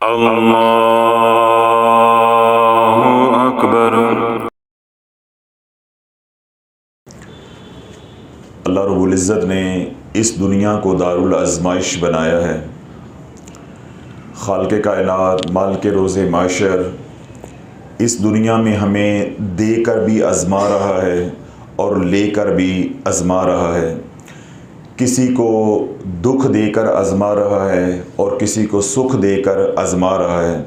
अल्लाहु अकबर। अल्लाह रब्बुल इज़्ज़त ने इस दुनिया को दारुल आज़माइश बनाया है। खालिक़े कायनात, मालिके रोज़े माशर इस दुनिया में हमें देकर भी आज़मा रहा है और लेकर भी आज़मा रहा है। किसी को दुख देकर आज़मा रहा है और किसी को सुख देकर आज़मा रहा है।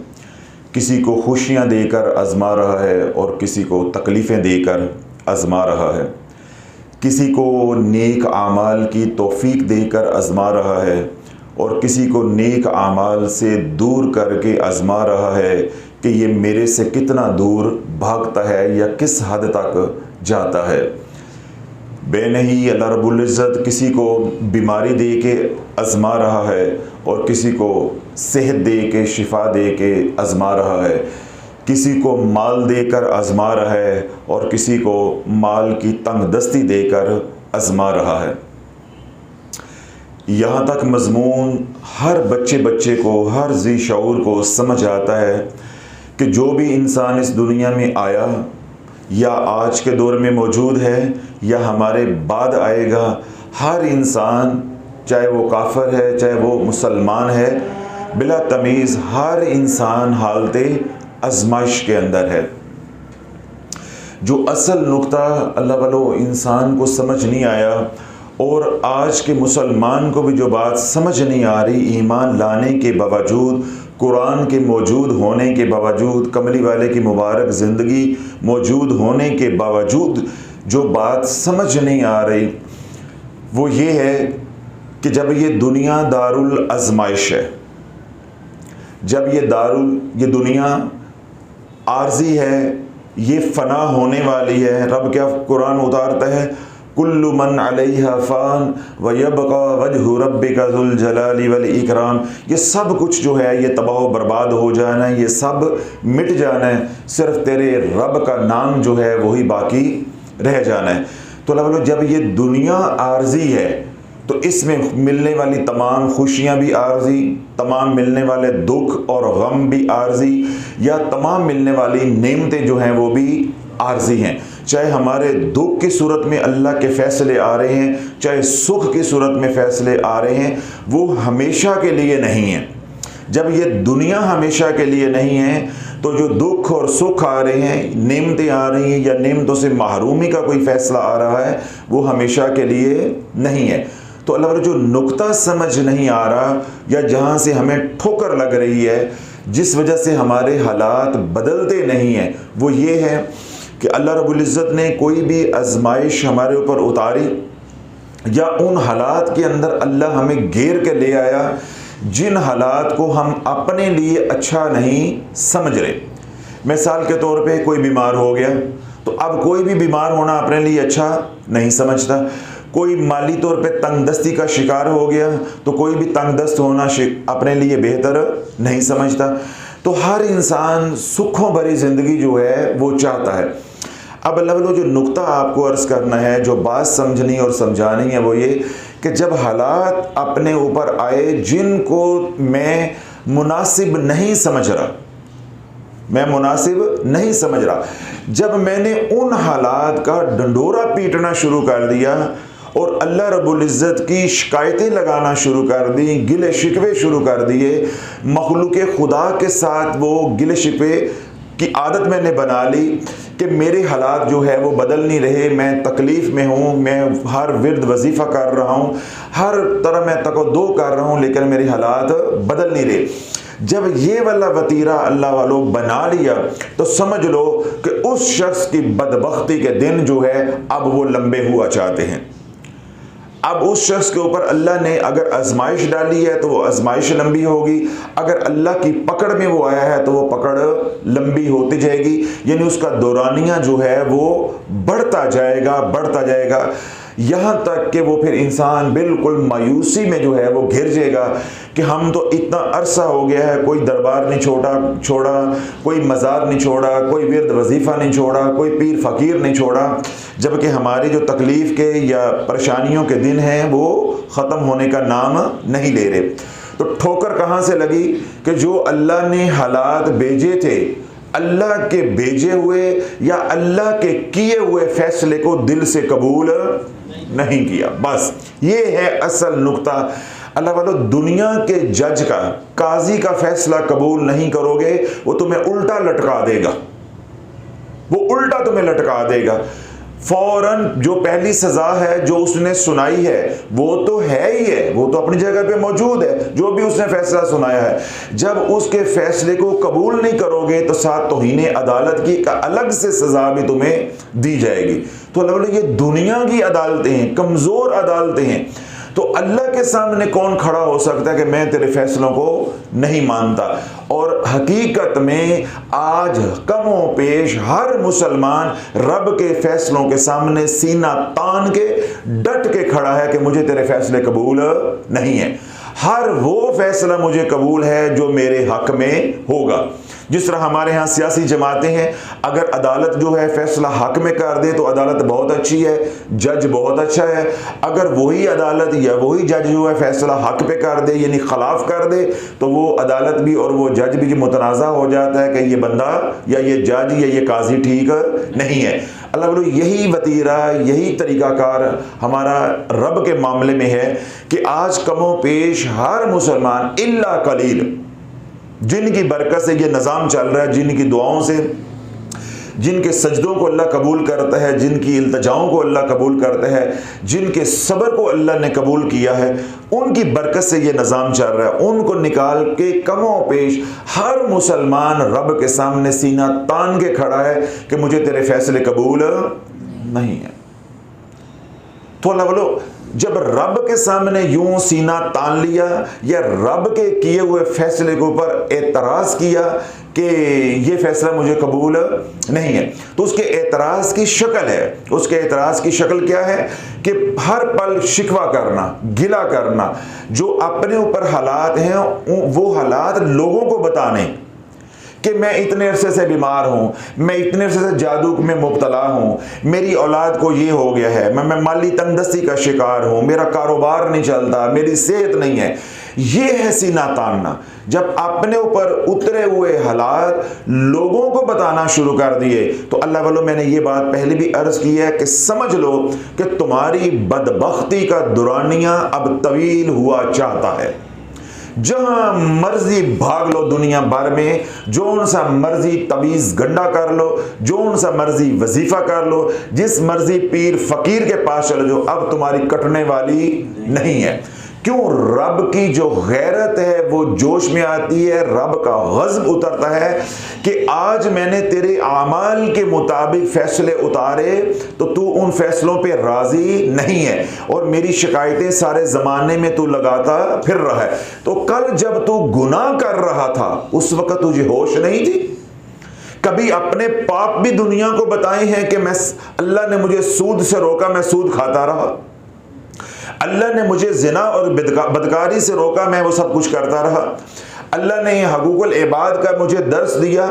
किसी को खुशियाँ देकर आज़मा रहा है और किसी को तकलीफ़ें देकर आज़मा रहा है। किसी को नेक आमाल की तौफ़ीक देकर आज़मा रहा है और किसी को नेक आमाल से दूर करके आज़मा रहा है कि ये मेरे से कितना दूर भागता है या किस हद तक जाता है। बेनही अल्लाह रब्बुल इज़्ज़त किसी को बीमारी दे के आज़मा रहा है और किसी को सेहत दे के, शिफा दे के आज़मा रहा है। किसी को माल देकर आज़मा रहा है और किसी को माल की तंगदस्ती देकर आज़मा रहा है। यहाँ तक मज़मून हर बच्चे को, हर ज़ी शऊर को समझ आता है कि जो भी इंसान इस दुनिया में आया या आज के दौर में मौजूद है या हमारे बाद आएगा, हर इंसान चाहे वो काफ़िर है चाहे वो मुसलमान है, बिला तमीज़ हर इंसान हालते आज़माइश के अंदर है। जो असल नुक्ता अल्लाह वालो इंसान को समझ नहीं आया और आज के मुसलमान को भी जो बात समझ नहीं आ रही, ईमान लाने के बावजूद, कुरान के मौजूद होने के बावजूद, कमली वाले की मुबारक ज़िंदगी मौजूद होने के बावजूद जो बात समझ नहीं आ रही वो ये है कि जब ये दुनिया दारुल आज़माइश है, जब ये दुनिया आर्जी है, ये फ़ना होने वाली है। रब क्या कुरान उतारता है, कुल्लु मन अलैहा फ़ान व यबक़ा वजहु रब्बिका ज़ुल जलाली वल इकराम। ये सब कुछ जो है ये तबाह बर्बाद हो जाना है, ये सब मिट जाना है, सिर्फ तेरे रब का नाम जो है वही बाकी रह जाना है। तो अल्लाह बोलो जब ये दुनिया आर्जी है तो इसमें मिलने वाली तमाम खुशियाँ भी आर्जी, तमाम मिलने वाले दुख और गम भी आर्जी, या तमाम मिलने वाली नेमतें जो हैं वो भी आर्जी हैं। चाहे हमारे दुख की सूरत में अल्लाह के फ़ैसले आ रहे हैं, चाहे सुख की सूरत में फ़ैसले आ रहे हैं, वो हमेशा के लिए नहीं है। जब ये दुनिया हमेशा के लिए नहीं है तो जो दुख और सुख आ रहे हैं, नेमतें आ रही हैं या नेमतों से महरूमी का कोई फ़ैसला आ रहा है, वो हमेशा के लिए नहीं है। तो अल्लाह जो नुक्ता समझ नहीं आ रहा या जहाँ से हमें ठोकर लग रही है, जिस वजह से हमारे हालात बदलते नहीं हैं, वो ये है कि अल्लाह रब्बुल इज़्ज़त ने कोई भी आज़माइश हमारे ऊपर उतारी या उन हालात के अंदर अल्लाह हमें घेर के ले आया जिन हालात को हम अपने लिए अच्छा नहीं समझ रहे। मिसाल के तौर पे कोई बीमार हो गया तो अब कोई भी बीमार होना अपने लिए अच्छा नहीं समझता। कोई माली तौर पे तंगदस्ती का शिकार हो गया तो कोई भी तंगदस्त होना अपने लिए बेहतर नहीं समझता। तो हर इंसान सुखों भरी ज़िंदगी जो है वो चाहता है। अब अल्लाह वालों जो नुक्ता आपको अर्ज़ करना है, जो बात समझनी और समझानी है, वो ये कि जब हालात अपने ऊपर आए जिनको मैं मुनासिब नहीं समझ रहा, जब मैंने उन हालात का डंडोरा पीटना शुरू कर दिया और अल्लाह रब्बुल इज़्ज़त की शिकायतें लगाना शुरू कर दी, गिले शिकवे शुरू कर दिए, मखलूक़े खुदा के साथ वो गिले शिकवे की आदत मैंने बना ली कि मेरे हालात जो है वो बदल नहीं रहे, मैं तकलीफ़ में हूँ, मैं हर विर्द वजीफ़ा कर रहा हूँ, हर तरह मैं तकद्दो कर रहा हूँ, लेकिन मेरे हालात बदल नहीं रहे। जब ये वाला वतीरा अल्लाह वालों बना लिया तो समझ लो कि उस शख्स की बदबख्ती के दिन जो है अब वो लंबे हुआ चाहते हैं। अब उस शख्स के ऊपर अल्लाह ने अगर आजमाइश डाली है तो वो आजमाइश लंबी होगी, अगर अल्लाह की पकड़ में वो आया है तो वो पकड़ लंबी होती जाएगी, यानी उसका दौरानिया जो है वो बढ़ता जाएगा यहाँ तक कि वो फिर इंसान बिल्कुल मायूसी में जो है वो घिर जाएगा कि हम तो इतना अरसा हो गया है, कोई दरबार नहीं छोड़ा, कोई मज़ार नहीं छोड़ा, कोई विर्द वजीफ़ा नहीं छोड़ा, कोई पीर फ़कीर नहीं छोड़ा, जबकि हमारी जो तकलीफ़ के या परेशानियों के दिन हैं वो ख़त्म होने का नाम नहीं ले रहे। तो ठोकर कहाँ से लगी कि जो अल्लाह ने हालात भेजे थे, अल्लाह के भेजे हुए या अल्लाह के किए हुए फैसले को दिल से कबूल नहीं किया। बस ये है असल नुक्ता। अल्लाह वालों, दुनिया के जज का, काजी का फैसला कबूल नहीं करोगे, वो तुम्हें उल्टा लटका देगा, वो उल्टा तुम्हें लटका देगा। फौरन जो पहली सजा है जो उसने सुनाई है वो तो है ही है, वो तो अपनी जगह पे मौजूद है, जो भी उसने फैसला सुनाया है। जब उसके फैसले को कबूल नहीं करोगे तो साथ तौहीन अदालत की एक अलग से सजा भी तुम्हें दी जाएगी। तो अल्लाह, ये दुनिया की अदालतें हैं, कमजोर अदालतें हैं। तो अल्लाह के सामने कौन खड़ा हो सकता है कि मैं तेरे फैसलों को नहीं मानता। और हकीकत में आज कमो पेश हर मुसलमान रब के फैसलों के सामने सीना तान के डट के खड़ा है कि मुझे तेरे फैसले कबूल नहीं है। हर वो फैसला मुझे कबूल है जो मेरे हक में होगा। जिस तरह हमारे यहाँ सियासी जमातें हैं, अगर अदालत जो है फैसला हक में कर दे तो अदालत बहुत अच्छी है, जज बहुत अच्छा है। अगर वही अदालत या वही जज जो है फैसला हक पे कर दे यानी खिलाफ कर दे तो वो अदालत भी और वो जज भी मुतनाज़ा हो जाता है कि ये बंदा या ये जज या ये काजी ठीक नहीं है। अल्लाह बोलो, यही वतीरा, यही तरीक़ाकार हमारा रब के मामले में है कि आज कमो पेश हर मुसलमान इल्ला कलील, जिनकी बरकत से ये निज़ाम चल रहा है, जिनकी दुआओं से, जिनके सजदों को अल्लाह कबूल करता है, जिनकी इल्तिजाओं को अल्लाह कबूल करता है, जिनके सब्र को अल्लाह ने कबूल किया है, उनकी बरकत से ये निज़ाम चल रहा है। उनको निकाल के कमो पेश हर मुसलमान रब के सामने सीना तान के खड़ा है कि मुझे तेरे फैसले कबूल नहीं है। तो अल्लाह बोलो, जब रब के सामने यूं सीना तान लिया या रब के किए हुए फैसले के ऊपर एतराज किया कि ये फैसला मुझे कबूल नहीं है, तो उसके एतराज की शक्ल है, उसके एतराज की शक्ल क्या है कि हर पल शिकवा करना, गिला करना, जो अपने ऊपर हालात हैं वो हालात लोगों को बताने कि मैं इतने अरसे से बीमार हूँ, मैं इतने अरसे से जादू में मुब्तला हूँ, मेरी औलाद को ये हो गया है, मैं माली तंगदस्ती का शिकार हूँ, मेरा कारोबार नहीं चलता, मेरी सेहत नहीं है। ये है सीना तानना। जब अपने ऊपर उतरे हुए हालात लोगों को बताना शुरू कर दिए तो अल्लाह वालों, मैंने ये बात पहले भी अर्ज की है कि समझ लो कि तुम्हारी बदबख्ती का दुरानिया अब तवील हुआ चाहता है। जहां मर्जी भाग लो दुनिया भर में, जोन सा मर्जी तवीज़ गंडा कर लो, जोन सा मर्जी वजीफा कर लो, जिस मर्जी पीर फकीर के पास चलो जो, अब तुम्हारी कटने वाली नहीं है। क्यों? रब की जो गैरत है वो जोश में आती है, रब का गज़ब उतरता है कि आज मैंने तेरे आमाल के मुताबिक फैसले उतारे तो तू उन फैसलों पे राजी नहीं है और मेरी शिकायतें सारे ज़माने में तू लगाता फिर रहा है। तो कल जब तू गुनाह कर रहा था उस वक़्त तुझे होश नहीं थी? कभी अपने पाप भी दुनिया को बताए हैं कि मैं, अल्लाह ने मुझे सूद से रोका, मैं सूद खाता रहा, अल्लाह ने मुझे जिना और बदकारी से रोका, मैं वो सब कुछ करता रहा, अल्लाह ने हकूकुल इबाद का मुझे दर्स दिया,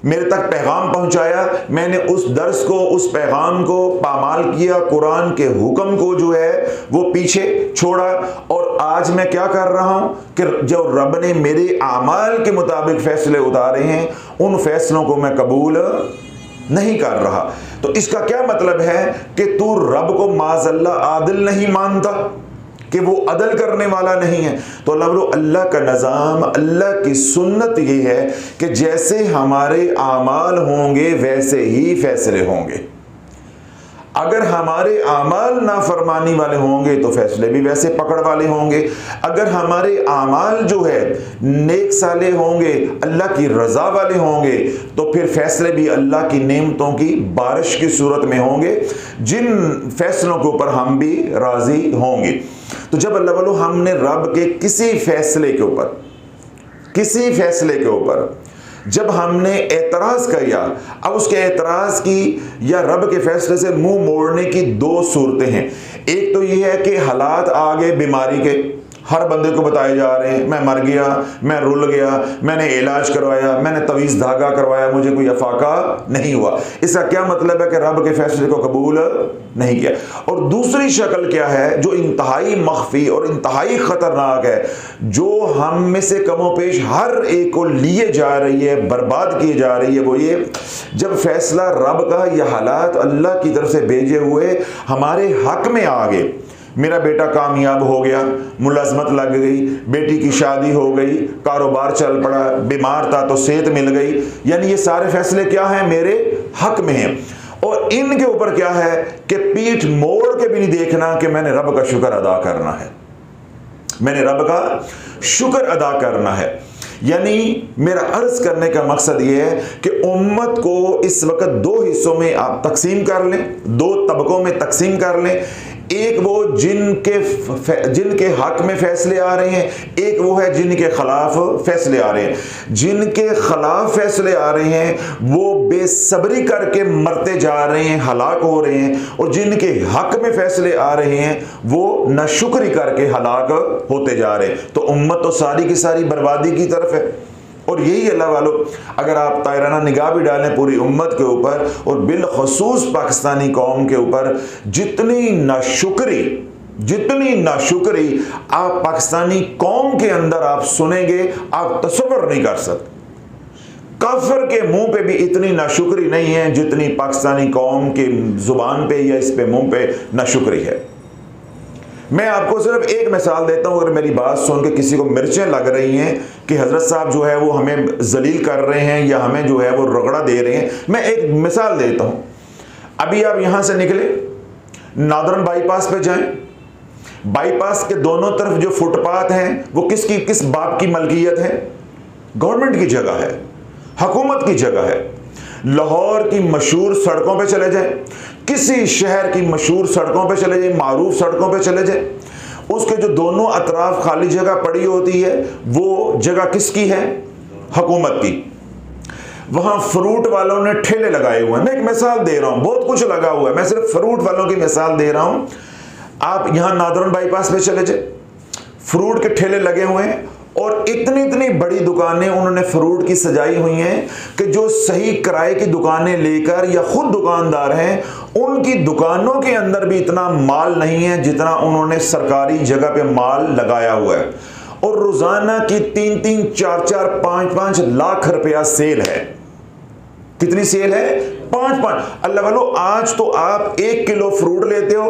मेरे तक पैगाम पहुंचाया, मैंने उस दर्स को, उस पैगाम को पामाल किया, कुरान के हुक्म को जो है वो पीछे छोड़ा, और आज मैं क्या कर रहा हूं कि जो रब ने मेरे आमाल के मुताबिक फैसले उतारे हैं उन फैसलों को मैं कबूल नहीं कर रहा। तो इसका क्या मतलब है कि तू रब को माज़अल्लाह आदिल नहीं मानता, कि वो अदल करने वाला नहीं है। तो अल्लाह का निज़ाम, अल्लाह की सुन्नत ये है कि जैसे हमारे आमाल होंगे वैसे ही फैसले होंगे। अगर हमारे आमाल नाफरमानी वाले होंगे तो फैसले भी वैसे पकड़ वाले होंगे। अगर हमारे आमाल जो है नेक साले होंगे, अल्लाह की रज़ा वाले होंगे, तो फिर फैसले भी अल्लाह की नेमतों की बारिश की सूरत में होंगे, जिन फैसलों के ऊपर हम भी राज़ी होंगे। तो जब अल्लाह वालों हमने रब के किसी फैसले के ऊपर जब हमने एतराज़ किया, अब उसके एतराज़ की या रब के फैसले से मुंह मोड़ने की दो सूरतें हैं। एक तो ये है कि हालात आ गए बीमारी के, हर बंदे को बताए जा रहे हैं, मैं मर गया, मैं रुल गया, मैंने इलाज करवाया, मैंने तवीज़ धागा करवाया, मुझे कोई अफाका नहीं हुआ। इसका क्या मतलब है कि रब के फैसले को कबूल नहीं किया। और दूसरी शक्ल क्या है जो इंतहाई मख्फी और इंतहाई ख़तरनाक है, जो हम में से कमोपेश हर एक को लिए जा रही है, बर्बाद की जा रही है, वो ये जब फैसला रब का या हालात अल्लाह की तरफ से भेजे हुए हमारे हक में आ गए। मेरा बेटा कामयाब हो गया, मुलाजमत लग गई, बेटी की शादी हो गई, कारोबार चल पड़ा, बीमार था तो सेहत मिल गई, यानी ये सारे फैसले क्या हैं, मेरे हक में हैं। और इनके ऊपर क्या है कि पीठ मोड़ के भी नहीं देखना कि मैंने रब का शुक्र अदा करना है, मैंने रब का शुक्र अदा करना है। यानी मेरा अर्ज करने का मकसद यह है कि उम्मत को इस वक्त दो हिस्सों में आप तकसीम कर लें, दो तबकों में तकसीम कर लें। एक वो जिनके हक में फैसले आ रहे हैं, एक वो है जिनके खिलाफ फैसले आ रहे हैं। जिनके खिलाफ फैसले आ रहे हैं वो बेसब्री करके मरते जा रहे हैं, हलाक हो रहे हैं, और जिनके हक में फैसले आ रहे हैं वो नाशुक्री करके हलाक होते जा रहे हैं। तो उम्मत तो सारी की सारी बर्बादी की तरफ है। और यही अल्लाह वालों, अगर आप तायराना निगाह भी डालें पूरी उम्मत के ऊपर और बिलखसूस पाकिस्तानी कौम के ऊपर, जितनी नाशुक्री आप पाकिस्तानी कौम के अंदर आप सुनेंगे, आप तसव्वुर नहीं कर सकते। काफिर के मुंह पे भी इतनी नाशुक्री नहीं है जितनी पाकिस्तानी कौम के जुबान पे या इस पे मुंह पे नाशुक्री है। मैं आपको सिर्फ एक मिसाल देता हूं। अगर मेरी बात सुन के किसी को मिर्चें लग रही हैं कि हजरत साहब जो है वो हमें जलील कर रहे हैं या हमें जो है वो रगड़ा दे रहे हैं, मैं एक मिसाल देता हूं। अभी आप यहां से निकले, नादरन बाईपास पे जाएं, बाईपास के दोनों तरफ जो फुटपाथ हैं वो किस बाप की मलकियत है? गवर्नमेंट की जगह है, हुकूमत की जगह है। लाहौर की मशहूर सड़कों पे चले जाएं, किसी शहर की मशहूर सड़कों पे चले जाएं, मारूफ सड़कों पे चले जाएं, उसके जो दोनों अतराफ खाली जगह पड़ी होती है वो जगह किसकी है? हुकूमत की। वहां फ्रूट वालों ने ठेले लगाए हुए हैं। मैं एक मिसाल दे रहा हूं, बहुत कुछ लगा हुआ है, मैं सिर्फ फ्रूट वालों की मिसाल दे रहा हूं। आप यहां नादरन बाईपास पे चले जाए, फ्रूट के ठेले लगे हुए हैं और इतनी बड़ी दुकानें उन्होंने फ्रूट की सजाई हुई हैं कि जो सही किराए की दुकानें लेकर या खुद दुकानदार हैं, उनकी दुकानों के अंदर भी इतना माल नहीं है जितना उन्होंने सरकारी जगह पे माल लगाया हुआ है। और रोजाना की 3-3, 4-4, 5-5 लाख रुपया सेल है। कितनी सेल है? 5-5। अल्लाह वालों, आज तो आप 1 किलो फ्रूट लेते हो,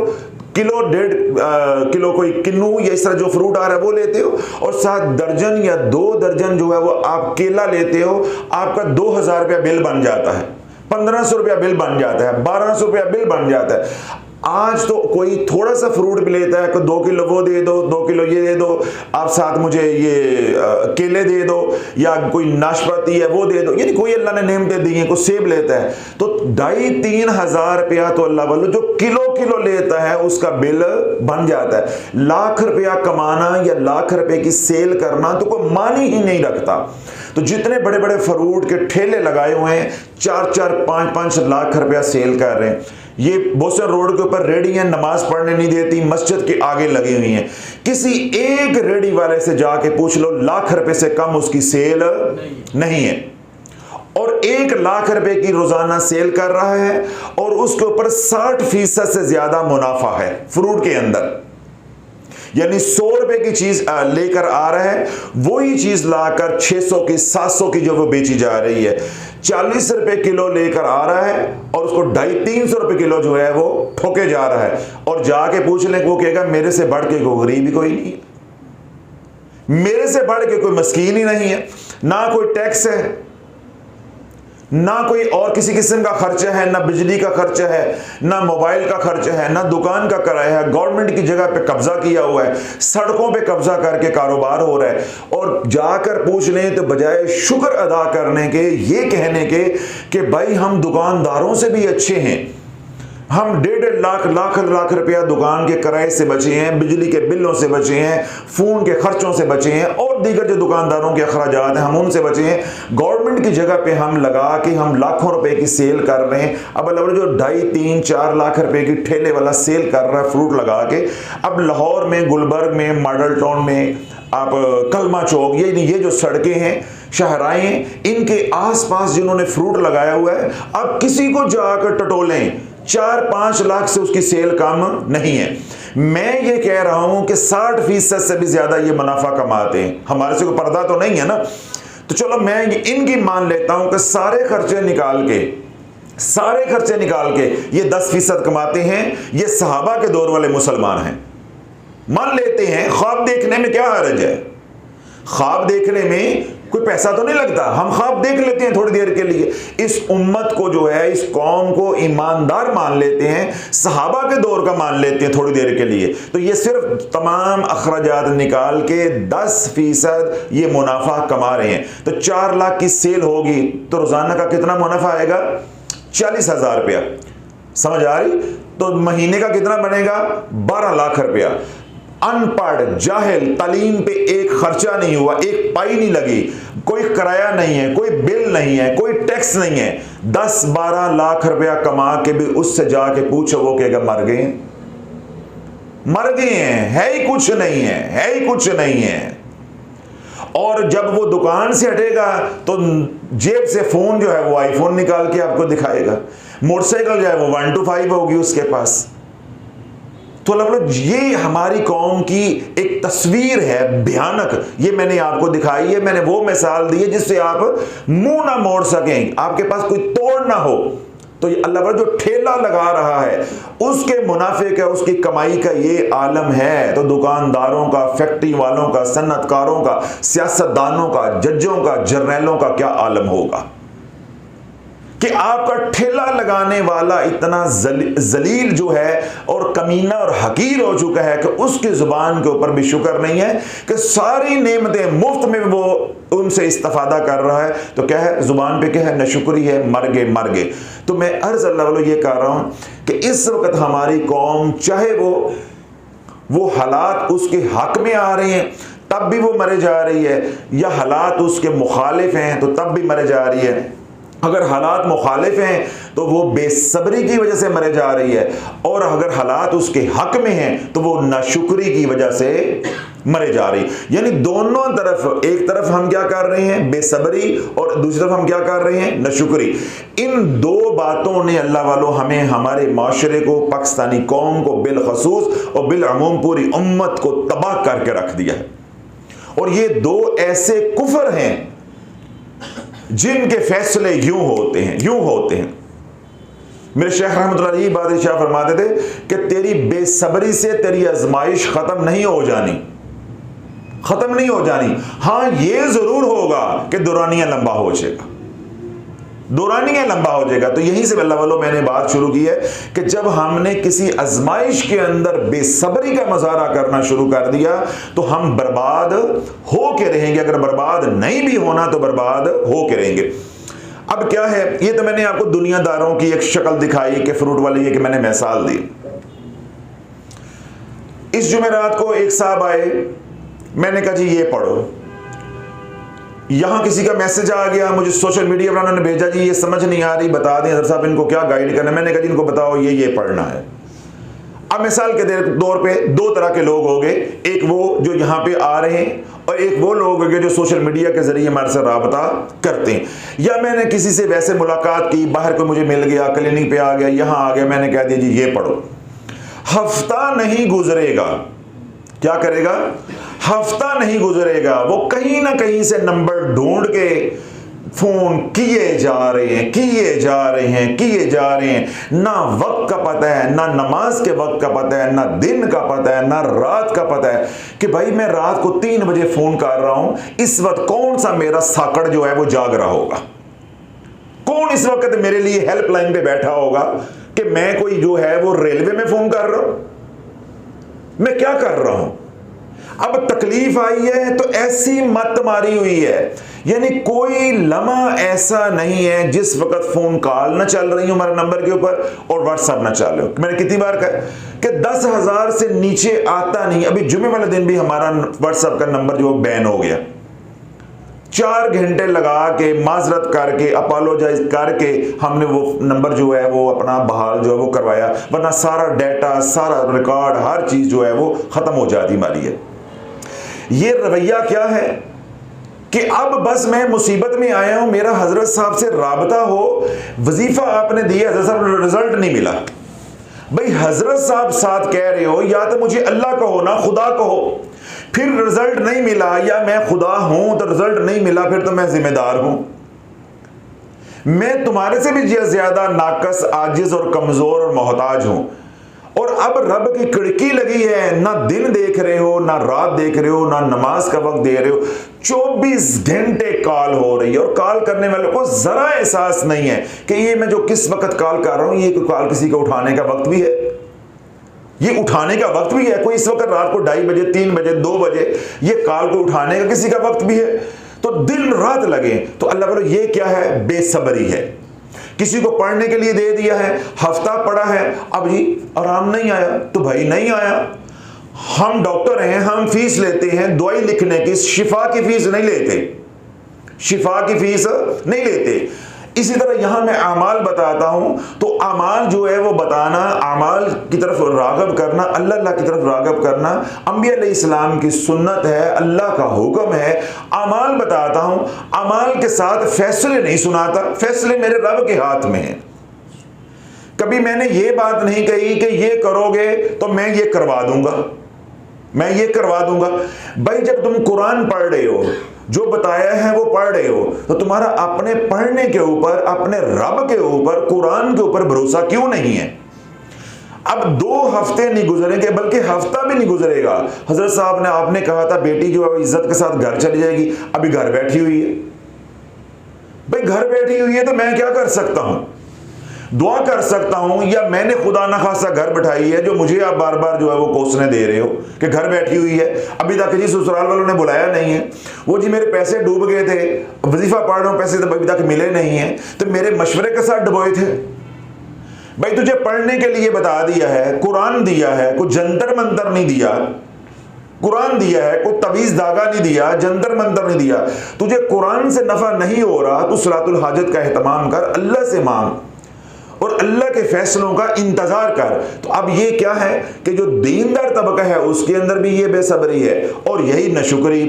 किलो 1.5 किलो कोई किन्नू या इस तरह जो फ्रूट आ रहा है वो लेते हो, और 7 दर्जन या 2 दर्जन जो है वो आप केला लेते हो, आपका 2000 रुपया बिल बन जाता है, 1500 रुपया बिल बन जाता है, 1200 रुपया बिल बन जाता है। आज तो कोई थोड़ा सा फ्रूट भी लेता है कि 2 किलो वो दे दो, 2 किलो ये दे दो, आप साथ मुझे ये केले दे दो, या कोई नाशपाती है वो दे दो, यानी कोई अल्लाह ने नेमतें दी हैं, कोई सेब लेता है तो 2,500-3 हज़ार रुपया तो अल्लाह वालों जो किलो लेता है उसका बिल बन जाता है। लाख रुपया कमाना या लाख रुपए की सेल करना तो कोई मानी ही नहीं रखता। तो जितने बड़े बड़े फ्रूट के ठेले लगाए हुए हैं, 4-4, 5-5 लाख रुपया सेल कर रहे हैं। ये बोसर रोड के ऊपर रेडियां नमाज पढ़ने नहीं देती, मस्जिद के आगे लगी हुई हैं। किसी एक रेडी वाले से जाके पूछ लो, लाख रुपए से कम उसकी सेल नहीं है, और 1 लाख रुपए की रोजाना सेल कर रहा है, और उसके ऊपर 60% से ज्यादा मुनाफा है फ्रूट के अंदर। यानी 100 रुपए की चीज लेकर आ रहा है, वही चीज लाकर 600 की 700 की जो वो बेची जा रही है। 40 रुपए किलो लेकर आ रहा है और उसको 250-300 रुपए किलो जो है वो ठोके जा रहा है। और जाके पूछ लें, वो कहेगा मेरे से बढ़ के कोई गरीब ही कोई नहीं है, मेरे से बढ़ के कोई मस्कीन ही नहीं है, ना कोई टैक्स है, ना कोई और किसी किस्म का खर्चा है, ना बिजली का खर्चा है, ना मोबाइल का खर्चा है, ना दुकान का किराया है, गवर्नमेंट की जगह पे कब्जा किया हुआ है, सड़कों पे कब्जा करके कारोबार हो रहा है। और जाकर पूछ लें तो बजाय शुक्र अदा करने के, ये कहने के कि भाई हम दुकानदारों से भी अच्छे हैं, हम 1.5 लाख रुपया दुकान के किराए से बचे हैं, बिजली के बिलों से बचे हैं, फ़ोन के खर्चों से बचे हैं और दीगर जो दुकानदारों के अखराजात हैं हम उनसे बचे हैं। गवर्नमेंट की जगह पे हम लगा के हम लाखों रुपए की सेल कर रहे हैं। अब जो 2.5, 3, 4 लाख रुपए की ठेले वाला सेल कर रहा है फ्रूट लगा के, अब लाहौर में, गुलबर्ग में, मॉडल टाउन में, आप कलमा चौक, ये जो सड़कें हैं, शाहराएं, इनके आसपास जिन्होंने फ्रूट लगाया हुआ है, अब किसी को जाकर टटोलें, 4-5 लाख से उसकी सेल कम नहीं है। मैं ये कह रहा हूं कि 60% से भी ज्यादा ये मुनाफा कमाते हैं। हमारे से कोई पर्दा तो नहीं है ना, तो चलो मैं इनकी मान लेता हूं कि सारे खर्चे निकाल के ये 10% कमाते हैं। ये सहाबा के दौर वाले मुसलमान हैं, मान लेते हैं। ख्वाब देखने में क्या हर्ज है? ख्वाब देखने में कोई पैसा तो नहीं लगता, हम ख्वाब देख लेते हैं थोड़ी देर के लिए। इस उम्मत को जो है, इस कौम को ईमानदार मान लेते हैं, सहाबा के दौर का मान लेते हैं थोड़ी देर के लिए। तो ये सिर्फ तमाम अखराजात निकाल के 10% ये मुनाफा कमा रहे हैं। तो 4 लाख की सेल होगी तो रोजाना का कितना मुनाफा आएगा? 40,000 रुपया। समझ आ रही? तो महीने का कितना बनेगा? 12 लाख रुपया। अनपढ़, जाहिल, तालीम पे एक खर्चा नहीं हुआ, एक पाई नहीं लगी, कोई किराया नहीं है, कोई बिल नहीं है, कोई टैक्स नहीं है, 10-12 लाख रुपया कमा के भी उससे जाके पूछो, वो कहेगा मर गए हैं, है ही कुछ नहीं है। और जब वो दुकान से हटेगा तो जेब से फोन जो है वो आईफोन निकाल के आपको दिखाएगा, मोटरसाइकिल जो है वो 1 to 5 होगी उसके पास। तो ये हमारी कौम की एक तस्वीर है भयानक। ये मैंने आपको दिखाई है, मैंने वो मिसाल दी है जिससे आप मुंह ना मोड़ सकें, आपके पास कोई तोड़ ना हो। तो ये अल्लाह जो ठेला लगा रहा है उसके मुनाफे का, उसकी कमाई का ये आलम है। तो दुकानदारों का, फैक्ट्री वालों का, सन्नतकारों का, सियासतदानों का, जजों का, जर्नैलों का क्या आलम होगा कि आपका ठेला लगाने वाला इतना जलील जो है और कमीना और हकीर हो चुका है कि उसकी जुबान के ऊपर भी शुक्र नहीं है कि सारी नेमतें मुफ्त में वो उनसे इस्तेफादा कर रहा है। तो क्या है जुबान पे? क्या है? नशुक्री है, मर गए। तो मैं अर्ज अल्लाह वालों ये कह रहा हूं कि इस वक्त हमारी कौम, चाहे वो हालात उसके हक में आ रहे हैं तब भी वो मरे जा रही है, या हालात उसके मुखालिफ हैं तो तब भी मरे जा रही है। अगर हालात मुखालिफ हैं तो वो बेसब्री की वजह से मरे जा रही है, और अगर हालात उसके हक में हैं तो वो नाशुक्री की वजह से मरे जा रही। यानी दोनों तरफ, एक तरफ हम क्या कर रहे हैं? बेसब्री, और दूसरी तरफ हम क्या कर रहे हैं? नाशुक्री। इन दो बातों ने अल्लाह वालों हमें, हमारे माशरे को, पाकिस्तानी कौम को बिलखसूस और बिलअमूम पूरी उम्मत को तबाह करके रख दिया है। और ये दो ऐसे कुफर हैं जिनके फैसले यूं होते हैं। मेरे शेख रहमतुल्लाह अलैहि बात इरशाद फरमाते थे कि तेरी बेसब्री से तेरी आजमाइश खत्म नहीं हो जानी। हाँ, ये जरूर होगा कि दौरानिया लंबा हो जाएगा। तो यहीं से अल्लाह वालों मैंने बात शुरू की है कि जब हमने किसी आजमाइश के अंदर बेसब्री का मुजाहरा करना शुरू कर दिया तो हम बर्बाद हो के रहेंगे। अगर बर्बाद नहीं भी होना तो बर्बाद हो के रहेंगे। अब क्या है, ये तो मैंने आपको दुनियादारों की एक शक्ल दिखाई कि फ्रूट वाली, ये कि मैंने मिसाल दी। इस जुमेरात को एक साहब आए, मैंने कहा जी ये पढ़ो। यहां किसी का मैसेज आ गया मुझे सोशल मीडिया पर, उन्होंने भेजा जी ये समझ नहीं आ रही, बता दें हज़रत साहब इनको क्या गाइड करना है। मैंने कहा जी इनको बताओ ये पढ़ना है। अब मिसाल के तौर पे दो तरह के लोग हो गए, एक वो जो यहाँ पे आ रहे हैं और एक वो लोग हो गए जो सोशल मीडिया के जरिए हमारे से राबता करते हैं। या मैंने किसी से वैसे मुलाकात की, बाहर को मुझे मिल गया, क्लिनिक पे आ गया, यहाँ आ गया, मैंने कह दिया जी ये पढ़ो। हफ्ता नहीं गुजरेगा, क्या करेगा? हफ्ता नहीं गुजरेगा, वो कहीं ना कहीं से नंबर ढूंढ के फोन किए जा रहे हैं। ना वक्त का पता है, ना नमाज के वक्त का पता है, ना दिन का पता है, ना रात का पता है कि भाई मैं रात को 3 बजे फोन कर रहा हूं, इस वक्त कौन सा मेरा साकड़ जो है वो जाग रहा होगा, कौन इस वक्त मेरे लिए हेल्पलाइन पे बैठा होगा कि मैं कोई जो है वो रेलवे में फोन कर रहा हूं, मैं क्या कर रहा हूं। अब तकलीफ आई है तो ऐसी मत मारी हुई है, यानी कोई लम्हा ऐसा नहीं है जिस वक्त फोन कॉल ना चल रही हो हमारे नंबर के ऊपर और व्हाट्सएप ना चल रहे हो। मैंने कितनी बार कहा कि 10,000 से नीचे आता नहीं। अभी जुमे वाले दिन भी हमारा व्हाट्सएप का नंबर जो बैन हो गया, 4 घंटे लगा के माजरत करके अपोलोजाइज करके हमने वो नंबर जो है वो अपना बहाल जो है वो करवाया, वरना सारा डाटा, सारा रिकॉर्ड, हर चीज जो है वो खत्म हो जाती हमारी है। ये रवैया क्या है कि अब बस मैं मुसीबत में आया हूं, मेरा हजरत साहब से राबता हो, वजीफा आपने दिया, हजरत साहब रिजल्ट नहीं मिला। भाई हजरत साहब साथ कह रहे हो, या तो मुझे अल्लाह कहो ना, खुदा कहो, फिर रिजल्ट नहीं मिला, या मैं खुदा हूं तो रिजल्ट नहीं मिला, फिर तो मैं जिम्मेदार हूं। मैं तुम्हारे से भी ज्यादा नाकस, आजिज और कमजोर और मोहताज हूं। और अब रब की खिड़की लगी है, ना दिन देख रहे हो, ना रात देख रहे हो, ना नमाज का वक्त दे रहे हो, 24 घंटे कॉल हो रही है। और कॉल करने वालों को जरा एहसास नहीं है कि ये मैं जो किस वक्त कॉल कर रहा हूं, ये कॉल किसी को उठाने का वक्त भी है, ये उठाने का वक्त भी है। कोई इस वक्त रात को 2:30 बजे, 3 बजे, 2 बजे ये कॉल को उठाने का किसी का वक्त भी है। तो दिन रात लगे, तो अल्लाह बोलो ये क्या है? बेसब्री है। किसी को पढ़ने के लिए दे दिया है, हफ्ता पड़ा है, अब जी आराम नहीं आया, तो भाई नहीं आया। हम डॉक्टर हैं, हम फीस लेते हैं दवाई लिखने की, शिफा की फीस नहीं लेते, शिफा की फीस नहीं लेते। इसी तरह यहां मैं अमाल बताता हूं, तो अमाल जो है वो बताना, अमाल की तरफ रागब करना, अल्लाह की तरफ रागब करना अंबिया अलैहिस्सलाम की सुन्नत है, अल्लाह का हुक्म है। अमाल बताता हूं, अमाल के साथ फैसले नहीं सुनाता, फैसले मेरे रब के हाथ में है। कभी मैंने ये बात नहीं कही कि ये करोगे तो मैं ये करवा दूंगा, मैं ये करवा दूंगा। भाई जब तुम कुरान पढ़ रहे हो, जो बताया है वो पढ़ रहे हो, तो तुम्हारा अपने पढ़ने के ऊपर, अपने रब के ऊपर, कुरान के ऊपर भरोसा क्यों नहीं है? अब 2 हफ्ते नहीं गुजरेंगे, बल्कि हफ्ता भी नहीं गुजरेगा। हजरत साहब ने, आपने कहा था बेटी जो है इज्जत के साथ घर चली जाएगी, अभी घर बैठी हुई है। भाई घर बैठी हुई है तो मैं क्या कर सकता हूं? दुआ कर सकता हूं, या मैंने खुदा न खासा घर बैठाई है जो मुझे आप बार बार जो है वो कोसने दे रहे हो कि घर बैठी हुई है, अभी तक जी ससुराल वालों ने बुलाया नहीं है, वो जी मेरे पैसे डूब गए थे, वजीफा पढ़ रहा हूं, पैसे तो अभी तक मिले नहीं है, तो मेरे मशवरे के साथ डुबोए थे। भाई तुझे पढ़ने के लिए बता दिया है, कुरान दिया है, कुछ जंतर मंतर नहीं दिया, कुरान दिया है, कोई तवीज धागा नहीं दिया, जंतर मंतर नहीं दिया। तुझे कुरान से नफा नहीं हो रहा, तू सलातुल हाजत का एहतमाम कर, अल्लाह से मांग और अल्लाह के फैसलों का इंतजार कर। तो अब ये क्या है कि जो दीनदार तबका है उसके अंदर भी ये बेसब्री है, और यही नाशुक्री,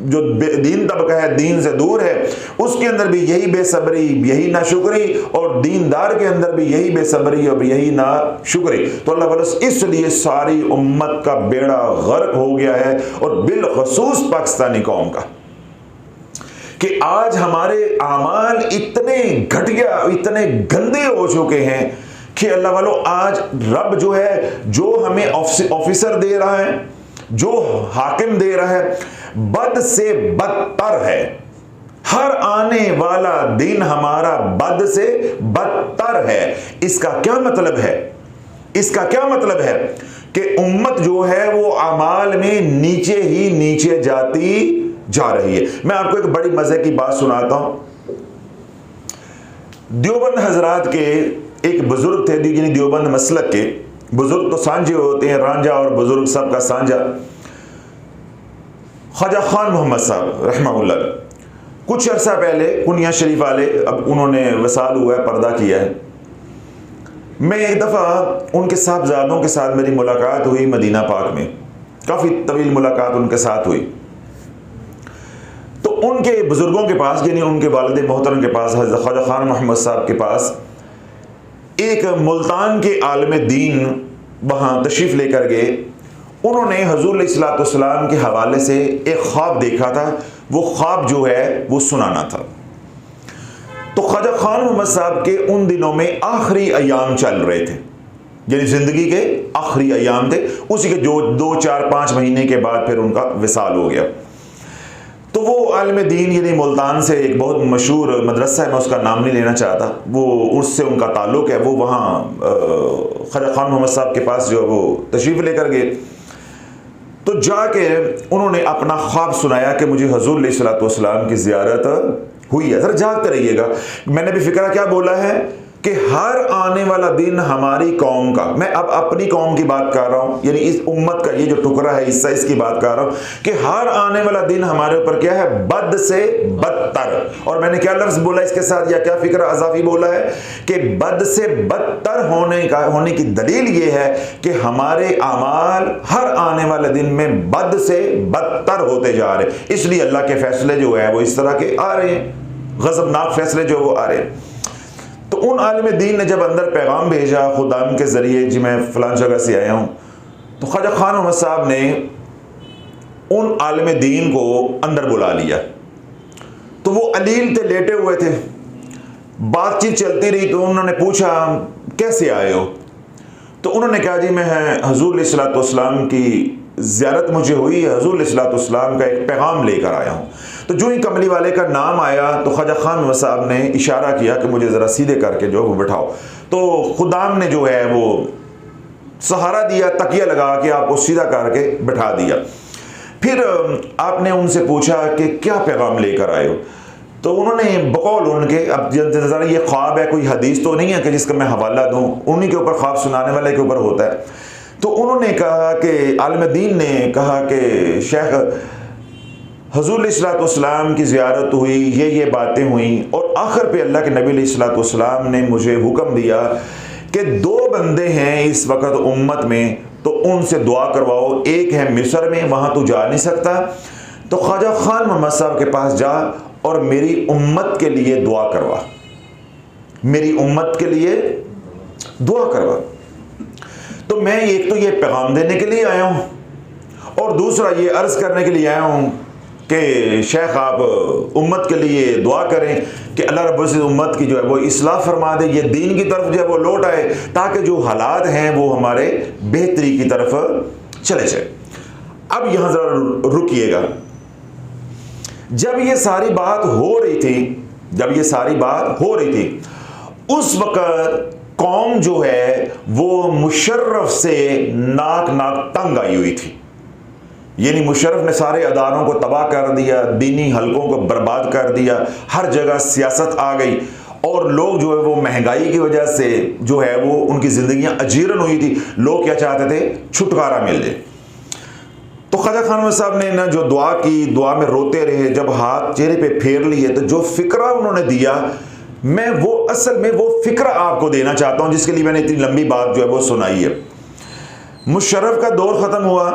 जो दीन तबका है, दीन से दूर है, उसके अंदर भी यही बेसब्री, यही नाशुक्री, और दीनदार के अंदर भी यही बेसब्री और यही नाशुक्री। तो अल्लाह बस इसलिए सारी उम्मत का बेड़ा गर्क हो गया है, और बिलखसूस पाकिस्तानी कौम का, कि आज हमारे आमाल इतने घटिया, इतने गंदे हो चुके हैं कि अल्लाह वालों, आज रब जो है, जो हमें ऑफिसर दे रहा है, जो हाकिम दे रहा है, बद से बदतर है। हर आने वाला दिन हमारा बद से बदतर है। इसका क्या मतलब है? इसका क्या मतलब है कि उम्मत जो है वो अमाल में नीचे ही नीचे जाती जा रही है। मैं आपको एक बड़ी मजे की बात सुनाता हूं। देवबंद हजरात के एक बुजुर्ग थे, यानी देवबंद मसलक के बुजुर्ग तो सांझे होते हैं, रांझा और बुजुर्ग सबका सांझा। ख्वाजा खान मोहम्मद साहब रहमहुल्लाह, कुछ अरसा पहले कुनिया शरीफ वाले, अब उन्होंने वसाल हुआ है, पर्दा किया है। मैं एक दफ़ा उनके साहबजादों के साथ मेरी मुलाकात हुई मदीना पाक में, काफ़ी तवील मुलाकात उनके साथ हुई। तो उनके बुजुर्गों के पास, यानी उनके वालिद मोहतरम के पास, हज़रत ख्वाजा खान मोहम्मद साहब के पास एक मुल्तान के आलम दीन वहाँ तशरीफ़ लेकर गए। उन्होंने हुज़ूर अलैहिस्सलाम के हवाले से एक ख्वाब देखा था, वो ख्वाब जो है वो सुनाना था। तो ख्वाजा खान मोहम्मद साहब के उन दिनों में आखिरी अयाम चल रहे थे, यानी ज़िंदगी के आखिरी अयाम थे। उसी के जो 2, 4, 5 महीने के बाद फिर उनका विसाल हो गया। तो वो आलिम दीन, यानी मुल्तान से एक बहुत मशहूर मदरसा है, मैं उसका नाम नहीं लेना चाहता, वो उससे उनका ताल्लुक़ है, वो वहाँ ख्वाजा खान मोहम्मद साहब के पास जो वो तशरीफ़ लेकर गए। तो जाके उन्होंने अपना ख्वाब सुनाया कि मुझे हुजूर अलैहिस्सलातु वस्सलाम की ज़ियारत हुई है। ज़रा जागते रहिएगा। मैंने भी फिक्रा क्या बोला है कि हर आने वाला दिन हमारी कौम का, मैं अब अपनी कौम की बात कर रहा हूँ, यानी इस उम्मत का ये जो टुकड़ा है, हिस्सा, इसकी बात कर रहा हूँ कि हर आने वाला दिन हमारे ऊपर क्या है, बद से बदतर। और मैंने क्या लफ्ज़ बोला इसके साथ, या क्या फिक्र अज़ाफ़ी बोला है कि बद से बदतर होने की दलील ये है कि हमारे आमाल हर आने वाले दिन में बद से बदतर होते जा रहे हैं। इसलिए अल्लाह के फैसले जो है वो इस तरह के आ रहे हैं, गज़बनाक फैसले जो वो आ रहे हैं। तो उन आलिम दीन ने जब अंदर पैगाम भेजा खुदाम के ज़रिए, जी मैं फ़लाँ जगह से आया हूँ, तो ख्वाजा खान मोहम्मद साहब ने उन आलिम दीन को अंदर बुला लिया। तो वो अलील थे, लेटे हुए थे, बातचीत चलती रही। तो उन्होंने पूछा कैसे आए हो? तो उन्होंने कहा जी मैं हुजूर अलैहिस्सलातु वस्सलाम की ज़ियारत मुझे हुई है, हुजूर अलैहिस्सलातु वस्सलाम का एक पैगाम लेकर आया हूँ। तो जो ही कमली वाले का नाम आया तो ख्वाजा खान मोहम्मद साहब ने इशारा किया कि मुझे ज़रा सीधे करके जो वो बिठाओ। तो खुदाम ने जो है वो सहारा दिया, तकिया लगा के आपको सीधा करके बिठा दिया। फिर आपने उनसे पूछा कि क्या पैगाम लेकर आए हो? तो उन्होंने बकौल उनके, अब ज़रा ये ख्वाब है, कोई हदीस तो नहीं है कि जिसका मैं हवाला दूँ, उन्हीं के ऊपर ख्वाब सुनाने वाले के ऊपर होता है। तो उन्होंने कहा कि आलिम दीन ने कहा कि शेख हुजूर अलैहिस्सलातु वस्सलाम की ज़ियारत हुई, ये बातें हुई, और आखिर पे अल्लाह के नबी अलैहिस्सलातु वस्सलाम ने मुझे हुक्म दिया कि दो बंदे हैं इस वक्त उम्मत में, तो उनसे दुआ करवाओ। एक है मिस्र में, वहाँ तो जा नहीं सकता, तो ख्वाजा खान मोहम्मद साहब के पास जा और मेरी उम्मत के लिए दुआ करवा, मेरी उम्मत के लिए दुआ करवा। तो मैं एक तो ये पैगाम देने के लिए आया हूँ, और दूसरा ये अर्ज़ करने के लिए आया हूँ कि शेख आप उम्मत के लिए दुआ करें कि अल्लाह रब्बुल इज़्ज़त उम्मत की जो है वो इस्लाह फरमा दे, ये दीन की तरफ जो है वो लौट आए, ताकि जो हालात हैं वो हमारे बेहतरी की तरफ चले जाए। अब यहाँ ज़रा रुकिएगा। जब ये सारी बात हो रही थी, उस वक़्त कौम जो है वो मुशर्रफ से नाक तंग आई हुई थी। यानी मुशर्रफ ने सारे अदारों को तबाह कर दिया, दीनी हलकों को बर्बाद कर दिया, हर जगह सियासत आ गई, और लोग जो है वो महंगाई की वजह से जो है वो उनकी ज़िंदगियां अजीरन हुई थी। लोग क्या चाहते थे, छुटकारा मिल जाए। तो ख्वाजा खान साहब ने ना जो दुआ की, दुआ में रोते रहे, जब हाथ चेहरे पे फेर लिए तो जो फिक्रा उन्होंने दिया, मैं वो असल में वो फिक्रा आपको देना चाहता हूं, जिसके लिए मैंने इतनी लंबी बात जो है वो सुनाई है। मुशर्रफ का दौर ख़त्म हुआ,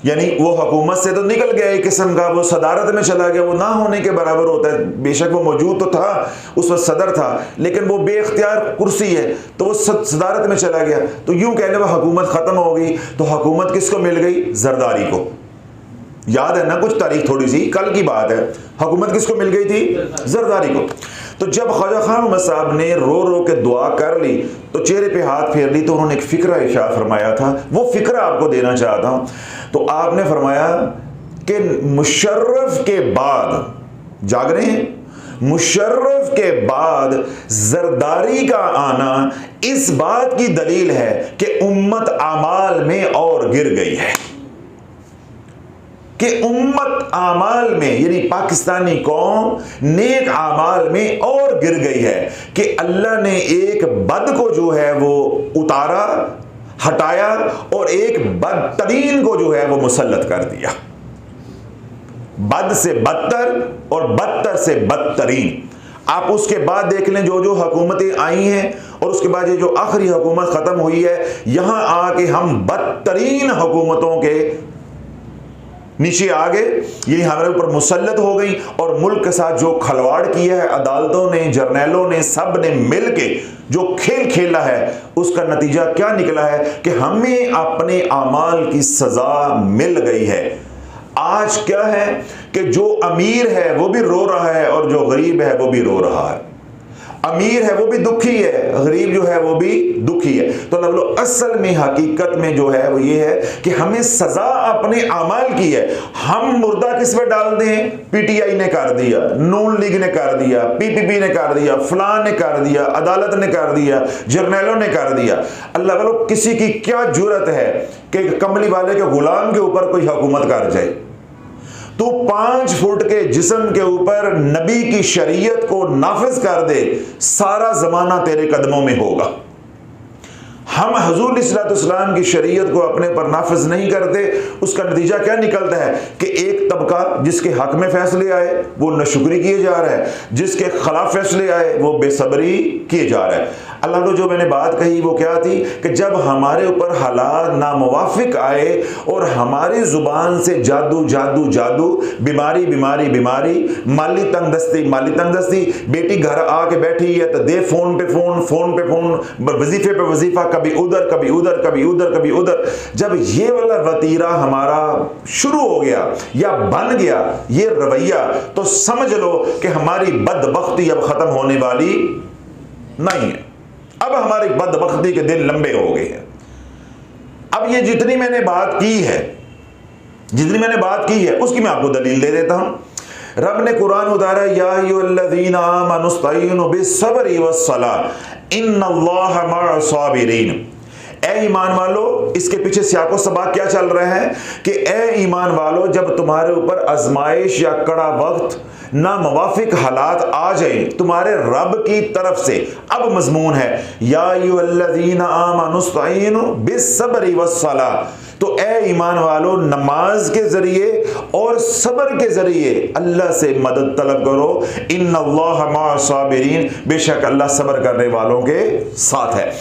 यानी वो हुकूमत से तो निकल गया, एक किस्म का वो सदारत में चला गया। वो ना होने के बराबर होता है, बेशक वो मौजूद तो था, उस वक्त सदर था, लेकिन वो बेख्तियार कुर्सी है, तो वो सदारत में चला गया। तो यूं कहने वो हुकूमत ख़त्म हो गई। तो हुकूमत किसको मिल गई? जरदारी को। याद है ना कुछ तारीख, थोड़ी सी कल की बात है। हुकूमत किसको मिल गई थी? जरदारी को। तो जब ख्वाजा खान मोहम्मद साहब ने रो के दुआ कर ली, तो चेहरे पे हाथ फेर ली, तो उन्होंने एक फ़िक्रा इरशाद फरमाया था, वो फ़िक्रा आपको देना चाहता हूँ। तो आपने फरमाया कि मुशर्रफ के बाद, जाग रहे हैं, मुशर्रफ के बाद जरदारी का आना इस बात की दलील है कि उम्मत आमाल में और गिर गई है, कि उम्मत आमाल में, यानी पाकिस्तानी कौम नेक आमाल में और गिर गई है, कि अल्लाह ने एक बद को जो है वो उतारा, हटाया, और एक बदतरीन को जो है वो मुसल्लत कर दिया। बद से बदतर और बदतर से बदतरीन। आप उसके बाद देख लें जो हुकूमतें आई हैं, और उसके बाद ये जो आखिरी हुकूमत ख़त्म हुई है, यहाँ आके हम बदतरीन हुकूमतों के नीचे आ गए, ये हमारे ऊपर मुसल्लत हो गई। और मुल्क के साथ जो खलवाड़ किया है अदालतों ने, जर्नैलों ने, सब ने मिल के जो खेल खेला है, उसका नतीजा क्या निकला है कि हमें अपने आमाल की सज़ा मिल गई है। आज क्या है कि जो अमीर है वो भी रो रहा है, और जो गरीब है वो भी रो रहा है। अमीर है वो भी दुखी है, गरीब जो है वो भी दुखी है। तो अल्लाह बोलो असल में हकीकत में जो है वो ये है कि हमें सजा अपने अमाल की है। हम मुर्दा किस पे डाल दें? पीटीआई ने कर दिया, नून लीग ने कर दिया, पीपीपी ने कर दिया, फलां ने कर दिया, अदालत ने कर दिया, जर्नैलों ने कर दिया। अल्लाह बोलो किसी की क्या जुर्रत है कि कमली वाले के गुलाम के ऊपर कोई हुकूमत कर जाए? तू 5 फुट के जिस्म के ऊपर नबी की शरीयत को नाफिज कर दे, सारा जमाना तेरे कदमों में होगा। हम हुजूर इस्लाम की शरीयत को अपने पर नाफिज नहीं करते, उसका नतीजा क्या निकलता है कि एक तबका जिसके हक में फैसले आए वो नशुक्री किए जा रहा है, जिसके खिलाफ फैसले आए वो बेसब्री किए जा रहा है। अल्लाह ने जो मैंने बात कही वो क्या थी कि जब हमारे ऊपर हालात नामुवाफिक आए और हमारी जुबान से जादू जादू जादू, बीमारी बीमारी बीमारी, माली तंगदस्ती, बेटी घर आके बैठी है तो दे फोन पे फोन, वजीफे पे वजीफा, कभी उधर कभी उधर, कभी उधर कभी उधर। जब ये वाला वतीरा हमारा शुरू हो गया या बन गया ये रवैया, तो समझ लो कि हमारी बदबख्ती अब खत्म होने वाली नहीं है। अब हमारी बदबख्ती के दिन लंबे हो गए हैं। अब ये जितनी मैंने बात की है उसकी मैं आपको दलील दे देता हूं। रब ने कुरान उतारा, या अय्युहल्लज़ीना आमनुस्तईनु बिस्सब्रि वस्सलाह इन्नल्लाहा मअस-साबिरीन। ए ईमान वालो, इसके पीछे सियाको सबाक क्या चल रहा है कि ए ईमान वालो, जब तुम्हारे ऊपर आजमाइश या कड़ा वक्त नामुवाफिक हालात आ जाए तुम्हारे रब की तरफ से, अब मजमून है या अय्युहल्लज़ीना आमनुस्तईनु बिस्सब्रि वस्सलाह। तो ए ईमान वालो, नमाज के जरिए और सब्र के जरिए अल्लाह से मदद तलब करो। इन्नल्लाहा मअस-साबिरीन, बेशक अल्लाह सब्र करने वालों के साथ है।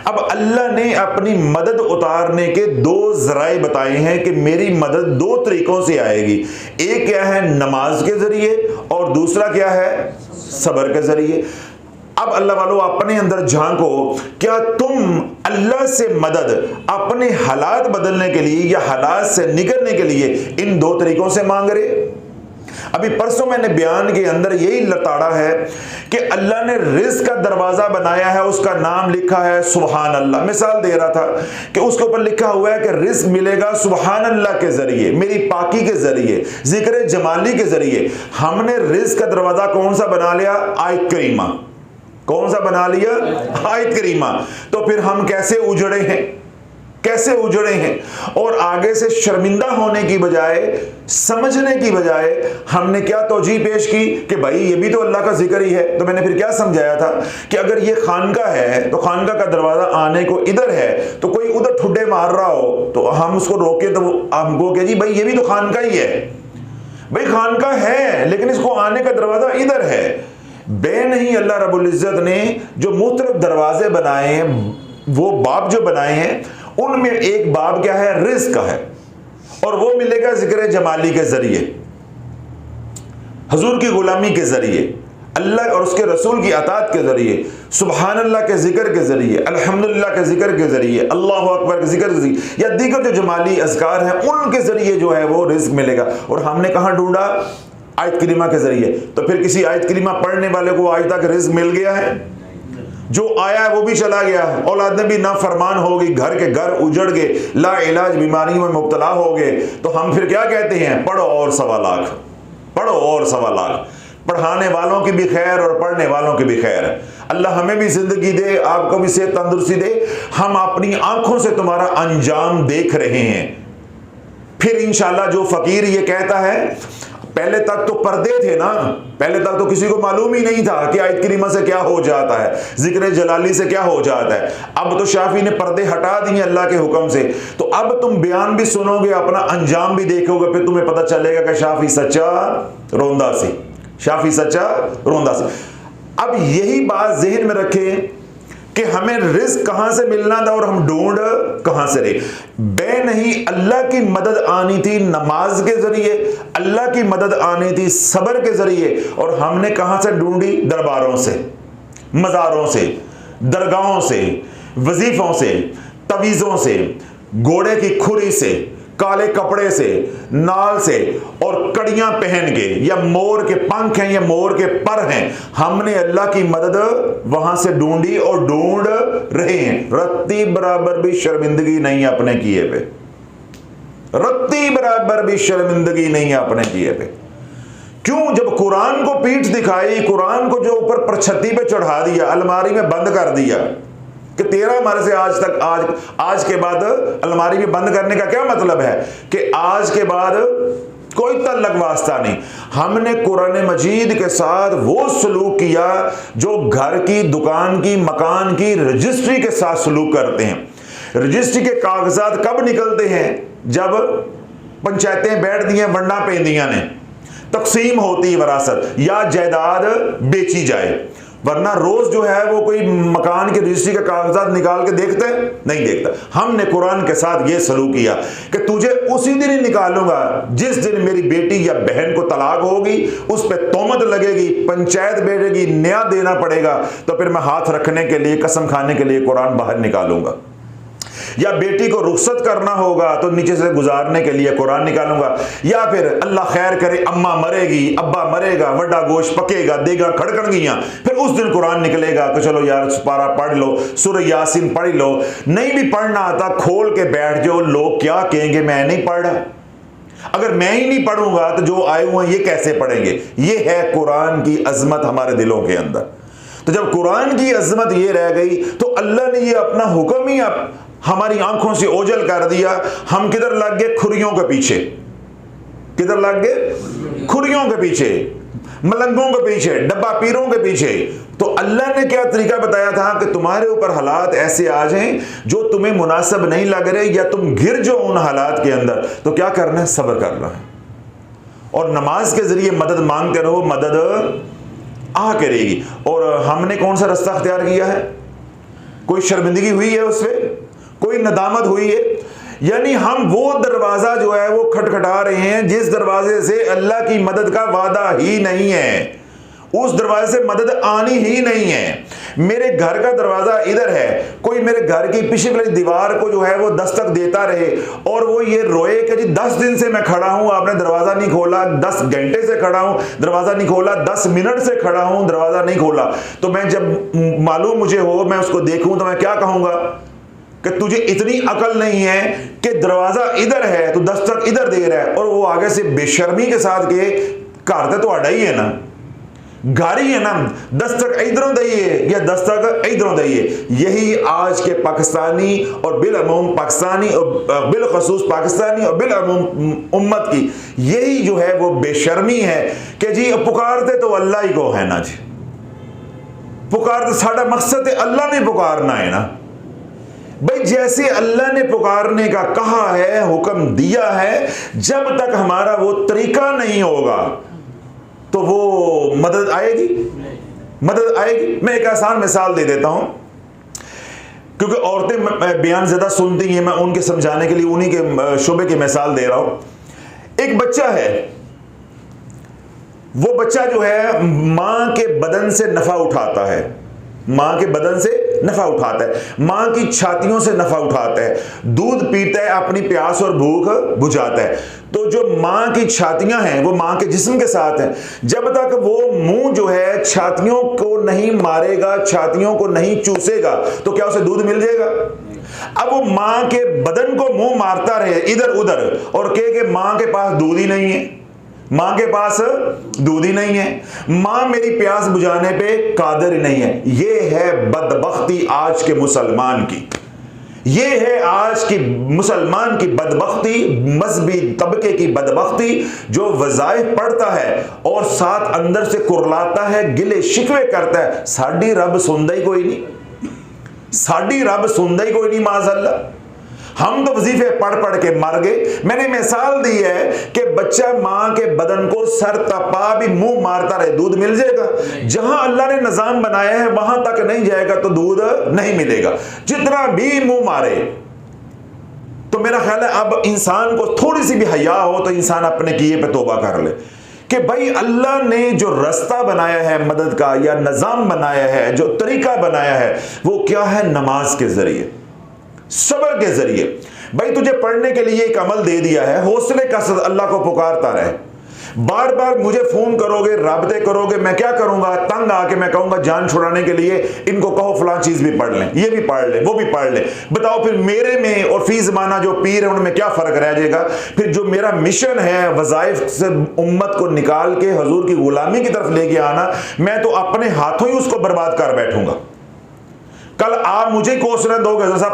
अब अल्लाह ने अपनी मदद उतारने के 2 जराए बताए हैं कि मेरी मदद 2 तरीकों से आएगी। एक क्या है? नमाज के जरिए, और दूसरा क्या है? सब्र के जरिए। अब अल्लाह वालों अपने अंदर झांको, क्या तुम अल्लाह से मदद अपने हालात बदलने के लिए या हालात से निकलने के लिए इन 2 तरीकों से मांग रहे? अभी परसों मैंने बयान के अंदर यही लताड़ा है कि अल्लाह ने रिज़्क़ का दरवाजा बनाया है, उसका नाम लिखा है सुबहान अल्लाह। मिसाल दे रहा था कि उसके ऊपर लिखा हुआ है कि रिज़्क़ मिलेगा सुबहान अल्लाह के जरिए, मेरी पाकी के जरिए, जिक्र जमाली के जरिए। हमने रिज़्क़ का दरवाजा कौन सा बना लिया? आयत करीमा। कौन सा बना लिया? आयत करीमा। तो फिर हम कैसे उजड़े हैं? और आगे से शर्मिंदा होने की बजाय, समझने की बजाय हमने क्या तौजीह पेश की कि भाई ये भी तो अल्लाह का जिक्र ही है। तो मैंने फिर क्या समझाया था कि अगर ये खानका है तो खानका का दरवाजा आने को इधर है, तो कोई उधर ठुड्डे मार रहा हो तो हम उसको रोके तो हमको कहे जी भाई ये भी तो खानका ही है। भाई खानका है लेकिन इसको आने का दरवाजा इधर है। बे नहीं, अल्लाह रब्बुल इज्जत ने जो मुख्तलिफ दरवाजे बनाए हैं, वो बाब जो बनाए हैं, उनमें एक बाब क्या है? रिज़्क़ का है, और वो मिलेगा जिक्र जमाली के जरिए, हुजूर की गुलामी के जरिए, अल्लाह और उसके रसूल की अताअत के जरिए, सुबहान अल्लाह के जिक्र के जरिए, अल्हम्दुलिल्लाह के जिक्र के जरिए, अल्लाहु अकबर के जिक्र के जरिए, या दीगर जो जमाली अज़कार हैं उनके जरिए जो है वो रिज़्क़ मिलेगा। और हमने कहाँ ढूंढा? आयत करीमा के जरिए। तो फिर किसी आयत करीमा पढ़ने वाले को आज तक रिज़्क़ मिल गया है? जो आया है वो भी चला गया, औलाद भी ना फरमान हो गई, घर के घर उजड़ गए, ला इलाज बीमारी में मुब्तला हो गए। तो हम फिर क्या कहते हैं? पढ़ो और 1.25 लाख, पढ़ो और 1.25 लाख। पढ़ाने वालों की भी खैर और पढ़ने वालों की भी खैर। अल्लाह हमें भी जिंदगी दे, आपको भी सेहत तंदुरुस्ती दे। हम अपनी आंखों से तुम्हारा अंजाम देख रहे हैं। फिर इंशाल्लाह जो फकीर ये कहता है, पहले तक तो पर्दे थे ना, पहले तक तो किसी को मालूम ही नहीं था कि आयत करीमा से क्या हो जाता है, जिक्र जलाली से क्या हो जाता है। अब तो शाफी ने पर्दे हटा दिए अल्लाह के हुक्म से। तो अब तुम बयान भी सुनोगे, अपना अंजाम भी देखोगे, फिर तुम्हें पता चलेगा कि शाफी सच्चा रोंदा सी, शाफी सच्चा रोंदा सी। अब यही बात जहन में रखें कि हमें रिज़्क़ कहां से मिलना था और हम ढूंढ कहां से रहे। बे नहीं, अल्लाह की मदद आनी थी नमाज के जरिए, अल्लाह की मदद आनी थी सब्र के जरिए, और हमने कहां से ढूंढी? दरबारों से, मज़ारों से, दरगाहों से, वजीफों से, तवीज़ों से, घोड़े की खुरी से, काले कपड़े से, नाल से और कड़ियां पहन के, या मोर के पंख हैं या मोर के पर हैं, हमने अल्लाह की मदद वहां से ढूंढी और ढूंढ रहे हैं। रत्ती बराबर भी शर्मिंदगी नहीं अपने किए पे, रत्ती बराबर भी शर्मिंदगी नहीं अपने किए पे। क्यों? जब कुरान को पीठ दिखाई, कुरान को जो ऊपर परछत्ती पे चढ़ा दिया, अलमारी में बंद कर दिया कि तेरा हमारे से आज तक, आज के बाद अलमारी में बंद करने का क्या मतलब है कि आज के बाद कोई तल्लक वास्ता नहीं। हमने कुरान मजीद के साथ वो सलूक किया जो घर की, दुकान की, मकान की रजिस्ट्री के साथ सलूक करते हैं। रजिस्ट्री के कागजात कब निकलते हैं? जब पंचायतें बैठ दी हैं, वंडा पेंदियां ने, तकसीम होती है वरासत या जायदाद बेची जाए, वरना रोज जो है वो कोई मकान के रजिस्ट्री के कागजात निकाल के देखते हैं? नहीं देखता। हमने कुरान के साथ ये सलूक किया कि तुझे उसी दिन ही निकालूंगा जिस दिन मेरी बेटी या बहन को तलाक होगी, उस पर तोहमत लगेगी, पंचायत बैठेगी, न्याय देना पड़ेगा, तो फिर मैं हाथ रखने के लिए, कसम खाने के लिए कुरान बाहर निकालूंगा। या बेटी को रुखसत करना होगा तो नीचे से गुजारने के लिए कुरान निकालूंगा। या फिर अल्लाह खैर करे अम्मा मरेगी, अब्बा मरेगा, वड्डा गोश्त पकेगा, देगा खड़कणगियां, फिर उस दिन कुरान निकलेगा कि चलो यार पारा पढ़ लो, सूरह यासीन पढ़ लो। नहीं भी पढ़ना आता, खोल के बैठ जाओ, लोग क्या कहेंगे मैं नहीं पढ़ रहा। अगर मैं ही नहीं पढ़ूंगा तो जो आए हुए ये कैसे पढ़ेंगे? ये है कुरान की अजमत हमारे दिलों के अंदर। तो जब कुरान की अजमत ये रह गई तो अल्लाह ने ये अपना हुक्म ही हमारी आंखों से ओझल कर दिया। हम किधर लग गए? खुरियों के पीछे। किधर लग गए? खुरियों के पीछे, मलंगों के पीछे, डब्बा पीरों के पीछे। तो अल्लाह ने क्या तरीका बताया था कि तुम्हारे ऊपर हालात ऐसे आ जाएं जो तुम्हें मुनासिब नहीं लग रहे, या तुम गिर जाओ उन हालात के अंदर, तो क्या करना है? सब्र करना है और नमाज के जरिए मदद मांगते रहो, मदद आ करेगी। और हमने कौन सा रास्ता अख्तियार किया है? कोई शर्मिंदगी हुई है उससे? कोई नदामत हुई है? यानी हम वो दरवाजा जो है वो खटखटा रहे हैं जिस दरवाजे से अल्लाह की मदद का वादा ही नहीं है, उस दरवाजे से मदद आनी ही नहीं है। मेरे घर का दरवाजा इधर है, कोई मेरे घर की पिछली वाली दीवार को जो है वो दस्तक देता रहे और वो ये रोए कि जी 10 दिन से मैं खड़ा हूं, आपने दरवाजा नहीं खोला, 10 घंटे से खड़ा हूं, दरवाजा नहीं खोला, 10 मिनट से खड़ा हूं, दरवाजा नहीं खोला। तो मैं जब मालूम मुझे हो, मैं उसको देखूं तो मैं क्या कहूंगा कि तुझे इतनी अकल नहीं है कि दरवाजा इधर है तो दस्तक इधर दे रहा है, और वो आगे से बेशर्मी के साथ के घर तो ਤੁਹਾਡਾ ही है ना, घर ही है ना, दस्तक इधरों दइए या दस्तक इधरों दइए। यही आज के पाकिस्तानी और बिलअमूम पाकिस्तानी और बिलखसूस पाकिस्तानी और बिलअमूम उम्मत की यही जो है वो बेशर्मी है कि जी पुकारते तो अल्लाह ही को है ना जी, पुकारते साड़ा मकसद है अल्लाह ने पुकारना है ना भाई। जैसे अल्लाह ने पुकारने का कहा है, हुक्म दिया है, जब तक हमारा वो तरीका नहीं होगा तो वो मदद आएगी? मदद आएगी? मैं एक आसान मिसाल दे देता हूं, क्योंकि औरतें बयान ज्यादा सुनती हैं, मैं उनके समझाने के लिए उन्हीं के शोबे की मिसाल दे रहा हूं। एक बच्चा है, वो बच्चा जो है मां के बदन से नफा उठाता है, मां के बदन से नफा उठाता है, मां की छातियों से नफा उठाता है, दूध पीता है, अपनी प्यास और भूख बुझाता है। तो जो मां की छातियां हैं वो मां के जिस्म के साथ हैं, जब तक वो मुंह जो है छातियों को नहीं मारेगा, छातियों को नहीं चूसेगा, तो क्या उसे दूध मिल जाएगा? अब वो मां के बदन को मुंह मारता रहे इधर उधर और कहे कि मां के पास दूध ही नहीं है, मां के पास दूध ही नहीं है, मां मेरी प्यास बुझाने पे कादिर ही नहीं है। ये है बदबख्ती आज के मुसलमान की, ये है आज की मुसलमान की बदबख्ती, मजहबी तबके की बदबख्ती, जो वज़ाइफ पढ़ता है और साथ अंदर से कुरलाता है, गिले शिकवे करता है, साडी रब सुनदा ही कोई नहीं, साडी रब सुनदा ही कोई नहीं माज़अल्लाह। हम तो वजीफे पढ़ पढ़ के मर गए। मैंने मिसाल दी है कि बच्चा मां के बदन को सर तपा भी मुंह मारता रहे, दूध मिल जाएगा? जहां अल्लाह ने निजाम बनाया है वहां तक नहीं जाएगा तो दूध नहीं मिलेगा, जितना भी मुंह मारे। तो मेरा ख्याल है अब इंसान को थोड़ी सी भी हया हो तो इंसान अपने किए पे तौबा कर ले कि भाई अल्लाह ने जो रास्ता बनाया है मदद का, या निजाम बनाया है, जो तरीका बनाया है, वो क्या है? नमाज के जरिए, सब्र के जरिए। भाई तुझे पढ़ने के लिए एक अमल दे दिया है, हौसले का साथ अल्लाह को पुकारता रहे। बार बार मुझे फोन करोगे, राब्ते करोगे, मैं क्या करूंगा, तंग आके मैं कहूंगा जान छुड़ाने के लिए इनको कहो फलां चीज भी पढ़ लें, ये भी पढ़ लें, वो भी पढ़ लें। बताओ फिर मेरे में और फी ज़माना जो पीर है उनमें क्या फर्क रह जाएगा? फिर जो मेरा मिशन है वज़ाइफ से उम्मत को निकाल के हजूर की गुलामी की तरफ लेके आना, मैं तो अपने हाथों ही उसको बर्बाद कर बैठूंगा। कल आप मुझे कोसना दोगे, जैसा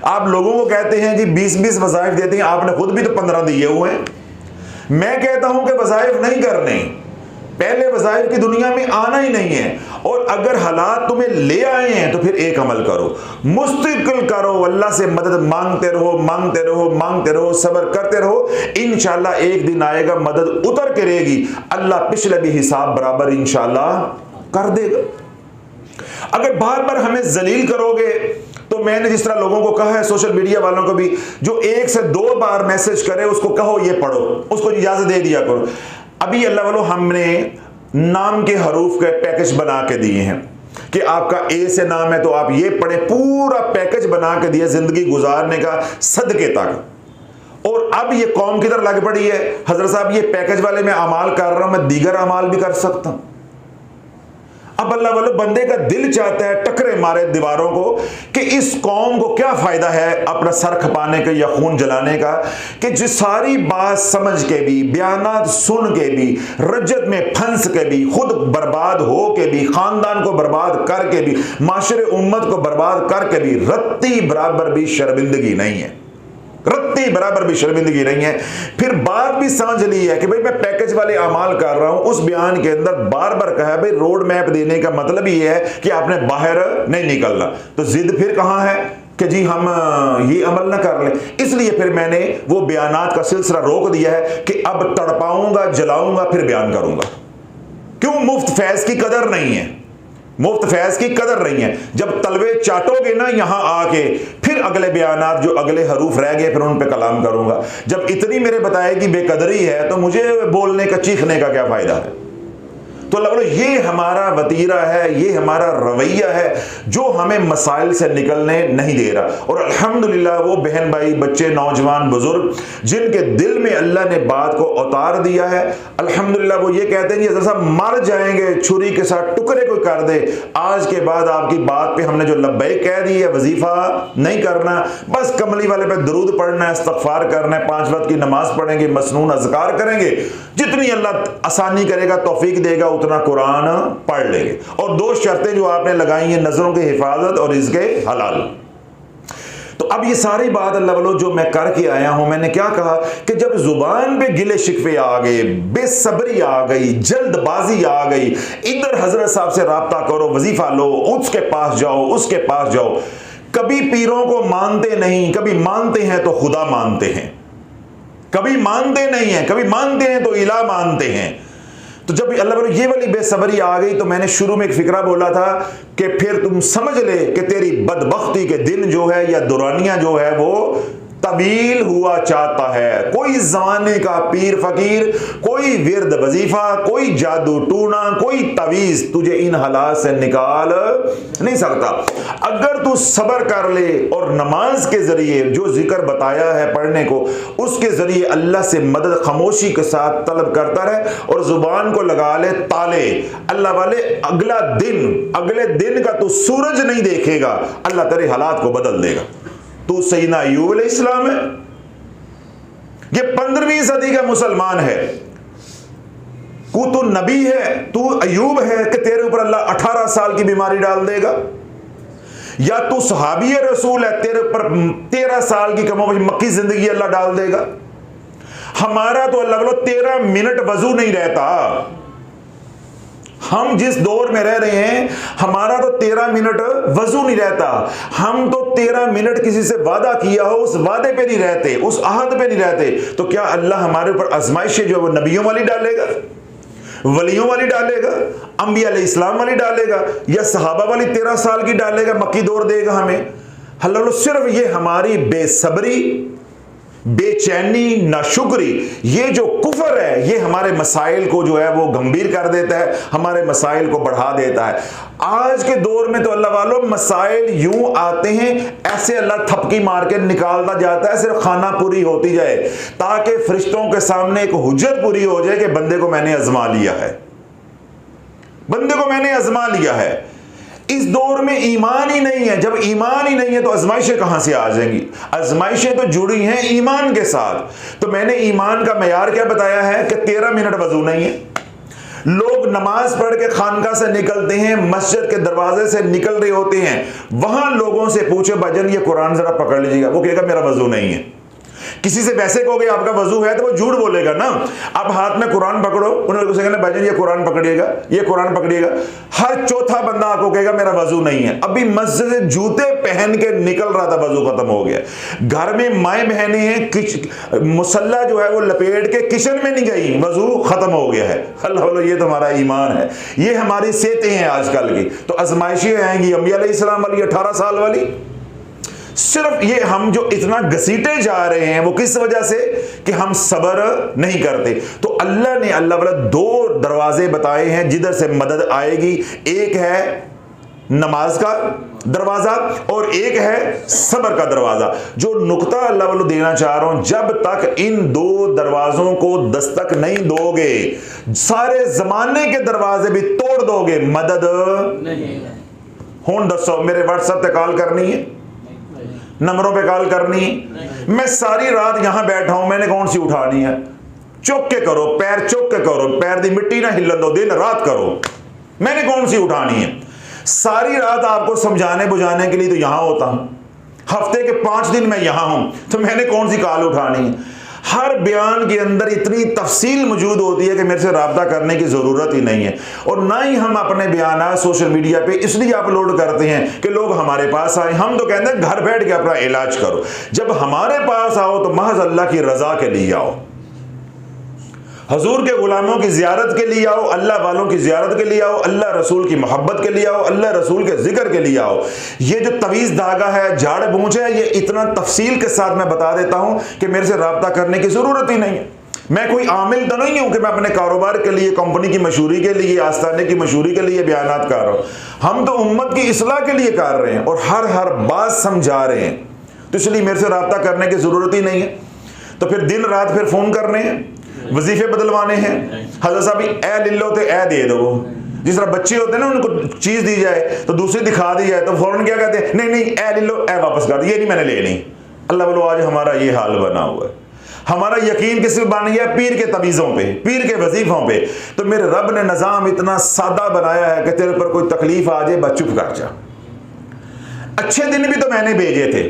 आप लोगों को कहते हैं कि 20-20 वज़ाइफ देते हैं, आपने खुद भी तो 15 दिए हुए हैं। मैं कहता हूं कि वज़ाइफ नहीं करने, पहले वज़ाइफ की दुनिया में आना ही नहीं है। और अगर हालात तुम्हें ले आए हैं तो फिर एक अमल करो, मुस्तकिल करो, अल्लाह से मदद मांगते रहो, मांगते रहो, मांगते रहो, सब्र करते रहो। इंशाअल्लाह एक दिन आएगा मदद उतर के रहेगी, अल्लाह पिछले भी हिसाब बराबर इंशाअल्लाह कर देगा। अगर बार बार हमें जलील करोगे तो मैंने जिस तरह लोगों को कहा है, सोशल मीडिया वालों को भी, जो 1 से 2 बार मैसेज करे उसको कहो ये पढ़ो, उसको इजाजत दे दिया करो। अभी अल्लाह वालों हमने नाम के हरूफ के पैकेज बना के दिए हैं कि आपका ए से नाम है तो आप ये पढ़े, पूरा पैकेज बना के दिया जिंदगी गुजारने का सदके तक। और अब ये कौम किधर लग पड़ी है, हजरत साहब ये पैकेज वाले मैं अमाल कर रहा हूं, मैं दीगर अमाल भी कर सकता हूं। अब अल्लाह वालों बंदे का दिल चाहता है टकरे मारे दीवारों को कि इस कौम को क्या फायदा है अपना सर खपाने का या खून जलाने का, कि जो सारी बात समझ के भी, बयानात सुन के भी, रज्जत में फंस के भी, खुद बर्बाद हो के भी, खानदान को बर्बाद करके भी, माशरे उम्मत को बर्बाद करके भी रत्ती बराबर भी शर्मिंदगी नहीं है, रत्ती बराबर भी शर्मिंदगी नहीं है। फिर बात भी समझ ली है कि भाई मैं पैकेज वाले अमाल कर रहा हूं, उस बयान के अंदर बार बार कहा है भाई रोड मैप देने का मतलब ये है कि आपने बाहर नहीं निकलना, तो जिद फिर कहां है कि जी हम ये अमल ना कर लें। इसलिए फिर मैंने वो बयानात का सिलसिला रोक दिया है कि अब तड़पाऊंगा, जलाऊंगा, फिर बयान करूंगा। क्यों? मुफ्त फैज की कदर नहीं है, मुफ्त फैज की कदर नहीं है। जब तलवे चाटोगे ना यहां आके, फिर अगले बयानात जो अगले हरूफ रह गए फिर उन पे कलाम करूंगा। जब इतनी मेरे बताए कि बेकदरी है तो मुझे बोलने का, चीखने का क्या फायदा है? तो अल्लाह ये हमारा वतीरा है, ये हमारा रवैया है जो हमें मसाइल से निकलने नहीं दे रहा। और अल्हम्दुलिल्लाह वो बहन भाई, बच्चे, नौजवान, बुजुर्ग जिनके दिल में अल्लाह ने बात को उतार दिया है, अल्हम्दुलिल्लाह वो ये कहते हैं कि जैसा मर जाएंगे छुरी के साथ टुकड़े कोई कर दे, आज के बाद आपकी बात पे हमने जो लब्बैक कह दी है, वजीफा नहीं करना, बस कमली वाले पे दरूद पढ़ना है, इस्तगफार करना है, 5 वक्त की नमाज पढ़ेंगे, मसनून अज़कार करेंगे, जितनी अल्लाह आसानी करेगा, तौफीक देगा, उतना कुरान पढ़ लेंगे। और 2 शर्तें जो आपने लगाई हैं, नजरों की हिफाजत और रिज़्क़े हलाल। तो अब ये सारी बात अल्लाह वालों जो मैं करके आया हूं, मैंने क्या कहा कि जब जुबान पे गिले शिकवे आ गए, बेसब्री आ गई, जल्दबाजी आ गई, इधर हजरत साहब से राब्ता करो, वजीफा लो, उसके पास जाओ, उसके पास जाओ। कभी पीरों को मानते नहीं, कभी मानते हैं तो खुदा मानते हैं, कभी मानते नहीं है, कभी मानते हैं तो इला मानते हैं। तो जब अल्लाह ये वाली बेसब्री आ गई तो मैंने शुरू में एक फिक्रा बोला था कि फिर तुम समझ ले कि तेरी बदबख्ती के दिन जो है या दुरानियां जो है वो तवील हुआ चाहता है। कोई ज़माने का पीर फकीर, कोई विरद वजीफा, कोई जादू टूना, कोई तवीज़ तुझे इन हालात से निकाल नहीं सकता। अगर तू सब्र कर ले और नमाज के जरिए जो जिक्र बताया है पढ़ने को, उसके जरिए अल्लाह से मदद खामोशी के साथ तलब करता रहे और जुबान को लगा ले ताले, अल्लाह वाले अगले दिन का तू सूरज नहीं देखेगा, अल्लाह तेरे हालात को बदल देगा। तू सैयदना अय्यूब अलैहिस्सलाम है, ये 15वीं सदी का मुसलमान है, तू नबी है, तू अय्यूब है कि तेरे ऊपर अल्लाह 18 साल की बीमारी डाल देगा, या तू सहाबी रसूल है, तेरे ऊपर 13 साल की कमोबेश मक्की जिंदगी अल्लाह डाल देगा। हमारा तो अल्लाह बोलो 13 मिनट वजू नहीं रहता। हम जिस दौर में रह रहे हैं हमारा तो 13 मिनट वजू नहीं रहता। हम तो 13 मिनट किसी से वादा किया हो उस वादे पे नहीं रहते, उस आहद पे नहीं रहते। तो क्या अल्लाह हमारे ऊपर आजमाइशें जो वो नबियों वाली डालेगा, वलियों वाली डालेगा, अंबिया अलैहिस्सलाम वाली डालेगा, या सहाबा वाली 13 साल की डालेगा, मक्की दौर देगा हमें? अल्लाह सिर्फ ये हमारी बेसब्री, बेचैनी, नाशुक्री, ये जो कुफर है ये हमारे मसाइल को जो है वो गंभीर कर देता है, हमारे मसाइल को बढ़ा देता है। आज के दौर में तो अल्लाह वालों मसाइल यूं आते हैं, ऐसे अल्लाह थपकी मार के निकालता जाता है, सिर्फ खाना पूरी होती जाए ताकि फरिश्तों के सामने एक हुज्जत पूरी हो जाए कि बंदे को मैंने आजमा लिया है, बंदे को मैंने आजमा लिया है। इस दौर में ईमान ही नहीं है। जब ईमान ही नहीं है तो आजमाइशें कहां से आ जाएंगी? आजमाइशें तो जुड़ी हैं ईमान के साथ। तो मैंने ईमान का मयार क्या बताया है कि 13 मिनट वजू नहीं है। लोग नमाज पढ़ के खानका से निकलते हैं, मस्जिद के दरवाजे से निकल रहे होते हैं, वहां लोगों से पूछे भजन ये कुरान जरा पकड़ लीजिएगा, वो कहेगा मेरा वजू नहीं है। किसी से वैसे कहोगे आपका वजू है तो वो झूठ बोलेगा ना। अब हाथ में कुरान पकड़ो, उन्होंने कहना भाईजान ये कुरान पकड़िएगा, ये कुरान पकड़िएगा। हर चौथा बंदा आपको कहेगा मेरा वजू नहीं है। अभी मस्जिद से जूते पहन के निकल रहा था, वजू खत्म हो गया। घर में माए बहनें हैं, मुसल्ला जो है वो लपेट के किचन में नहीं गई, वजू खत्म हो गया है। अल्लाह बोलो ये तो हमारा ईमान है, ये हमारी सेहतें हैं आजकल की। तो आजमाइशें आएंगी अंबिया अलैहिस्सलाम वाली 18 साल वाली। सिर्फ ये हम जो इतना घसीटे जा रहे हैं वो किस वजह से कि हम सब्र नहीं करते। तो अल्लाह ने अल्लाह वाला 2 दरवाजे बताए हैं जिधर से मदद आएगी। एक है नमाज का दरवाजा और एक है सब्र का दरवाजा। जो नुक्ता अल्लाह वाला देना चाह रहा हूं, जब तक इन 2 दरवाजों को दस्तक नहीं दोगे, सारे जमाने के दरवाजे भी तोड़ दोगे, मदद नहीं। हुन दसो मेरे व्हाट्सएप पे कॉल करनी है, नंबरों पे कॉल करनी है। मैं सारी रात यहां बैठा हूं, मैंने कौन सी उठानी है? चुक के करो, पैर चुक के करो, पैर दी मिट्टी ना हिलन दो, दिन रात करो, मैंने कौन सी उठानी है? सारी रात आपको समझाने बुझाने के लिए तो यहां होता हूं, हफ्ते के 5 दिन मैं यहां हूं, तो मैंने कौन सी कॉल उठानी है? हर बयान के अंदर इतनी तफसील मौजूद होती है कि मेरे से राब्ता करने की ज़रूरत ही नहीं है। और ना ही हम अपने बयान सोशल मीडिया पे इसलिए अपलोड करते हैं कि लोग हमारे पास आए। हम तो कहते हैं घर बैठ के अपना इलाज करो। जब हमारे पास आओ तो महज अल्लाह की रज़ा के लिए आओ, हजूर के गुलामों की ज़ियारत के लिए आओ, अल्लाह वालों की ज़ियारत के लिए आओ, अल्लाह रसूल की मोहब्बत के लिए आओ, अल्लाह रसूल के जिक्र के लिए आओ। ये जो तवीज़ धागा है, झाड़ बूझ है, ये इतना तफसील के साथ मैं बता देता हूं कि मेरे से रब्ता करने की ज़रूरत ही नहीं है। मैं कोई आमिल तो नहीं हूं कि मैं अपने कारोबार के लिए, कंपनी की मशहूरी के लिए, आस्थाने की मशहूरी के लिए बयानात कर रहा हूं। हम तो उम्मत की इस्लाह के लिए कर रहे हैं और हर बात समझा रहे हैं। तो इसलिए मेरे से रब्ता करने की ज़रूरत ही नहीं है। तो फिर दिन रात फिर फ़ोन करने हैं, वजीफे बदलवाने हैं। हज़रत साहब ए लिल्लो तो ए दे दो। जिस तरह बच्चे होते हैं ना, उनको चीज़ दी जाए तो दूसरी दिखा दी जाए तो फौरन क्या कहते हैं, नहीं नहीं ए लिल्लो ए वापस कर दो, ये नहीं मैंने लेनी। अल्लाह बोलो आज हमारा ये हाल बना हुआ है। हमारा यकीन किस पे बन गया? पीर के तवीज़ों पे, पीर के वजीफों पे। तो मेरे रब ने निज़ाम इतना सादा बनाया है कि तेरे पर कोई तकलीफ आ जाए बस चुप कर जा। अच्छे दिन भी तो मैंने भेजे थे,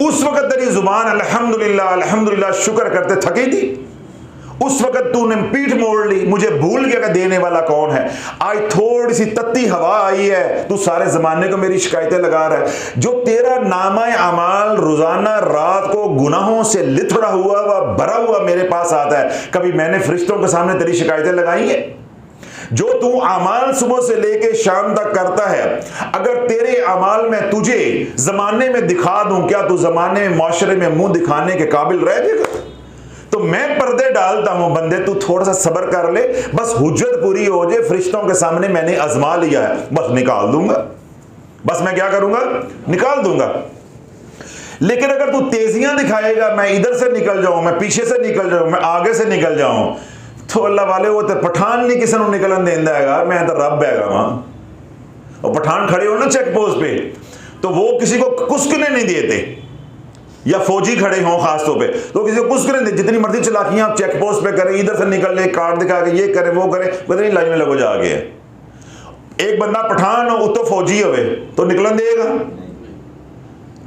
उस वक्त तेरी जुबान अल्हम्दुलिल्लाह अल्हम्दुलिल्लाह शुक्र करते थकी थी। उस वक्त तूने पीठ मोड़ ली, मुझे भूल गया कि देने वाला कौन है। आज थोड़ी सी तत्ती हवा आई है, तू सारे जमाने को मेरी शिकायतें लगा रहा है। जो तेरा नामा अमाल रोजाना रात को गुनाहों से लिथड़ा हुआ व भरा हुआ मेरे पास आता है, कभी मैंने फरिश्तों के सामने तेरी शिकायतें लगाई है? जो तू अमाल सुबह से लेके शाम तक करता है, अगर तेरे अमाल में तुझे जमाने में दिखा दूं, क्या तू जमाने में माशरे में मुंह दिखाने के काबिल रह जाएगा? तो मैं पर्दे डालता हूं, बंदे तू थोड़ा सा सब्र कर ले, बस हुज्जत पूरी हो जाए, फरिश्तों के सामने मैंने आजमा लिया है, बस निकाल दूंगा। बस मैं क्या करूंगा? निकाल दूंगा। लेकिन अगर तू तेजियां दिखाएगा, मैं इधर से निकल जाऊं, मैं पीछे से निकल जाऊं, मैं आगे से निकल जाऊं, तो अल्लाह वाले वो तो पठान नहीं किसी को निकलन देंदा है, मैं तो रब हैगा वहां। और पठान खड़े हो ना चेक पोस्ट पे, तो वो किसी को कुस्कने नहीं देते, या फौजी खड़े हों खासतौर पे तो किसी को कुछ करें, जितनी मर्जी चलाकियां आप चेक पोस्ट पे करें, इधर से निकल ले, कार्ड दिखा के ये करें वो करें, पता लाइन में लगो जाके। एक बंदा पठान हो तो फौजी होवे तो निकलन देगा?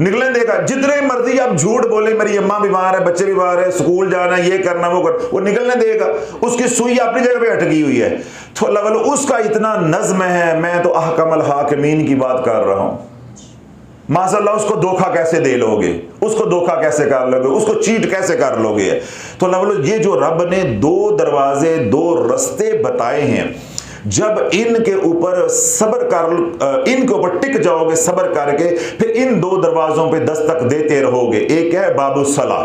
निकलन देगा। जितने मर्जी आप झूठ बोले, मेरी अम्मा बीमार है, बच्चे बीमार है, स्कूल जाना है, ये करना वो कर, वो निकलने देगा। उसकी सुई अपनी जगह पे अटकी हुई है, तो अल्लाह वाला उसका इतना नज़्म है। मैं तो अहकमुल हाकिमीन की बात कर रहा हूं। माशाअल्लाह उसको धोखा कैसे दे लोगे, उसको धोखा कैसे कर लोगे, उसको चीट कैसे कर लोगे? तो अल्लाह वाला ये जो रब ने 2 दरवाजे 2 रास्ते बताए हैं, जब इनके ऊपर सब्र कर, इनके ऊपर टिक जाओगे सब्र करके, फिर इन 2 दरवाजों पे दस्तक देते रहोगे। एक है बाबुस सला,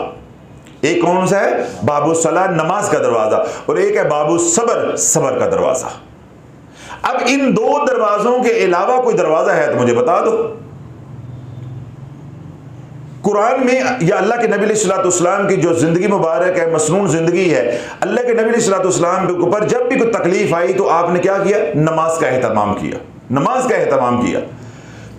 एक कौन सा है? बाबु सलाह, नमाज का दरवाजा, और एक है बाबु सबर, सबर का दरवाजा। अब इन दो दरवाजों के अलावा कोई दरवाजा है तो मुझे बता दो। कुरान में या अल्लाह के नबी सल्लल्लाहु की जो जिंदगी मुबारक है, मसनून जिंदगी है, अल्लाह के नबी सल्लल्लाहु के ऊपर जब भी कोई तकलीफ आई तो आपने क्या किया? नमाज का एहतमाम किया, नमाज का एहतमाम किया।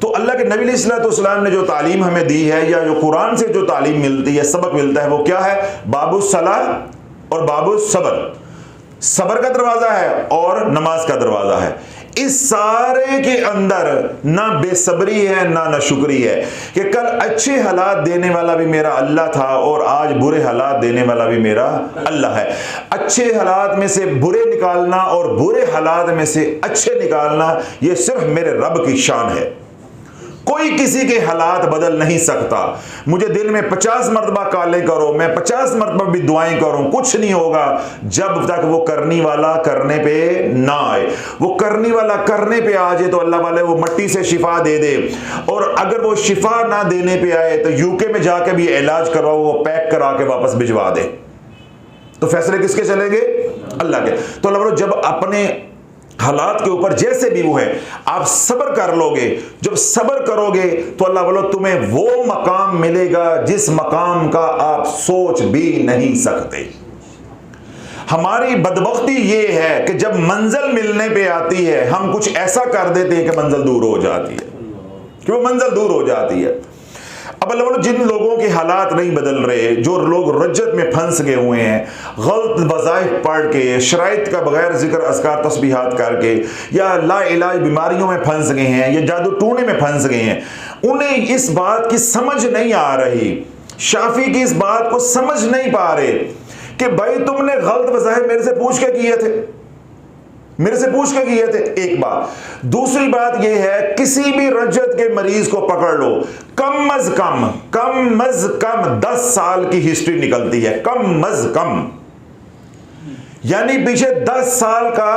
तो अल्लाह के नबी सल्लल्लाहु ने जो तालीम हमें दी है, या जो कुरान से जो तालीम मिलती है, सबक मिलता है, वो क्या है? बाबु सलाह और बाबु सबर, सबर का दरवाजा है और नमाज का दरवाजा है। इस सारे के अंदर ना बेसब्री है ना शुक्री है कि कल अच्छे हालात देने वाला भी मेरा अल्लाह था और आज बुरे हालात देने वाला भी मेरा अल्लाह है। अच्छे हालात में से बुरे निकालना और बुरे हालात में से अच्छे निकालना, ये सिर्फ मेरे रब की शान है। कोई किसी के हालात बदल नहीं सकता। मुझे दिन में 50 मरतबा काले करो, मैं 50 मरतबा भी दुआएं करूं, कुछ नहीं होगा जब तक वो करने वाला करने पे ना आए। वो करने वाला करने पे आ जाए तो अल्लाह वाले वो मट्टी से शिफा दे दे, और अगर वो शिफा ना देने पे आए तो यूके में जाके भी इलाज करवाओ, वो पैक करा के वापस भिजवा दे। तो फैसले किसके चलेंगे? अल्लाह के। तो अल्लाह वाले जब अपने हालात के ऊपर जैसे भी वो है आप सब्र कर लोगे, जब सब्र करोगे तो अल्लाह वालों तुम्हें वो मकाम मिलेगा जिस मकाम का आप सोच भी नहीं सकते। हमारी बदबख्ती ये है कि जब मंजिल मिलने पे आती है हम कुछ ऐसा कर देते हैं कि मंजिल दूर हो जाती है, कि वो मंजिल दूर हो जाती है। अब अल्लाह जिन लोगों के हालात नहीं बदल रहे, जो लोग रज्जत में फंस गए हुए हैं, गलत वज़ाइफ पढ़ के, शराइत का बगैर जिक्र अस्कार तस्बीहात करके, या ला इलाज बीमारियों में फंस गए हैं, या जादू टूने में फंस गए हैं, उन्हें इस बात की समझ नहीं आ रही, शाफी की इस बात को समझ नहीं पा रहे कि भाई तुमने गलत वज़ाइफ मेरे से पूछ के किए थे, मेरे से पूछ के किए थे। एक बात। दूसरी बात यह है किसी भी रज्जत के मरीज को पकड़ लो, कम अज कम 10 साल की हिस्ट्री निकलती है, कम अज कम, यानी पीछे 10 साल का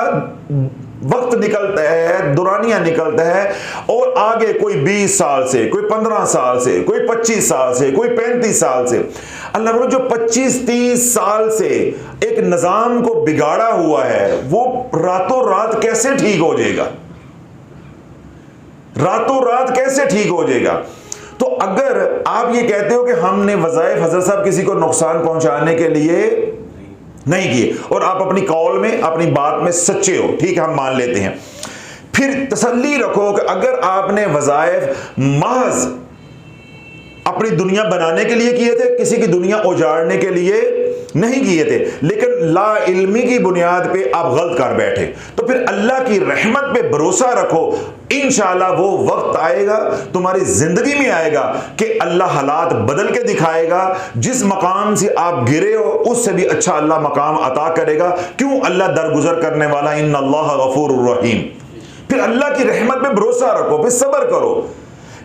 वक्त निकलता है, दुरानिया निकलता है, और आगे कोई 20 साल से, कोई 15 साल से, कोई 25 साल से, कोई 35 साल से। अल्लाह जो 25-30 साल से एक निजाम को बिगाड़ा हुआ है वो रातों रात कैसे ठीक हो जाएगा? रातों रात कैसे ठीक हो जाएगा? तो अगर आप ये कहते हो कि हमने वज़ाइफ हज़रत साहब किसी को नुकसान पहुंचाने के लिए नहीं किए, और आप अपनी कौल में, अपनी बात में सच्चे हो, ठीक है, हम मान लेते हैं, फिर तसल्ली रखो कि अगर आपने वज़ाइफ महज अपनी दुनिया बनाने के लिए किए थे, किसी की दुनिया उजाड़ने के लिए नहीं किए थे, लेकिन ला इल्मी की बुनियाद पे आप गलत कर बैठे, तो फिर अल्लाह की रहमत पे भरोसा रखो, इंशाअल्लाह वो वक्त आएगा, तुम्हारी जिंदगी में आएगा कि अल्लाह हालात बदल के दिखाएगा। जिस मकाम से आप गिरे हो उससे भी अच्छा अल्लाह मकाम अता करेगा। क्यों? अल्लाह दरगुजर करने वाला, इन्नल्लाह गफूरुर रहीम। फिर अल्लाह की रहमत पे भरोसा रखो, फिर सब्र करो।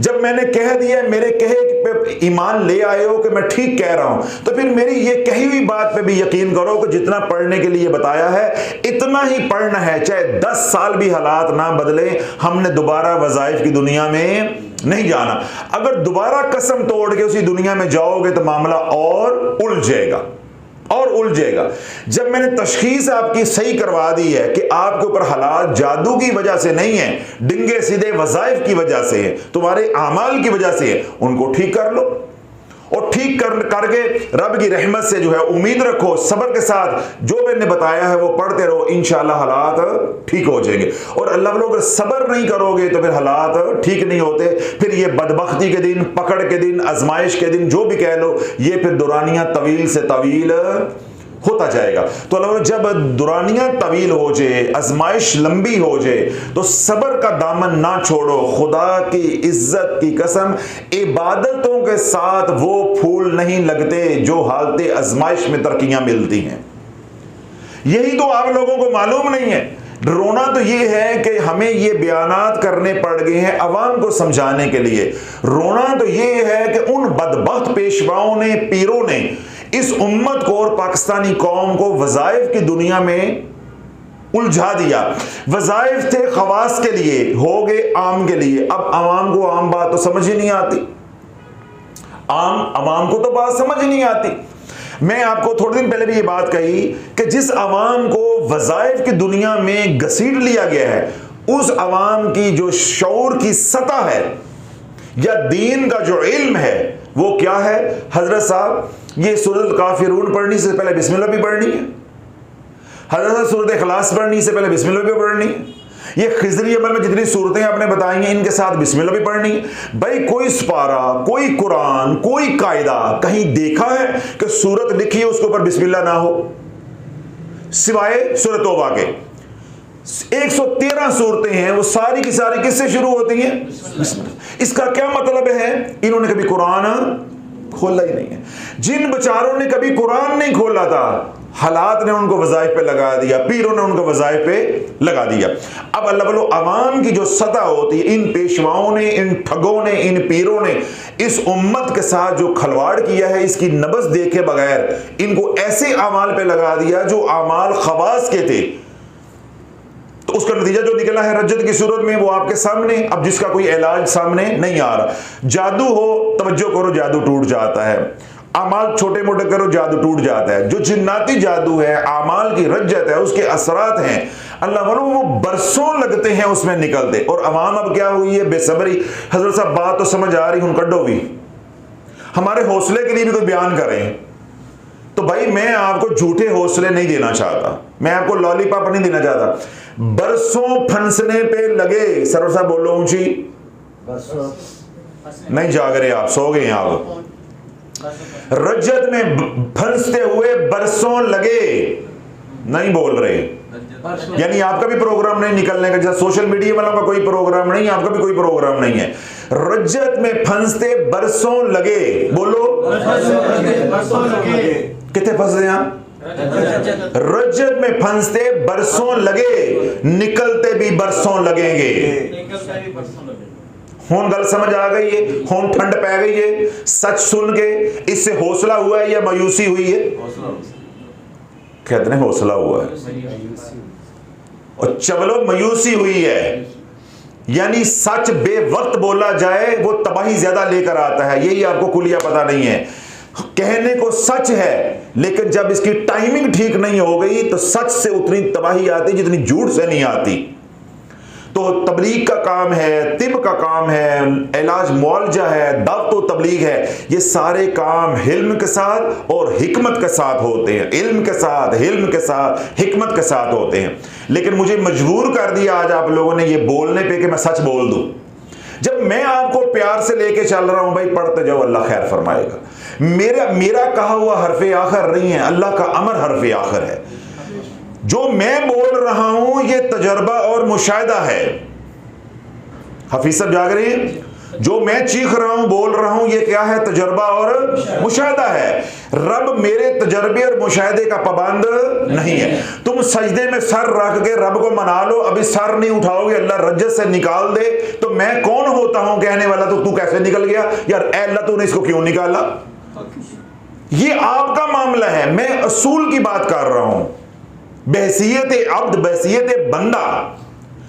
जब मैंने कह दिया, मेरे कहे पे ईमान ले आए हो कि मैं ठीक कह रहा हूं, तो फिर मेरी ये कही हुई बात पे भी यकीन करो कि जितना पढ़ने के लिए बताया है इतना ही पढ़ना है, चाहे 10 साल भी हालात ना बदले। हमने दोबारा वज़ाइफ की दुनिया में नहीं जाना। अगर दोबारा कसम तोड़ के उसी दुनिया में जाओगे तो मामला और उलझ जाएगा, और उलझेगा। जब मैंने तशखीस आपकी सही करवा दी है कि आपके ऊपर हालात जादू की वजह से नहीं है, डिंगे सीधे वज़ाइफ की वजह से है, तुम्हारे आमाल की वजह से है, उनको ठीक कर लो, और ठीक करके रब की रहमत से जो है उम्मीद रखो, सब्र के साथ जो मैंने बताया है वो पढ़ते रहो, इंशाअल्लाह हालात ठीक हो जाएंगे। और अल्लाह वालों अगर सब्र नहीं करोगे तो फिर हालात ठीक नहीं होते। फिर ये बदबख्ती के दिन, पकड़ के दिन, आजमाइश के दिन, जो भी कह लो, ये फिर दुरानियां तवील से तवील होता जाएगा। तो अल्लाह जब दुरानियां तवील हो जाए, आजमाइश लंबी हो जाए, तो सब्र का दामन ना छोड़ो। खुदा की इज्जत की कसम, इबादतों के साथ वो फूल नहीं लगते जो हालते आजमाइश में तरक्कियां मिलती हैं। यही तो आप लोगों को मालूम नहीं है। रोना तो ये है कि हमें ये बयानात करने पड़ गए हैं अवाम को समझाने के लिए। रोना तो ये है कि उन बदबख्त पेशवाओं ने, पीरों ने इस उम्मत को और पाकिस्तानी कौम को वज़ाइफ की दुनिया में उलझा दिया। वज़ाइफ थे खवास के लिए, हो गए आम के लिए। अब आवाम को आम बात तो समझ ही नहीं आती, आम आवाम को तो बात समझ ही नहीं आती। मैं आपको थोड़े दिन पहले भी ये बात कही कि जिस अवाम को वज़ाइफ की दुनिया में घसीट लिया गया है, उस अवाम की जो शऊर की सतह है या दीन का जो इल्म है वो क्या है? हजरत साहब, ये सूरत काफिरून पढ़ने से पहले बिस्मिल्लाह भी पढ़नी है। हजरत साहब, सूरत इखलास पढ़ने से पहले बिस्मिल्लाह भी पढ़नी है। ये खिजरी अमल में जितनी सूरतें आपने बताई हैं, इनके साथ बिस्मिल्लाह भी पढ़नी है। भाई कोई सुपारा, कोई कुरान, कोई कायदा कहीं देखा है कि सूरत लिखी है उसके ऊपर बिस्मिल्लाह ना हो? सिवाय सूरत तौबा के 113 सूरतें हैं, वो सारी की सारी किससे शुरू होती हैं? इसका क्या मतलब है? इन्होंने कभी कुरान खोला ही नहीं है। जिन बेचारों ने कभी कुरान नहीं खोला था, हालात ने उनको वज़ाइफ पे लगा दिया, पीरों ने उनको वज़ाइफ पे लगा दिया। अब अल्लाह वालों, अवाम की जो सतह होती है, इन पेशवाओं ने, इन ठगों ने, इन पीरों ने इस उम्मत के साथ जो खलवाड़ किया है, इसकी नबज देखे बगैर इनको ऐसे अमाल पे लगा दिया जो अमाल खवास के थे। तो उसका नतीजा जो निकला है रज्जत की सूरत में, वो आपके सामने। अब जिसका कोई इलाज सामने नहीं आ रहा। जादू हो, तवज्जो करो, जादू टूट जाता है। अमाल छोटे मोटे करो, जादू टूट जाता है। जो जिन्नाती जादू है, अमाल की रज्जत है, उसके असरात हैं, अल्लाह वालों वो बरसों लगते हैं उसमें निकलते। और अवाम अब क्या हुई है? बेसब्री। हजरत साहब, बात तो समझ आ रही, हूं कड्डो भी, हमारे हौसले के लिए भी कोई बयान करें तो भाई मैं आपको झूठे हौसले नहीं देना चाहता, मैं आपको लॉलीपॉप नहीं देना चाहता। बरसों फंसने पे लगे। सरवर साहब बोलो ऊंची। नहीं जाग रहे आप, सो गए आप। रज्जत में फंसते हुए बरसों लगे, नहीं बोल रहे। यानी आपका भी प्रोग्राम नहीं निकलने का, जैसा सोशल मीडिया वालों का कोई प्रोग्राम नहीं, आपका भी कोई प्रोग्राम नहीं है। रज्जत में फंसते बरसों लगे, बोलो कितने फंसे आप? रज्जत में फंसते बरसों लगे, निकलते भी बरसों लगेंगे। हुन गल समझ आ गई है? हुन ठंड पै गई है? सच सुन के इससे हौसला हुआ है या मायूसी हुई है? कहते हैं हौसला हुआ है, और चलो मायूसी हुई है। यानी सच बेवक्त बोला जाए वो तबाही ज्यादा लेकर आता है। यही आपको कुलिया पता नहीं है। कहने को सच है, लेकिन जब इसकी टाइमिंग ठीक नहीं हो गई तो सच से उतनी तबाही आती जितनी झूठ से नहीं आती। तो तबलीग का काम है, तिब का काम है, इलाज मुआलजा है, दावत व तबलीग है। ये सारे काम हिल्म के साथ और हिकमत के साथ होते हैं। इल्म के साथ, हिल्म के साथ, हिकमत के साथ होते हैं। लेकिन मुझे मजबूर कर दिया आज आप लोगों ने ये बोलने पे कि मैं सच बोल दूं। जब मैं आपको प्यार से लेके चल रहा हूं, भाई पढ़ते जाओ, अल्लाह खैर फरमाएगा। मेरा कहा हुआ हरफ आखिर नहीं है, अल्लाह का अमर हरफ आखिर है। जो मैं बोल रहा हूं ये तजर्बा और मुशाहिदा है। हफीज साहब जाग रहे हैं? जो मैं चीख रहा हूं, बोल रहा हूं, ये क्या है? तजर्बा और मुशाहिदा है। रब मेरे तजर्बे और मुशाहिदे का पाबंद नहीं है। तुम सजदे में सर रख के रब को मना लो, अभी सर नहीं उठाओगे अल्लाह रज्जत से निकाल दे तो मैं कौन होता हूं कहने वाला? तो तू कैसे निकल गया यार? अल्लाह तूने इसको क्यों निकाला? ये आपका मामला है, मैं असूल की बात कर रहा हूं। बहसियत अब्द, बहसियत बंदा,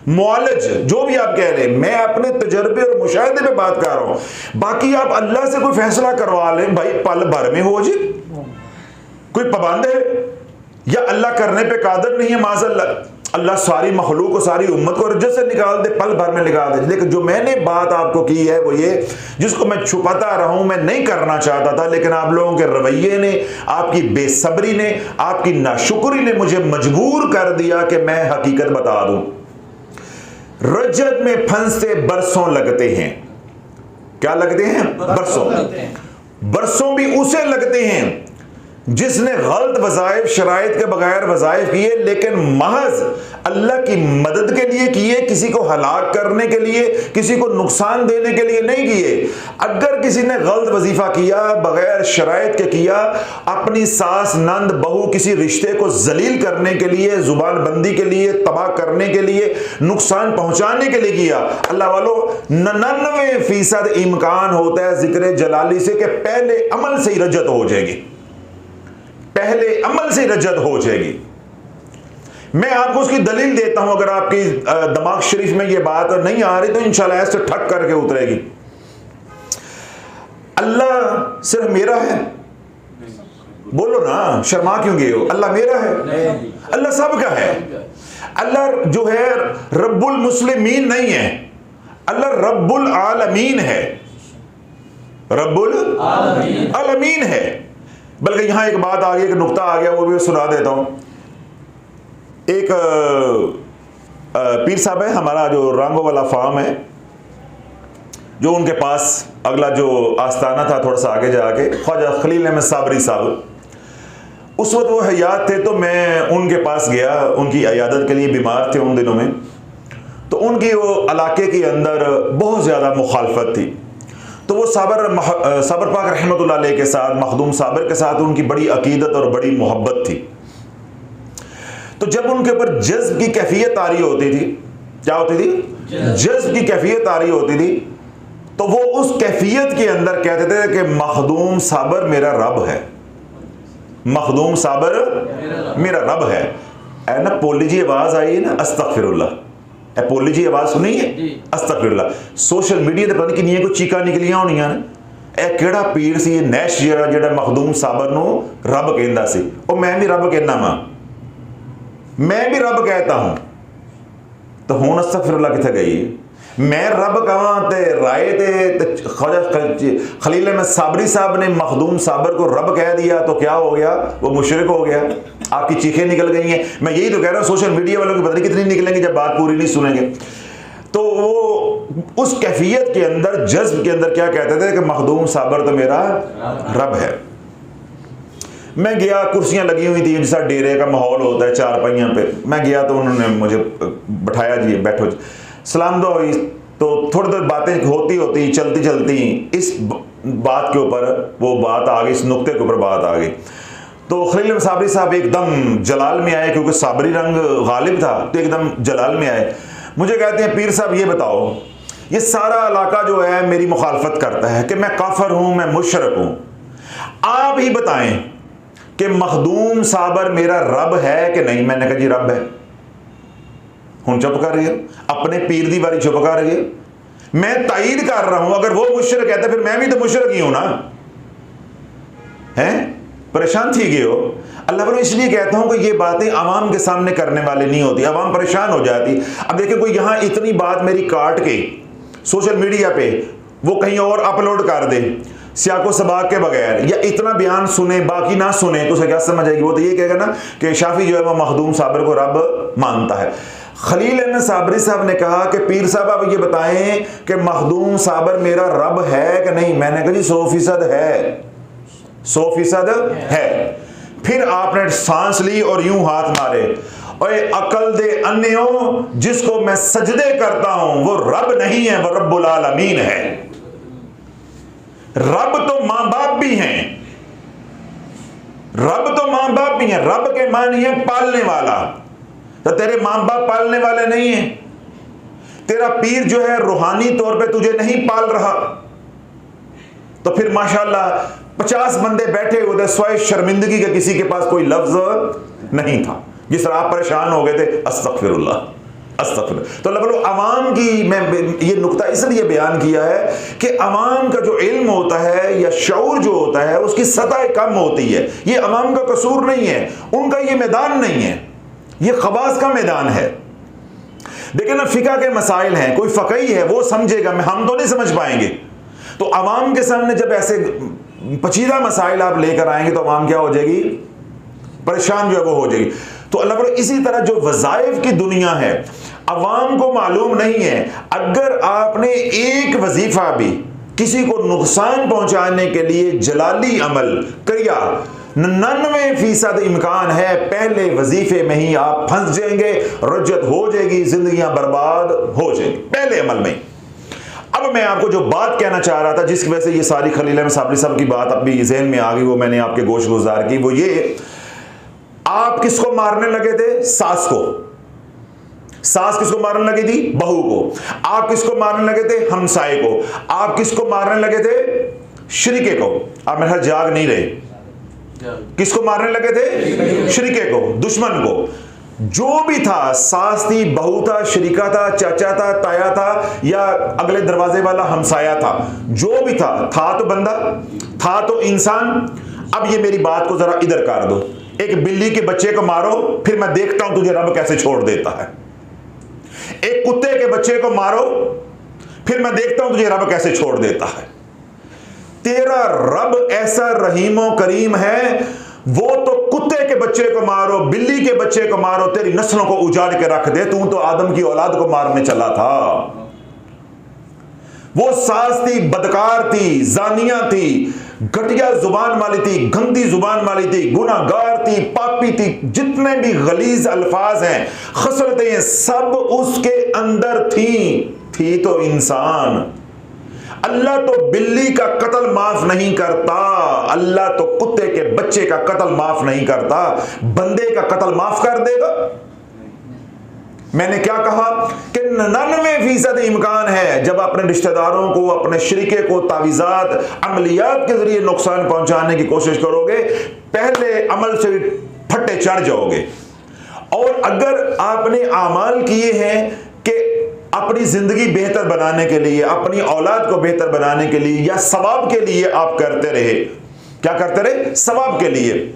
मुआलज, जो भी आप कह रहे हैं, मैं अपने तजर्बे और मुशाहिदे पे बात कर रहा हूं। बाकी आप अल्लाह से कोई फैसला करवा लें, भाई पल भर में हो जी, कोई पाबंद है या अल्लाह करने पे कादिर नहीं है? माज़अल्लाह, अल्लाह सारी मखलूक को, सारी उम्मत को रज्जत से निकाल दे, पल भर में निकाल दे। लेकिन जो मैंने बात आपको की है वो ये, जिसको मैं छुपाता रहा हूं, मैं नहीं करना चाहता था, लेकिन आप लोगों के रवैये ने, आपकी बेसब्री ने, आपकी नाशुक्री ने मुझे मजबूर कर दिया कि मैं हकीकत बता दूं। रज्जत में फंसते बरसों लगते हैं। क्या लगते हैं? बरसों। बरसों भी उसे लगते हैं जिसने गलत वज़ाइफ, शराइत के बगैर वज़ाइफ किए, लेकिन महज अल्लाह की मदद के लिए किए, किसी को हलाक करने के लिए, किसी को नुकसान देने के लिए नहीं किए। अगर किसी ने गलत वजीफा किया, बगैर शराइत के किया, अपनी सास, नंद, बहू, किसी रिश्ते को जलील करने के लिए, जुबान बंदी के लिए, तबाह करने के लिए, नुकसान पहुंचाने के लिए किया, अल्लाह वालों 99% इम्कान होता है जिक्र जलाली से कि पहले अमल से ही रज्जत हो जाएगी, पहले अमल से रज्जत हो जाएगी। मैं आपको उसकी दलील देता हूं। अगर आपकी दिमाग शरीफ में ये बात नहीं आ रही तो इंशाल्लाह ऐसे ठक करके उतरेगी। अल्लाह सिर्फ मेरा है? बोलो ना, शर्मा क्यों गए हो? अल्लाह मेरा है, अल्लाह सबका है। अल्लाह जो है रब्बुल मुस्लिमीन नहीं है, अल्लाह रब्बुल आलमीन है, रब्बुल आलमीन है। बल्कि यहां एक बात आ गई, एक नुक्ता आ गया, वो भी सुना देता हूं। एक पीर साहब है हमारा, जो रांगो वाला फार्म है, जो उनके पास अगला जो आस्थाना था थोड़ा सा आगे जाके, ख्वाजा खलील अहमद साबरी साहब, उस वक्त वो हयात थे। तो मैं उनके पास गया, उनकी अयादत के लिए, बीमार थे उन दिनों में। तो उनकी वो इलाके के अंदर बहुत ज़्यादा मुखालफत थी। तो वो साबर पाक रहमतुल्लाह अलैह के साथ, मखदूम साबर के साथ उनकी बड़ी अकीदत और बड़ी मोहब्बत थी। तो जब उनके ऊपर जज्ब की कैफियत आ रही होती थी, क्या होती थी? जज्ब की कैफियत आ रही होती थी, तो वो उस कैफियत के अंदर कहते थे कि मखदूम साबर मेरा रब है, मखदूम साबर मेरा रब है। ना पोली जी आवाज आई है ना, अस्तगफिरुल्लाह, पोली जी आवाज सुनी है, अस्तगफिरुल्लाह। सोशल मीडिया ते पता नहीं कितनी कोई चीका निकलियां होनियां ने। ਇਹ ਕਿਹੜਾ ਪੀਰ ਸੀ ਇਹ ਨੈਸ਼ ਜਿਹੜਾ ਮਖਦੂਮ ਸਾਬਰ ਨੂੰ ਰੱਬ ਕਹਿੰਦਾ ਸੀ, ਉਹ ਮੈਂ ਵੀ ਰੱਬ ਕਹਿਣਾ ਵਾਂ, मैं भी रब कहता हूं। तो हुण अस्तगफिरुल्लाह किथे गई? मैं रब कहां ते राय ते ख्वाजा खलील अहमद साबरी साहब ने मखदूम साबर को रब कह दिया तो क्या हो गया? वो मुशरिक हो गया। आपकी चीखें निकल गई हैं। मैं यही तो कह रहा हूं, सोशल मीडिया वालों की पता नहीं कितनी निकलेंगी जब बात पूरी नहीं सुनेंगे। तो वो उस कैफियत के अंदर, जज्ब के अंदर क्या कहते थे कि मखदूम साबर तो मेरा रब है। मैं गया, कुर्सियां लगी हुई थी, जैसा डेरे का माहौल होता है चारपाइयां पे। मैं गया तो उन्होंने मुझे बैठाया, जी बैठो, सलाम दो हुई। तो थोड़ी देर बातें होती होती, चलती चलती इस बात के ऊपर वो बात आ गई, इस नुक्ते के ऊपर बात आ गई। तो खलील साबरी साहब एकदम जलाल में आए, क्योंकि साबरी रंग गालिब था, तो एकदम जलाल में आए। मुझे कहते हैं, पीर साहब ये बताओ, ये सारा इलाका जो है मेरी मुखालफत करता है कि मैं काफिर हूं, मैं मुशरिक हूं, आप ही बताएं कि मखदूम साबर मेरा रब है कि नहीं? मैंने कहा जी रब है। हुण चुप कर रही है, अपने पीर दी बारी चुप कर रही है। मैं तायीद कर रहा हूं, अगर वो मुशरिक है तो फिर मैं भी तो मुशरिक ही हूं ना, हैं? परेशान थी गए हो। अल्लाह पर इसलिए कहता हूं कि ये बातें आवाम के सामने करने वाले नहीं होती, आवाम परेशान हो जाती। अब देखिए, कोई यहां इतनी बात मेरी काट के सोशल मीडिया पे वो कहीं और अपलोड कर दे सियाको सबाक के बगैर, या इतना बयान सुने बाकी ना सुने, तो उसे क्या समझ आएगी? वो तो ये कहेगा ना कि शाफी जो है वो मखदूम साबर को रब मानता है। खलील अहमद साबरी साहब ने कहा कि पीर साहब आप ये बताएं कि मखदूम साबर मेरा रब है कि नहीं? मैंने कहा जी 100% है, 100% है। फिर आपने सांस ली और यूं हाथ मारे, और अकल दे अन्यों, जिसको मैं सजदे करता हूं वो रब नहीं है, वो रब्बुल आलमीन है। रब तो मां बाप भी हैं, रब तो मां बाप भी हैं। रब के मानी है पालने वाला, तो तेरे मां बाप पालने वाले नहीं हैं। तेरा पीर जो है रूहानी तौर पे तुझे नहीं पाल रहा, तो फिर माशाल्लाह 50 बंदे बैठे हुए थे, स्वयं शर्मिंदगी के किसी के पास कोई लफ्ज नहीं था। जिस तरह आप परेशान हो गए थे, अस्तगफिरुल्लाह अस्तगफिरुल्लाह। तो अल्लाह अवाम की, मैं ये नुक्ता इसलिए बयान किया है कि अवाम का जो इल्म होता है या शऊर जो होता है उसकी सतह कम होती है। ये अवाम का कसूर नहीं है, उनका ये मैदान नहीं है, ये खवास का मैदान है। देखिए ना, फिका के मसाइल हैं, कोई फकीह है वो समझेगा, हम तो नहीं समझ पाएंगे। तो अवाम के सामने जब ऐसे पचीदा मसाइल आप लेकर आएंगे तो अवाम क्या हो जाएगी? परेशान जो है वो हो जाएगी। तो अल्लाह पर इसी तरह जो वज़ाइफ की दुनिया है, अवाम को मालूम नहीं है। अगर आपने एक वजीफा भी किसी को नुकसान पहुंचाने के लिए जलाली अमल किया, 99% इम्कान है पहले वजीफे में ही आप फंस जाएंगे, रज्जत हो जाएगी, जिंदगियां बर्बाद हो जाएंगी पहले अमल में। अब मैं आपको जो बात कहना चाह रहा था, जिसकी वजह से ये सारी खलील अहमद साबरी साहब की बात अभी जहन में आ गई, वो मैंने आपके गोश गुजार की, वो ये, आप किसको मारने लगे थे? सास को। सास किसको मारने लगी थी? बहू को। आप किसको मारने लगे थे? हमसाए को। आप किसको मारने लगे थे? शरीके को। आप मेरे साथ जाग नहीं रहे, किसको मारने लगे थे? शरीके को, दुश्मन को। जो भी था, सास थी, बहू था, शरीका था, चाचा था, ताया था, या अगले दरवाजे वाला हमसाया था, जो भी था तो बंदा, था तो इंसान। अब ये मेरी बात को जरा इधर कर दो। एक बिल्ली के बच्चे को मारो, फिर मैं देखता हूं तुझे रब कैसे छोड़ देता है। एक कुत्ते के बच्चे को मारो, फिर मैं देखता हूं तुझे रब कैसे छोड़ देता है। तेरा रब ऐसा रहीमो करीम है, वो तो कुत्ते के बच्चे को मारो, बिल्ली के बच्चे को मारो, तेरी नस्लों को उजाड़ के रख दे। तू तो आदम की औलाद को मारने चला था। वो सास थी, बदकार थी, जानिया थी, घटिया जुबान वाली थी, गंदी जुबान वाली थी, गुनाहगार थी, पापी थी। जितने भी गलीज अल्फाज हैं, खसलतें हैं, सब उसके अंदर थी तो इंसान। अल्लाह तो बिल्ली का कत्ल माफ नहीं करता, अल्लाह तो कुत्ते के बच्चे का कत्ल माफ नहीं करता। बंदे का कत्ल माफ कर देगा? मैंने क्या कहा कि 99% इम्कान है जब अपने रिश्तेदारों को, अपने शरीके को तावीज़ात, अमलियात के जरिए नुकसान पहुंचाने की कोशिश करोगे, पहले अमल से फट्टे चढ़ जाओगे। और अगर आपने आमाल किए हैं कि अपनी जिंदगी बेहतर बनाने के लिए, अपनी औलाद को बेहतर बनाने के लिए या सवाब के लिए आप करते रहे, क्या करते रहे? सवाब के लिए,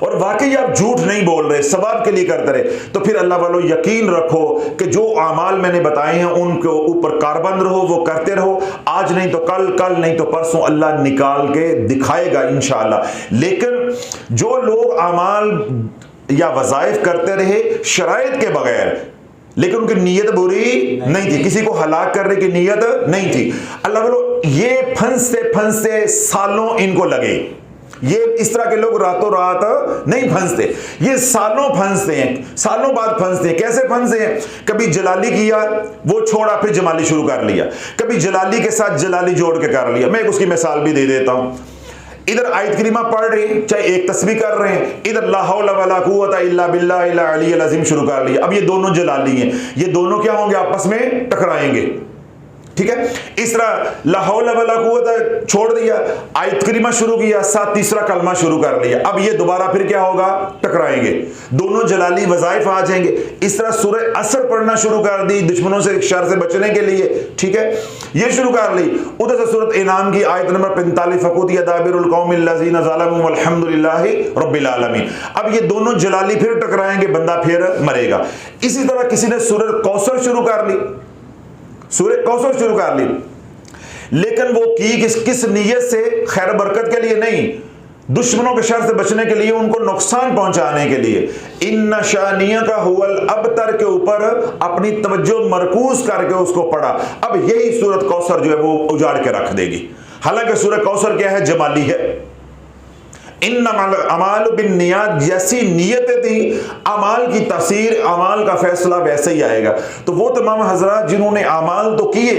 और वाकई आप झूठ नहीं बोल रहे, सवाब के लिए करते रहे, तो फिर अल्लाह वालों यकीन रखो कि जो आमाल मैंने बताए हैं उनके ऊपर कारबंद रहो, वो करते रहो। आज नहीं तो कल, कल नहीं तो परसों अल्लाह निकाल के दिखाएगा इंशाअल्लाह। लेकिन जो लोग आमाल या वज़ाइफ करते रहे शराइत के बगैर, लेकिन उनकी नीयत बुरी नहीं थी, किसी को हलाक करने की नीयत नहीं थी, अल्लाह वालों ये फंसते फंसते सालों इनको लगे। ये इस तरह के लोग रातों रात नहीं फंसते, ये सालों फंसते हैं, सालों बाद फंसते हैं। कैसे फंसते हैं? कभी जलाली किया, वो छोड़ा, फिर जमाली शुरू कर लिया, कभी जलाली के साथ जलाली जोड़ के कर लिया। मैं उसकी मिसाल भी दे देता हूं। इधर आयत करीमा पढ़ रहे, चाहे एक तस्बीह कर रहे हैं, इधर ला हौला वला कुव्वता इल्ला बिल्लाहिल अलिय्यिल अज़ीम शुरू कर लिया। अब ये दोनों जलाली हैं, ये दोनों क्या होंगे? आपस में टकराएंगे। ठीक है, इस तरह ला हौला वला कुव्वता छोड़ दिया, आयत करीमा शुरू किया, साथ तीसरा कलमा शुरू कर लिया। अब ये दोबारा फिर क्या होगा? टकराएंगे, दोनों जलाली वज़ाइफ आ जाएंगे। इस तरह सूरह असर पढ़ना शुरू कर दी दुश्मनों से, शर से बचने के लिए। ठीक है, ये शुरू कर ली। उधर से सूरत इनाम की आयत नंबर 45 फक़ुदिया दाबिरुल कौमिल लज़ीना ज़लमू वल्हम्दुलिल्लाहि रब्बिल आलमीन। अब ये दोनों जलाली फिर टकराएंगे, बंदा फिर मरेगा। इसी तरह किसी ने सूरत कौसर शुरू कर ली, सूरह कौसर शुरू कर ली, लेकिन वो की किस नीयत से? खैर बरकत के लिए नहीं, दुश्मनों के शर से बचने के लिए, उनको नुकसान पहुंचाने के लिए। इन्ना शानिया का हुवल अबतर के ऊपर अपनी तवज्जो मरकूज करके उसको पढ़ा। अब यही सूरत कौसर जो है वो उजाड़ के रख देगी। हालांकि सूरह कौसर क्या है? जमाली है। इन्नमल अमालु बिन्नियात, जैसी नीयतें थी, अमाल की तफसीर, अमाल का फैसला वैसे ही आएगा। तो वो तमाम हजरात जिन्होंने अमाल तो किए,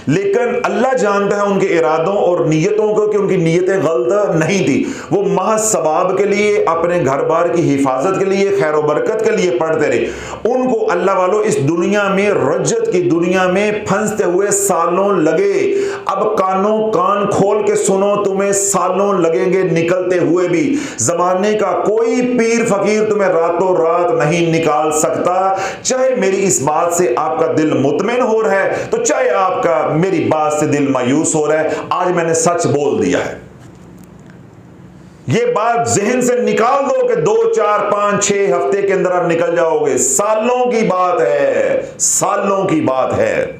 लेकिन अल्लाह जानता है उनके इरादों और नीयतों को कि उनकी नीयतें गलत नहीं थी, वो महज सवाब के लिए, अपने घर बार की हिफाजत के लिए, खैर व बरकत के लिए पढ़ते रहे। उनको अल्लाह वालों इस दुनिया में, रज्जत की दुनिया में फंसते हुए सालों लगे। अब कान खोल के सुनो, तुम्हें सालों लगेंगे निकलते हुए भी। जमाने का कोई पीर फकीर तुम्हें रातों रात नहीं निकाल सकता। चाहे मेरी इस बात से आपका दिल मुतमिन हो रहा है, तो चाहे आपका मेरी बात से दिल मायूस हो रहा है, आज मैंने सच बोल दिया है। ये बात जहन से निकाल दो कि 2, 4, 5, 6 हफ्ते के अंदर आप निकल जाओगे। सालों की बात है, सालों की बात है।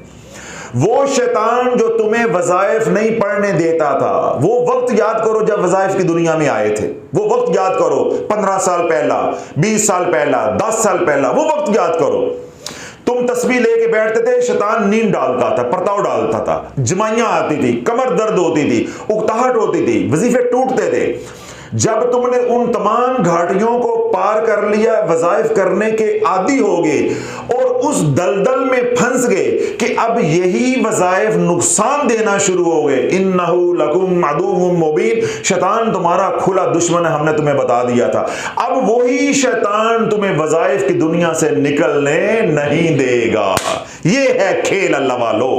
वो शैतान जो तुम्हें वज़ाइफ नहीं पढ़ने देता था, वो वक्त याद करो जब वज़ाइफ की दुनिया में आए थे। वो वक्त याद करो, 15 साल पहला, 20 साल पहला, 10 साल पहला, वो वक्त याद करो। तुम तस्बीह लेके बैठते थे, शैतान नींद डालता था, परताव डालता था, जमाइयां आती थी, कमर दर्द होती थी, उकताहट होती थी, वजीफे टूटते थे। जब तुमने उन तमाम घाटियों को पार कर लिया, वज़ाइफ करने के आदी हो गए और उस दलदल में फंस गए कि अब यही वज़ाइफ नुकसान देना शुरू हो गए। इन्नहु लकुम अदुव्वुम मुबीन, शैतान तुम्हारा खुला दुश्मन है, हमने तुम्हें बता दिया था। अब वही शैतान तुम्हें वज़ाइफ की दुनिया से निकलने नहीं देगा। ये है खेल अल्लाह वालों।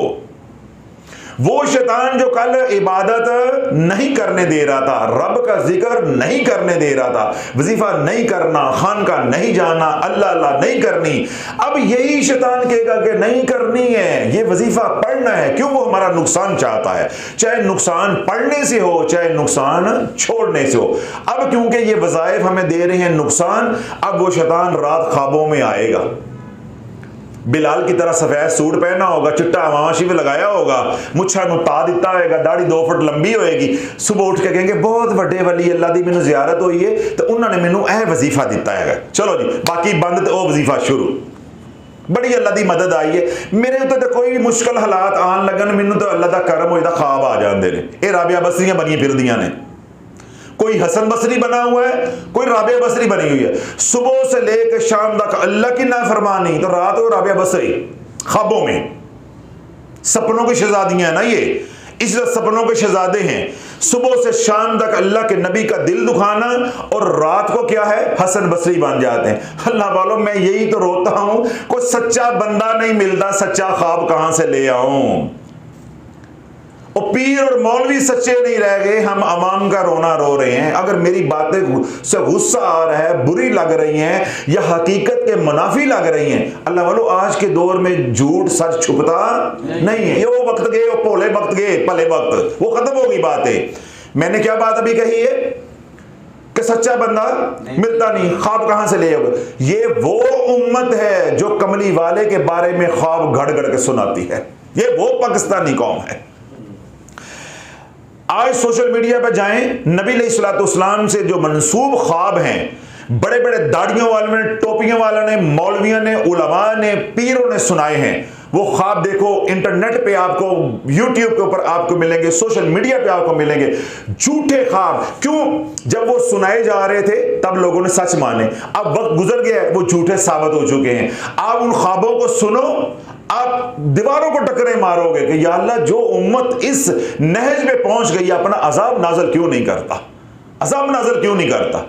वो शैतान जो कल इबादत नहीं करने दे रहा था, रब का जिक्र नहीं करने दे रहा था, वजीफा नहीं करना, खानका नहीं जाना, अल्लाह अल्लाह नहीं करनी, अब यही शैतान कहेगा कि नहीं करनी है, ये वजीफा पढ़ना है। क्यों? वो हमारा नुकसान चाहता है, चाहे नुकसान पढ़ने से हो चाहे नुकसान छोड़ने से हो। अब क्योंकि ये वज़ाइफ हमें दे रहे हैं नुकसान, अब वो शैतान रात ख्वाबों में आएगा। बिलाल की तरह सफेद सूट पहना होगा, चिट्टा अमाशी में लगाया होगा, मुच्छा नु ता दिता होगा, दाढ़ी 2 फुट लंबी होएगी। सुबह उठ के कहेंगे बहुत बड़े वली अल्लाह दी मैनू ज़ियारत हुई है तो उन्होंने मैनू यह वजीफा दिता है, चलो जी बाकी बंद तो वजीफा शुरू। बड़ी अल्लाह दी मदद आई है मेरे उत्ते तो कोई भी मुश्किल हालात आन लगन, मैनू तो अल्लाह दा करम होए दा ख्वाब आ जाते हैं। ये राबिया बसरियां बनी फिरदियां ने, कोई हसन बसरी बना हुआ है, कोई राबिया बसरी बनी हुई है। सुबह से लेकर शाम तक अल्लाह की नाफरमानी, तो रात को राबिया बसरी ख्वाबों में। सपनों की शहजादियां है ना ये, इसलिए सपनों के शहजादे हैं। सुबह से शाम तक अल्लाह के नबी का दिल दुखाना, और रात को क्या है, हसन बसरी बन जाते हैं। अल्लाह वालों मैं यही तो रोता हूं, कोई सच्चा बंदा नहीं मिलता, सच्चा ख्वाब कहां से ले आऊं। और पीर और मौलवी सच्चे नहीं रह गए, हम अवाम का रोना रो रहे हैं। अगर मेरी बातें से गुस्सा आ रहा है, बुरी लग रही हैं या हकीकत के मुनाफी लग रही हैं, अल्लाह वालों आज के दौर में झूठ सच छुपता नहीं है। ये वो वक्त गए, वो भोले वक्त गए, भले वक्त वो खत्म होगी बातें। मैंने क्या बात अभी कही है कि सच्चा बंदा मिलता नहीं, ख्वाब कहां से ले आओगे। ये वो उम्मत है जो कमली वाले के बारे में ख्वाब घड़ घड़ के सुनाती है, ये वो पाकिस्तानी कौम है। आज सोशल मीडिया पर जाएं, नबी अलैहिस्सलाम से जो मंसूब ख्वाब हैं, बड़े बड़े दाढ़ियों वालों ने, टोपियों वालों ने, मौलवियों ने, उलमा ने, पीरों ने सुनाए हैं। वो ख्वाब देखो, इंटरनेट पे आपको, यूट्यूब के ऊपर आपको मिलेंगे, सोशल मीडिया पे आपको मिलेंगे, झूठे ख्वाब। क्यों? जब वो सुनाए जा रहे थे तब लोगों ने सच माने, अब वक्त गुजर गया है, वो झूठे साबित हो चुके हैं। आप उन ख्वाबों को सुनो, आप दीवारों को टकरे मारोगे कि या अल्लाह जो उम्मत इस नहज में पहुंच गई अपना अजाब नाज़िल क्यों नहीं करता, अजाब नाज़िल क्यों नहीं करता।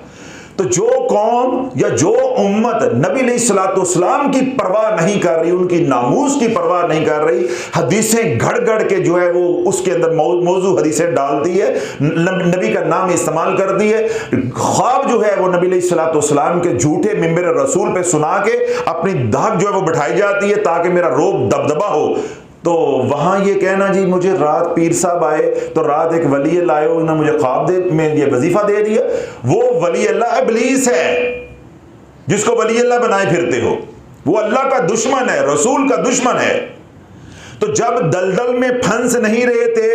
तो जो कौम या जो उम्मत नबी अलैहिस्सलाम की परवाह नहीं कर रही, उनकी नामूस की परवाह नहीं कर रही, हदीसें घड़ घड़ के जो है वो उसके अंदर मौजू हदीसें डालती है, नबी का नाम इस्तेमाल करती है, ख्वाब जो है वो नबी अलैहिस्सलाम के झूठे मिंबर रसूल पे सुना के अपनी धाक जो है वो बिठाई जाती है ताकि मेरा रोब दबदबा हो। तो वहां ये कहना जी मुझे रात पीर साहब आए तो रात एक वली अल्लाह आए, उन्होंने मुझे ख्वाब दे में ये वजीफा दे दिया, वो वली अल्लाह इब्लीस है जिसको वली अल्लाह बनाए फिरते हो, वो अल्लाह का दुश्मन है, रसूल का दुश्मन है। तो जब दलदल में फंस नहीं रहे थे,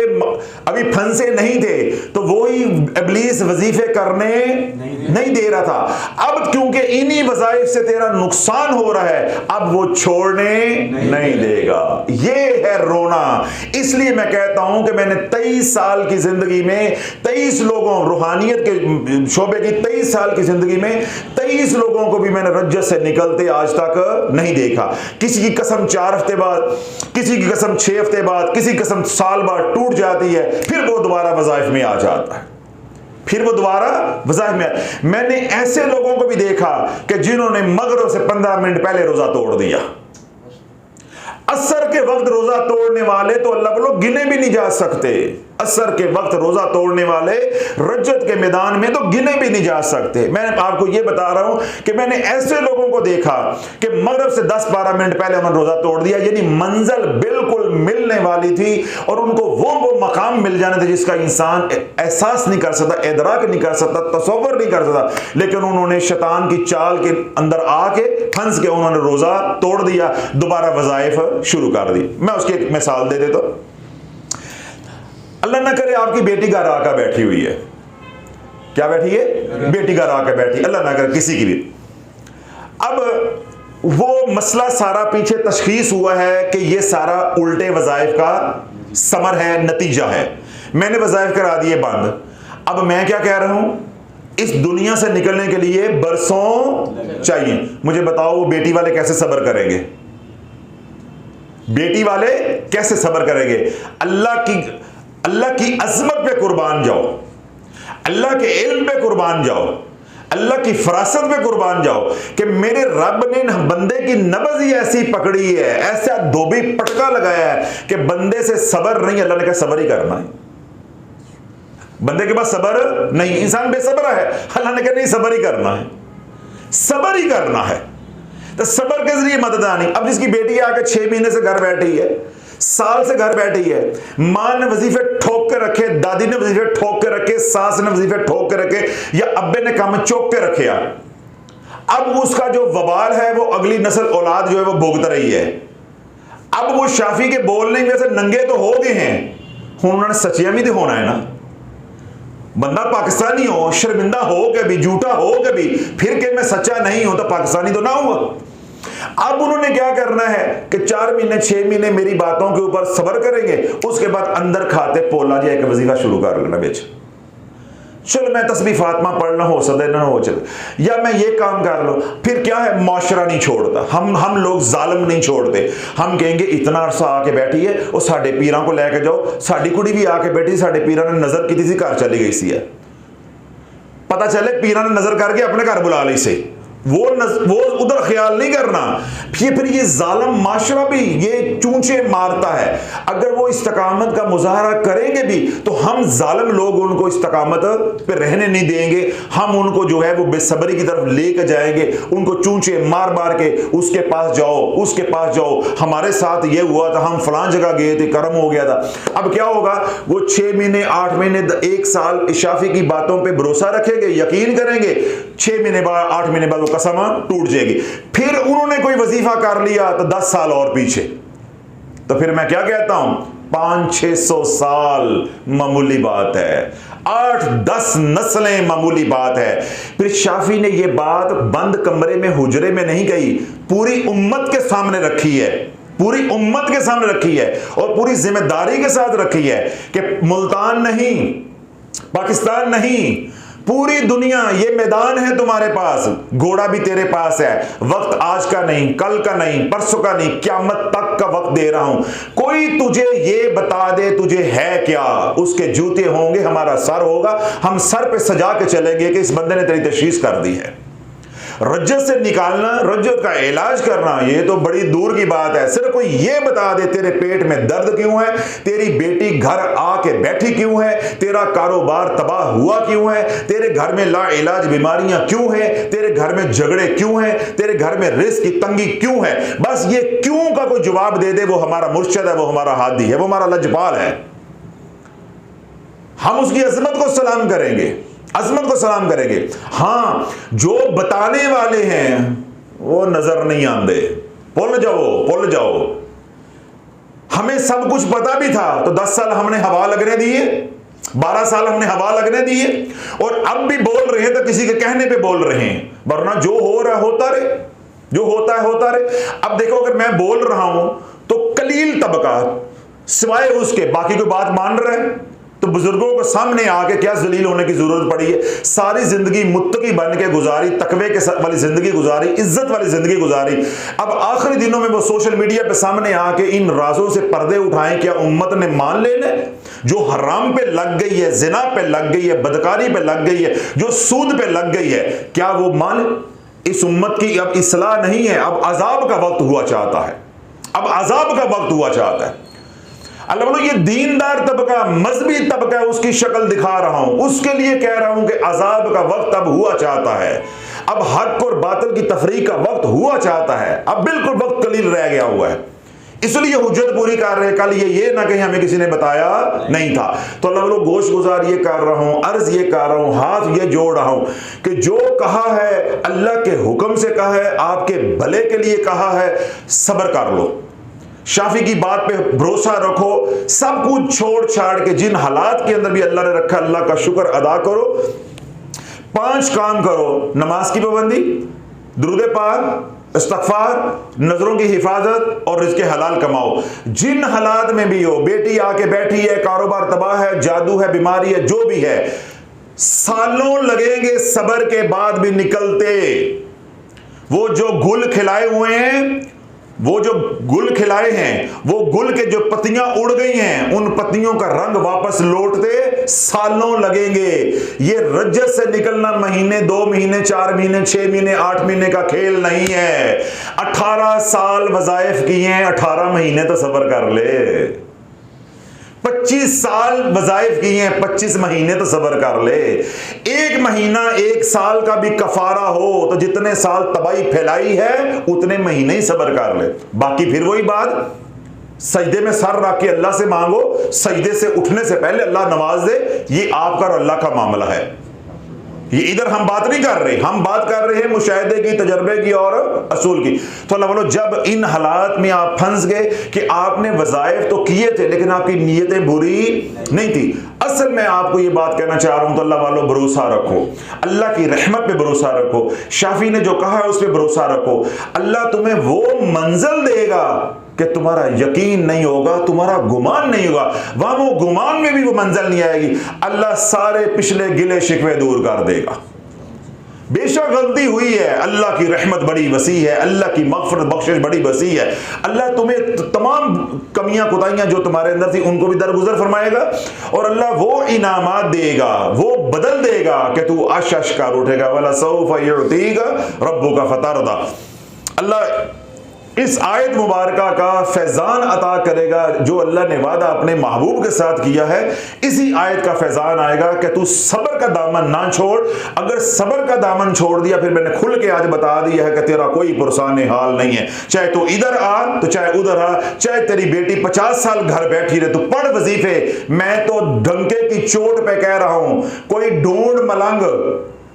अभी फंसे नहीं थे, तो वही इब्लीस वजीफे करने नहीं दे रहा था। अब क्योंकि इन्हीं वज़ाइफ से तेरा नुकसान हो रहा है, अब वो छोड़ने नहीं देगा। ये है रोना। इसलिए मैं कहता हूं कि मैंने 23 साल की जिंदगी में 23 लोगों, रूहानियत के शोबे की 23 साल की जिंदगी में 23 लोगों को भी मैंने रज्जत से निकलते आज तक नहीं देखा। किसी की कसम 4 हफ्ते बाद, किसी की कसम 6 हफ्ते बाद, किसी कसम साल बाद टूट जाती है, फिर वो दोबारा वज़ाइफ में आ जाता है, फिर वो दोबारा वज़ाइफ में। मैंने ऐसे लोगों को भी देखा कि जिन्होंने मगरिब से 15 मिनट पहले रोजा तोड़ दिया। असर के वक्त रोजा तोड़ने वाले तो अल्लाह बोलो गिने भी नहीं जा सकते। असर के वक्त रोजा तोड़ने वाले रज्जत के मैदान में तो गिने भी नहीं जा सकते। मैं आपको यह बता रहा हूं कि मैंने ऐसे लोगों को देखा कि मगरिब से 10-12 मिनट पहले उन्होंने रोजा तोड़ दिया, यानी मंजिल बिल्कुल मिलने वाली थी और उनको वो मकाम मिल जाने थे जिसका इंसान एहसास नहीं कर सकता, इदराक नहीं कर सकता, तसव्वुर नहीं कर सकता, लेकिन उन्होंने शैतान की चाल के अंदर आके फंस के उन्होंने रोजा तोड़ दिया, दोबारा वज़ाइफ शुरू कर दी। मैं उसकी एक मिसाल दे देता हूं। अल्लाह ना करे आपकी बेटी घर आकर बैठी हुई है, क्या बैठी है? बेटी घर आकर बैठी, अल्लाह ना करे किसी की भी। अब वो मसला सारा पीछे तशखीस हुआ है कि ये सारा उल्टे वज़ाइफ का समर है, नतीजा है। मैंने वज़ाइफ करा दिए बंद। अब मैं क्या कह रहा हूं, इस दुनिया से निकलने के लिए बरसों चाहिए। मुझे बताओ वो बेटी वाले कैसे सब्र करेंगे? बेटी वाले कैसे सब्र करेंगे? अल्लाह की अजमत पे कुर्बान जाओ, अल्लाह के इल्म पे कुर्बान जाओ, अल्लाह की फरासत पे कुर्बान जाओ कि मेरे रब ने बंदे की नब्ज़ ही ऐसी पकड़ी है, ऐसा धोबी पटका लगाया है कि बंदे से सब्र नहीं। अल्लाह ने कहा सब्र ही करना है, बंदे के पास सब्र नहीं, इंसान बेसब्र है। अल्लाह ने कहा नहीं, सब्र ही करना है, सब्र ही करना है। तो सब्र के जरिए मदद आनी। अब जिसकी बेटी आकर 6 महीने से घर बैठी है, साल से घर बैठी है, मां ने वजीफे ठोक के रखे, दादी ने वजीफे ठोक के रखे, सास ने वजीफे ठोक के रखे, या अब्बे ने काम चौक के रखे, अब उसका जो वबाल है वो अगली नस्ल औलाद जो है वो भोगता रही है। अब वो शाफी के बोलने में से नंगे तो हो गए हैं, उन्होंने सचिया भी तो होना है ना। बंदा पाकिस्तानी हो, शर्मिंदा हो के भी, झूठा हो के भी, फिर के मैं सच्चा नहीं हूं तो पाकिस्तानी तो ना हुआ। अब उन्होंने क्या करना है कि 4 महीने 6 महीने मेरी बातों के ऊपर सब्र करेंगे, उसके बाद अंदर खाते पोला जी एक वजीफा शुरू कर लेना बेच, चलो मैं तस्बीह फातिमा पढ़ना हो सदे ना हो चल, या मैं ये काम कर लो। फिर क्या है, माशरा नहीं छोड़ता। हम लोग जालिम नहीं छोड़ते। हम कहेंगे इतना अरसा आके बैठी है, और साढ़े पीरां को लेके जाओ। साड़ी कुड़ी भी आके बैठी, साढ़े पीरां ने नजर की थी, घर चली गई सी है, पता चले पीरां ने नजर करके अपने घर बुला ली से, वो उधर ख्याल नहीं करना। फिर ये जालिम माशरा भी ये चूंचे मारता है। अगर वो इस्तकामत का मुजाहरा करेंगे भी तो हम जालिम लोग उनको इस्तकामत पे रहने नहीं देंगे। हम उनको जो है वो बेसब्री की तरफ लेकर जाएंगे, उनको चूंचे मार मार के उसके पास जाओ, उसके पास जाओ, हमारे साथ ये हुआ था, हम फलां जगह गए थे, कर्म हो गया था। अब क्या होगा, वो 6 महीने 8 महीने 1 साल शाफी की बातों पे भरोसा रखेंगे, यकीन करेंगे, 6 महीने बाद 8 महीने बाद कसम टूट जाएगी। फिर उन्होंने कोई वजीफा कर लिया तो 10 साल और पीछे। तो फिर मैं क्या कहता हूं, 500-600 साल मामूली बात है, 8-10 नस्लें मामूली बात है। फिर शाफी ने यह बात बंद कमरे में हुजरे में नहीं कही, पूरी उम्मत के सामने रखी है, पूरी उम्मत के सामने रखी है, और पूरी जिम्मेदारी के साथ रखी है कि मुल्तान नहीं, पाकिस्तान नहीं, पूरी दुनिया ये मैदान है तुम्हारे पास, घोड़ा भी तेरे पास है। वक्त आज का नहीं, कल का नहीं, परसों का नहीं, क़यामत तक का वक्त दे रहा हूं। कोई तुझे ये बता दे तुझे है क्या, उसके जूते होंगे, हमारा सर होगा, हम सर पे सजा के चलेंगे कि इस बंदे ने तेरी तशखीस कर दी है। रज्जत से निकालना, रज्जत का इलाज करना, ये तो बड़ी दूर की बात है। सिर्फ कोई ये बता दे तेरे पेट में दर्द क्यों है, तेरी बेटी घर आके बैठी क्यों है, तेरा कारोबार तबाह हुआ क्यों है, तेरे घर में ला इलाज बीमारियां क्यों है, तेरे घर में झगड़े क्यों है, तेरे घर में रिस्क की तंगी क्यों है, बस ये क्यों का कोई जवाब दे दे, वो हमारा मुर्शिद है, वो हमारा हादी है, वो हमारा लजपाल है। हम उसकी अजमत को सलाम करेंगे, अजमत को सलाम करेंगे। हां, जो बताने वाले हैं वो नजर नहीं आते, भूल जाओ। हमें सब कुछ पता भी था तो 10 साल हमने हवा लगने दिए, 12 साल हमने हवा लगने दिए, और अब भी बोल रहे हैं तो किसी के कहने पे बोल रहे हैं, वरना जो हो रहा होता रहे, जो होता है होता रहे। अब देखो, अगर मैं बोल रहा हूं तो कलील तबका सिवाय उसके बाकी कोई बात मान रहा है, तो बुजुर्गों को सामने आके क्या जलील होने की जरूरत पड़ी है। सारी जिंदगी मुत्तकी बन के गुजारी, तकवे के वाली जिंदगी गुजारी, इज्जत वाली जिंदगी गुजारी। अब आखिरी दिनों में वो सोशल मीडिया पे सामने आके इन राजों से पर्दे उठाएं, क्या उम्मत ने मान लेने? जो हराम पे लग गई है, जिना पे लग गई है, बदकारी पे लग गई है, जो सूद पे लग गई है, क्या वो मान? इस उम्मत की अब इस्लाह नहीं है, अब अजाब का वक्त हुआ चाहता है, अब अजाब का वक्त हुआ चाहता है। अल्लाह बोलो, ये दीनदार तबका, मजहबी तबका है, उसकी शक्ल दिखा रहा हूं, उसके लिए कह रहा हूं कि अजाब का वक्त अब हुआ चाहता है। अब हक और बातिल की तफरीक का वक्त हुआ चाहता है, अब बिल्कुल वक्त कलील रह गया हुआ है, इसलिए हुज्जत पूरी कर रहे हैं। कल ये ना कहीं हमें किसी ने बताया नहीं था। तो अल्लाह बोलो, गोश गुजार ये कर रहा हूं, अर्ज ये कर रहा हूं, हाथ ये जोड़ रहा हूं कि जो कहा है अल्लाह के हुक्म से कहा है, आपके भले के लिए कहा है, सब्र कर लो, शाफी की बात पे भरोसा रखो, सब कुछ छोड़ छाड़ के जिन हालात के अंदर भी अल्लाह ने रखा, अल्लाह का शुक्र अदा करो। 5 काम करो, नमाज की पाबंदी, दुरूद पाक, इस्तग़फ़ार, नजरों की हिफाजत और रिज़्क़ हलाल कमाओ। जिन हालात में भी हो, बेटी आके बैठी है, कारोबार तबाह है, जादू है, बीमारी है, जो भी है, सालों लगेंगे सब्र के बाद भी निकलते। वो जो गुल खिलाए हुए हैं वो जो गुल खिलाए हैं, वो गुल के जो पत्तियां उड़ गई हैं, उन पत्तियों का रंग वापस लौटते सालों लगेंगे। ये रज्जत से निकलना महीने, 2 महीने, 4 महीने, 6 महीने, 8 महीने का खेल नहीं है। 18 साल वज़ाइफ किए हैं, 18 महीने तो सब्र कर ले। 25 साल वज़ाइफ किए हैं, 25 महीने तो सब्र कर ले। 1 महीना 1 साल का भी कफारा हो तो जितने साल तबाही फैलाई है उतने महीने ही सब्र कर ले। बाकी फिर वही बात, सजदे में सर रख के अल्लाह से मांगो, सजदे से उठने से पहले अल्लाह नवाज दे, ये आपका और अल्लाह का मामला है। ये इधर हम बात नहीं कर रहे, हम बात कर रहे हैं मुशाहिदे की, तजर्बे की और असूल की। तो अल्लाह बोलो, जब इन हालात में आप फंस गए कि आपने वज़ाइफ तो किए थे लेकिन आपकी नीयतें बुरी नहीं थी, असल में आपको ये बात कहना चाह रहा हूं, तो अल्लाह वालों भरोसा रखो, अल्लाह की रहमत पे भरोसा रखो, शाफी ने जो कहा है उस पे भरोसा रखो। अल्लाह तुम्हें वो मंजिल देगा कि तुम्हारा यकीन नहीं होगा, तुम्हारा गुमान नहीं होगा, वहां वो गुमान में भी वो मंजिल नहीं आएगी। अल्लाह सारे पिछले गिले शिकवे दूर कर देगा। बेशक गलती हुई है, अल्लाह की रहमत बड़ी वसी है, अल्लाह की मग़फ़िरत बख्शिश बड़ी वसी है। अल्लाह तुम्हें तमाम कमियां कुताइयां जो तुम्हारे अंदर थी उनको भी दरगुजर फरमाएगा और अल्लाह वो इनामात देगा, वो बदल देगा कि तू अश अश कर उठेगा। वला सौफ़ युअतीका रब्बुका फतरदा। अल्लाह इस आयत मुबारका का फैज़ान अता करेगा जो अल्लाह ने वादा अपने महबूब के साथ किया है। इसी आयत का फैज़ान आएगा कि तू सब्र का दामन ना छोड़। अगर सब्र का दामन छोड़ दिया, फिर मैंने खुल के आज बता दिया है कि तेरा कोई पुरसाने हाल नहीं है। चाहे तू इधर आ तो चाहे उधर आ, चाहे तेरी बेटी 50 साल घर बैठी रहे, तू पढ़ वजीफे। मैं तो डंके की चोट पे कह रहा हूं, कोई ढूंढ मलंग,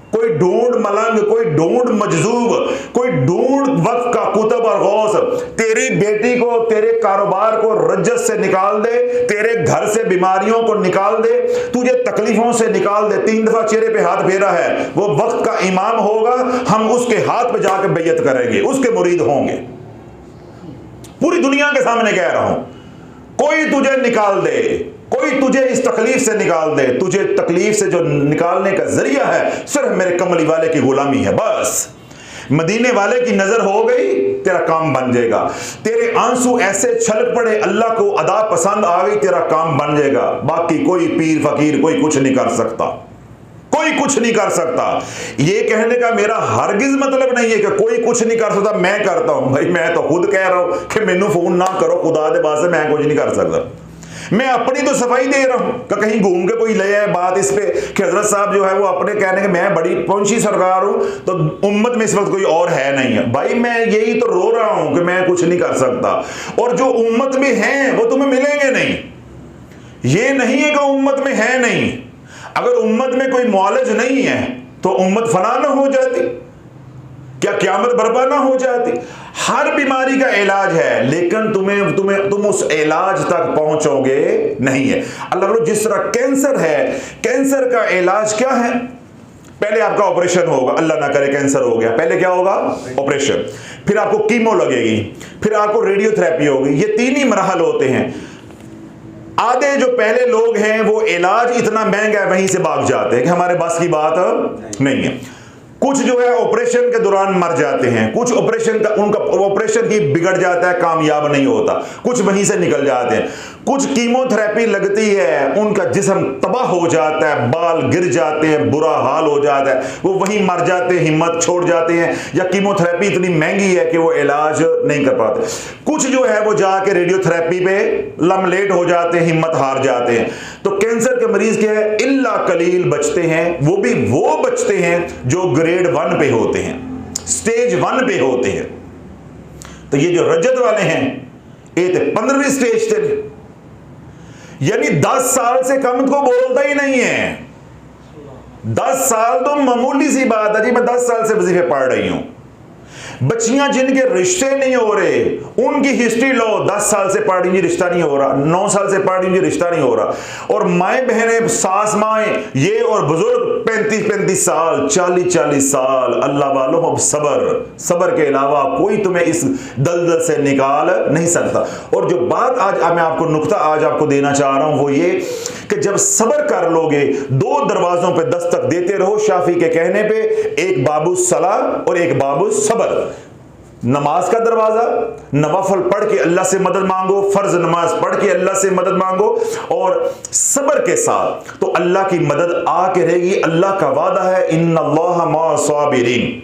कोई ढूंढ मलंग, कोई ढूंढ मजजूब, कोई ढूंढ वक्त का कुतब और गौस तेरी बेटी को, तेरे कारोबार को रज्जत से निकाल दे, तेरे घर से बीमारियों को निकाल दे, तुझे तकलीफों से निकाल दे। 3 दफा चेहरे पे हाथ फेरा है, वो वक्त का इमाम होगा, हम उसके हाथ पे जाकर बैयत करेंगे, उसके मुरीद होंगे। पूरी दुनिया के सामने कह रहा हूं, कोई तुझे निकाल दे, कोई तुझे इस तकलीफ से निकाल दे, तुझे तकलीफ से जो निकालने का जरिया है सिर्फ मेरे कमली वाले की गुलामी है। बस मदीने वाले की नजर हो गई, तेरा काम बन जाएगा। तेरे आंसू ऐसे छलक पड़े, अल्लाह को अदा पसंद आ गई, तेरा काम बन जाएगा। बाकी कोई पीर फकीर कोई कुछ नहीं कर सकता, कोई कुछ नहीं कर सकता। ये कहने का मेरा हरगिज मतलब नहीं है कि कोई कुछ नहीं कर सकता, मैं करता हूं। भाई मैं तो खुद कह रहा हूं कि मैनू फोन ना करो, खुदा दे वास्ते मैं कुछ नहीं कर सकता। मैं अपनी तो सफाई दे रहा हूं कि कहीं घूम के कोई ले आए बात इस पे कि हजरत साहब जो है वो अपने कहने के मैं बड़ी पहुंची सरकार हूं तो उम्मत में इस वक्त कोई और है नहीं है। भाई मैं यही तो रो रहा हूं कि मैं कुछ नहीं कर सकता, और जो उम्मत में हैं वो तुम्हें मिलेंगे नहीं। ये नहीं है कि उम्मत में है नहीं, अगर उम्मत में कोई मौलज नहीं है तो उम्मत फना ना हो जाती, क्या क़यामत बर्पा ना हो जाती। हर बीमारी का इलाज है, लेकिन तुम उस इलाज तक पहुंचोगे नहीं है। अल्लाह बोलो, जिस तरह कैंसर है, कैंसर का इलाज क्या है? पहले आपका ऑपरेशन होगा, अल्लाह ना करे कैंसर हो गया, पहले क्या होगा? ऑपरेशन, फिर आपको कीमो लगेगी, फिर आपको रेडियोथेरेपी होगी। ये 3 ही मरहल होते हैं। आधे जो पहले लोग हैं वो इलाज इतना महंगा है वहीं से भाग जाते हैं कि हमारे बस की बात नहीं है। कुछ जो है ऑपरेशन के दौरान मर जाते हैं, कुछ ऑपरेशन का उनका ऑपरेशन ही बिगड़ जाता है, कामयाब नहीं होता, कुछ वहीं से निकल जाते हैं। कुछ कीमोथेरेपी लगती है, उनका जिस्म तबाह हो जाता है, बाल गिर जाते हैं, बुरा हाल हो जाता है, वो वहीं मर जाते हैं, हिम्मत छोड़ जाते हैं, या कीमोथेरेपी इतनी महंगी है कि वो इलाज नहीं कर पाते। कुछ जो है वो जाके रेडियोथेरेपी पे लमलेट हो जाते हैं, हिम्मत हार जाते हैं। तो कैंसर के मरीज क्या है? इल्ला कलील बचते हैं, वो भी वो बचते हैं जो ग्रेड 1 पे होते हैं, स्टेज 1 पे होते हैं। तो ये जो रजत वाले हैं ये तो 15वीं स्टेज थे, यानी 10 साल से कम को बोलता ही नहीं है। 10 साल तो मामूली सी बात है जी, मैं 10 साल से वजीफे पढ़ रही हूं। बच्चियां जिनके रिश्ते नहीं हो रहे उनकी हिस्ट्री लो, 10 साल से पढ़ रही रिश्ता नहीं हो रहा, 9 साल से पढ़ रही रिश्ता नहीं हो रहा, और माए बहनें, सास माए ये और बुजुर्ग 35-35 साल, 40-40 साल। अल्लाह वालों, अब सबर के अलावा कोई तुम्हें इस दलदल से निकाल नहीं सकता। और जो बात आज मैं आपको नुक्ता आज आपको देना चाह रहा हूं वो ये कि जब सबर कर लोगे, 2 दरवाजों पे दस्तक देते रहो। शाफी के कहने पे एक बाबू सलाह और एक बाबू सबर। नमाज का दरवाजा, नवाफल पढ़ के अल्लाह से मदद मांगो, फर्ज नमाज पढ़ के अल्लाह से मदद मांगो, और सब्र के साथ तो अल्लाह की मदद आके रहेगी। अल्लाह का वादा है, इन्नल्लाह मअस साबिरीन,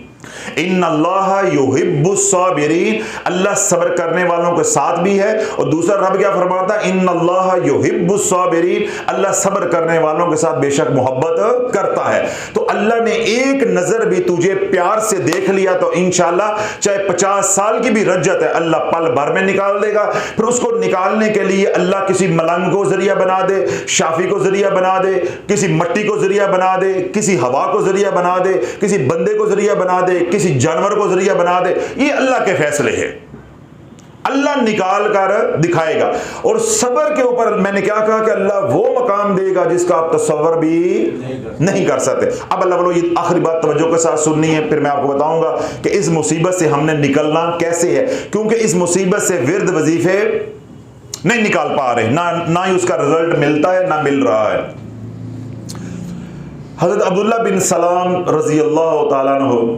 इन्नल्लाह युहिब्बुस साबिरीन, अल्लाह सब्र करने वालों के साथ भी है। और दूसरा रब क्या फरमाता है, इन्नल्लाह युहिब्बुस साबिरीन, अल्लाह सब्र करने वालों के साथ बेशक मोहब्बत करता है। तो अल्लाह ने एक नजर भी तुझे प्यार से देख लिया तो इंशाअल्लाह चाहे 50 साल की भी रज्जत है, अल्लाह पल भर में निकाल देगा। फिर उसको निकालने के लिए अल्लाह किसी मलंग को जरिया बना दे, शाफी को जरिया बना दे, किसी मट्टी को जरिया बना दे, किसी हवा को जरिया बना दे, किसी बंदे को जरिया बना दे, किसी जानवर को जरिया बना दे। ये अल्लाह के फैसले हैं, अल्लाह निकाल कर दिखाएगा। और सब्र के ऊपर मैंने क्या कहा कि अल्लाह वो मकाम देगा जिसका आप तसव्वुर भी नहीं कर सकते। अब अल्लाह बोलो, ये आखिरी बात तवज्जो के साथ सुननी है, फिर मैं आपको बताऊंगा कि इस मुसीबत से हमने निकलना कैसे है, क्योंकि इस मुसीबत से विर्द वजीफे नहीं निकाल पा रहे, ना ही उसका रिजल्ट मिलता है ना मिल रहा है। हजरत अब्दुल्लाह बिन सलाम रजी अल्लाह तआला अन्हु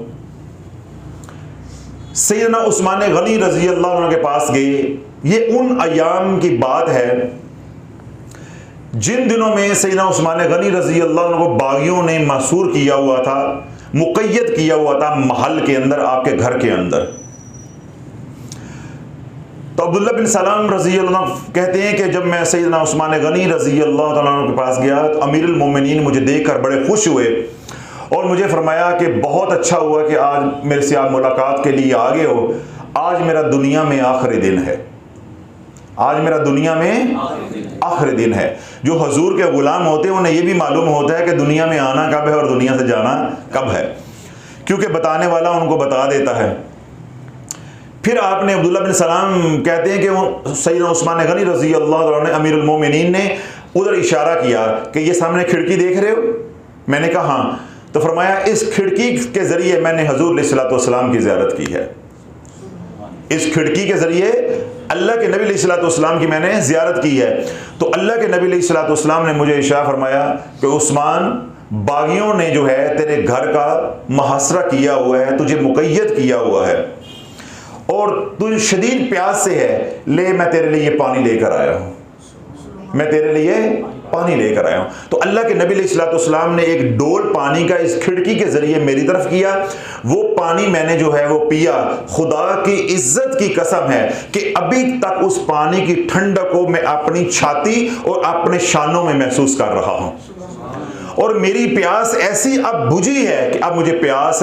सैयदना उस्मान गनी रजी अल्लाह अन्हु के पास गए। ये उन अयाम की बात है जिन दिनों में सैयदना उस्मान गनी रजी अल्लाह अन्हु को बागियों ने मासूर किया हुआ था, मुक़य्यद किया हुआ था महल के अंदर, आपके घर के अंदर। तो अब्दुल्ला बिन सलाम रजी अल्लाह कहते हैं कि जब मैं सैयदना उस्मान गनी रजी अल्लाह तआला अन्हु के पास गया तो अमीरुल मोमिनीन मुझे देखकर बड़े खुश हुए और मुझे फरमाया कि बहुत अच्छा हुआ कि आज मेरे से आप मुलाकात के लिए आ गए हो। आज मेरा दुनिया में आखिरी दिन है, आज मेरा दुनिया में आखिरी दिन है। जो हजूर के गुलाम होते हैं उन्हें यह भी मालूम होता है कि दुनिया में आना कब है और दुनिया से जाना कब है, क्योंकि बताने वाला उनको बता देता है। फिर आपने अब्दुल्ला बिन सलाम कहते हैं कि सैयदना उस्मान गनी रजी अल्लाह तआला ने अमीरुल मोमिनीन ने उधर इशारा किया कि ये सामने खिड़की देख रहे हो? मैंने कहा हाँ। तो फरमाया इस खिड़की के जरिए मैंने हजूर अलैहिस्सलातु वस्सलाम की ज़ियारत की है, इस खिड़की के जरिए अल्लाह के नबी अलैहिस्सलातु वस्सलाम की मैंने ज़ियारत की है। तो अल्लाह के नबी अलैहिस्सलातु वस्सलाम ने मुझे इशारा फरमाया कि उस्मान, बागियों ने जो है तेरे घर का मुहासरा किया हुआ है, तुझे मुक़य्यद किया हुआ है और तुझे शदीद प्यास से है, ले मैं तेरे लिए पानी लेकर आया हूँ, मैं तेरे लिए पानी लेकर आया हूँ। तो अल्लाह के नबी अलैहिस्सलातु वस्सलाम ने एक डोल पानी का इस खिड़की के जरिए मेरी तरफ किया। वो पानी मैंने जो है वो पिया। खुदा की इज्जत की कसम है कि अभी तक उस पानी की ठंडक को मैं अपनी छाती और अपने शानों में महसूस कर रहा हूँ। और मेरी प्यास ऐसी अब बुझी है कि अब मुझे प्यास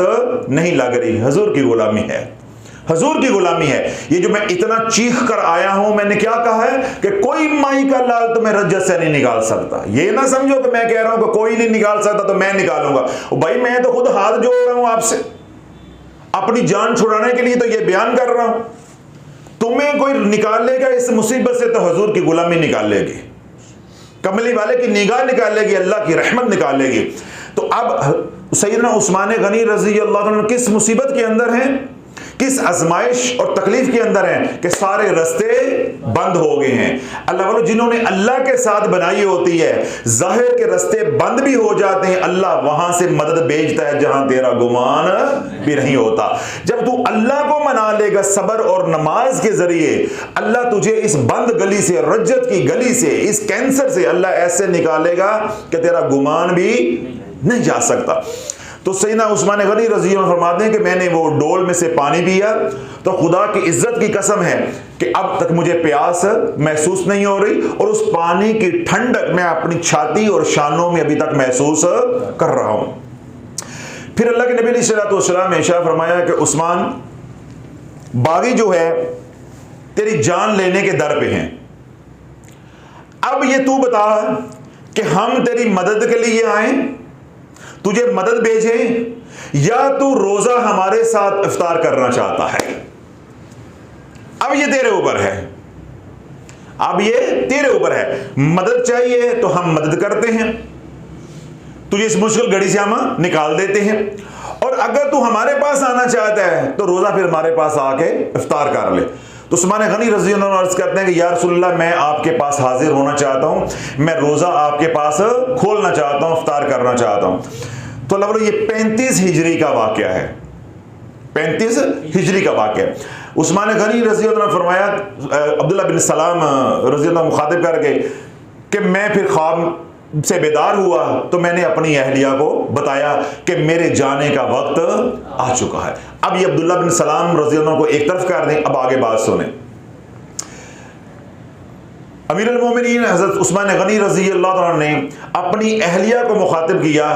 नहीं लग रही। हजूर की गुलामी है, हजूर की गुलामी है। ये जो मैं इतना चीख कर आया हूं, मैंने क्या कहा है कि कोई माई का लाल तुम्हें रज्जत से नहीं निकाल सकता। ये ना समझो कि मैं कह रहा हूं कि कोई नहीं निकाल सकता तो मैं निकालूंगा। भाई मैं तो खुद हाथ जोड़ रहा हूं आपसे, अपनी जान छुड़ाने के लिए तो ये बयान कर रहा हूं। तुम्हें कोई निकालेगा इस मुसीबत से तो हजूर की गुलामी निकालेगी, कमली वाले की निगाह निकालेगी, अल्लाह की रहमत निकालेगी। तो अब सैयदना उस्मान गनी रजी अल्लाह तआला किस मुसीबत के अंदर हैं, किस आजमाइश और तकलीफ के अंदर हैं कि सारे रास्ते बंद हो गए हैं। अल्लाह वालों, जिन्होंने अल्लाह के साथ बनाई होती है, जाहिर के रास्ते बंद भी हो जाते हैं, अल्लाह वहां से मदद भेजता है जहां तेरा गुमान भी नहीं होता। जब तू अल्लाह को मना लेगा सब्र और नमाज के जरिए, अल्लाह तुझे इस बंद गली से, रज्जत की गली से, इस कैंसर से अल्लाह ऐसे निकालेगा कि तेरा गुमान भी नहीं जा सकता। तो सैयदना उस्मान गनी रज़ी अल्लाह फरमाते हैं कि मैंने वो डोल में से पानी पिया तो खुदा की इज्जत की कसम है कि अब तक मुझे प्यास महसूस नहीं हो रही और उस पानी की ठंडक मैं अपनी छाती और शानों में अभी तक महसूस कर रहा हूं। फिर अल्लाह के नबी सल्लल्लाहु अलैहि वसल्लम ने इरशाद फरमाया कि उस्मान, बागी जो है तेरी जान लेने के दर पे हैं। अब ये तू बता कि हम तेरी मदद के लिए आए, तुझे मदद भेजें, या तू रोजा हमारे साथ इफ्तार करना चाहता है। अब ये तेरे ऊपर है, अब ये तेरे ऊपर है। मदद चाहिए तो हम मदद करते हैं, तुझे इस मुश्किल घड़ी से हम निकाल देते हैं, और अगर तू हमारे पास आना चाहता है तो रोजा फिर हमारे पास आके इफ्तार कर ले। तो उस्मान गनी रज़ी अल्लाह अन्हु अर्ज़ करते हैं कि या रसूलल्लाह, मैं आपके पास हाजिर होना चाहता हूँ, मैं रोज़ा आपके पास खोलना चाहता हूँ, इफ्तार करना चाहता हूँ। तो अल्लाह ये 35 हिजरी का वाक़या है, 35 हिजरी का वाक़या है। उस्मान गनी रज़ी अल्लाह ने फरमाया, अब्दुल्लाह बिन सलाम रज़ी अल्लाह मुखातिब करके, कि मैं फिर ख्वाब से बेदार हुआ तो मैंने अपनी अहलिया को बताया कि मेरे जाने का वक्त आ चुका है। अब ये अब्दुल्लाह बिन सलाम रज़ी अल्लाह को एक तरफ कर दें, अब आगे बात सुने। अमीरुल मोमिनीन हज़रत उस्मान गनी रज़ी अल्लाह ने अपनी अहलिया को मुखातिब किया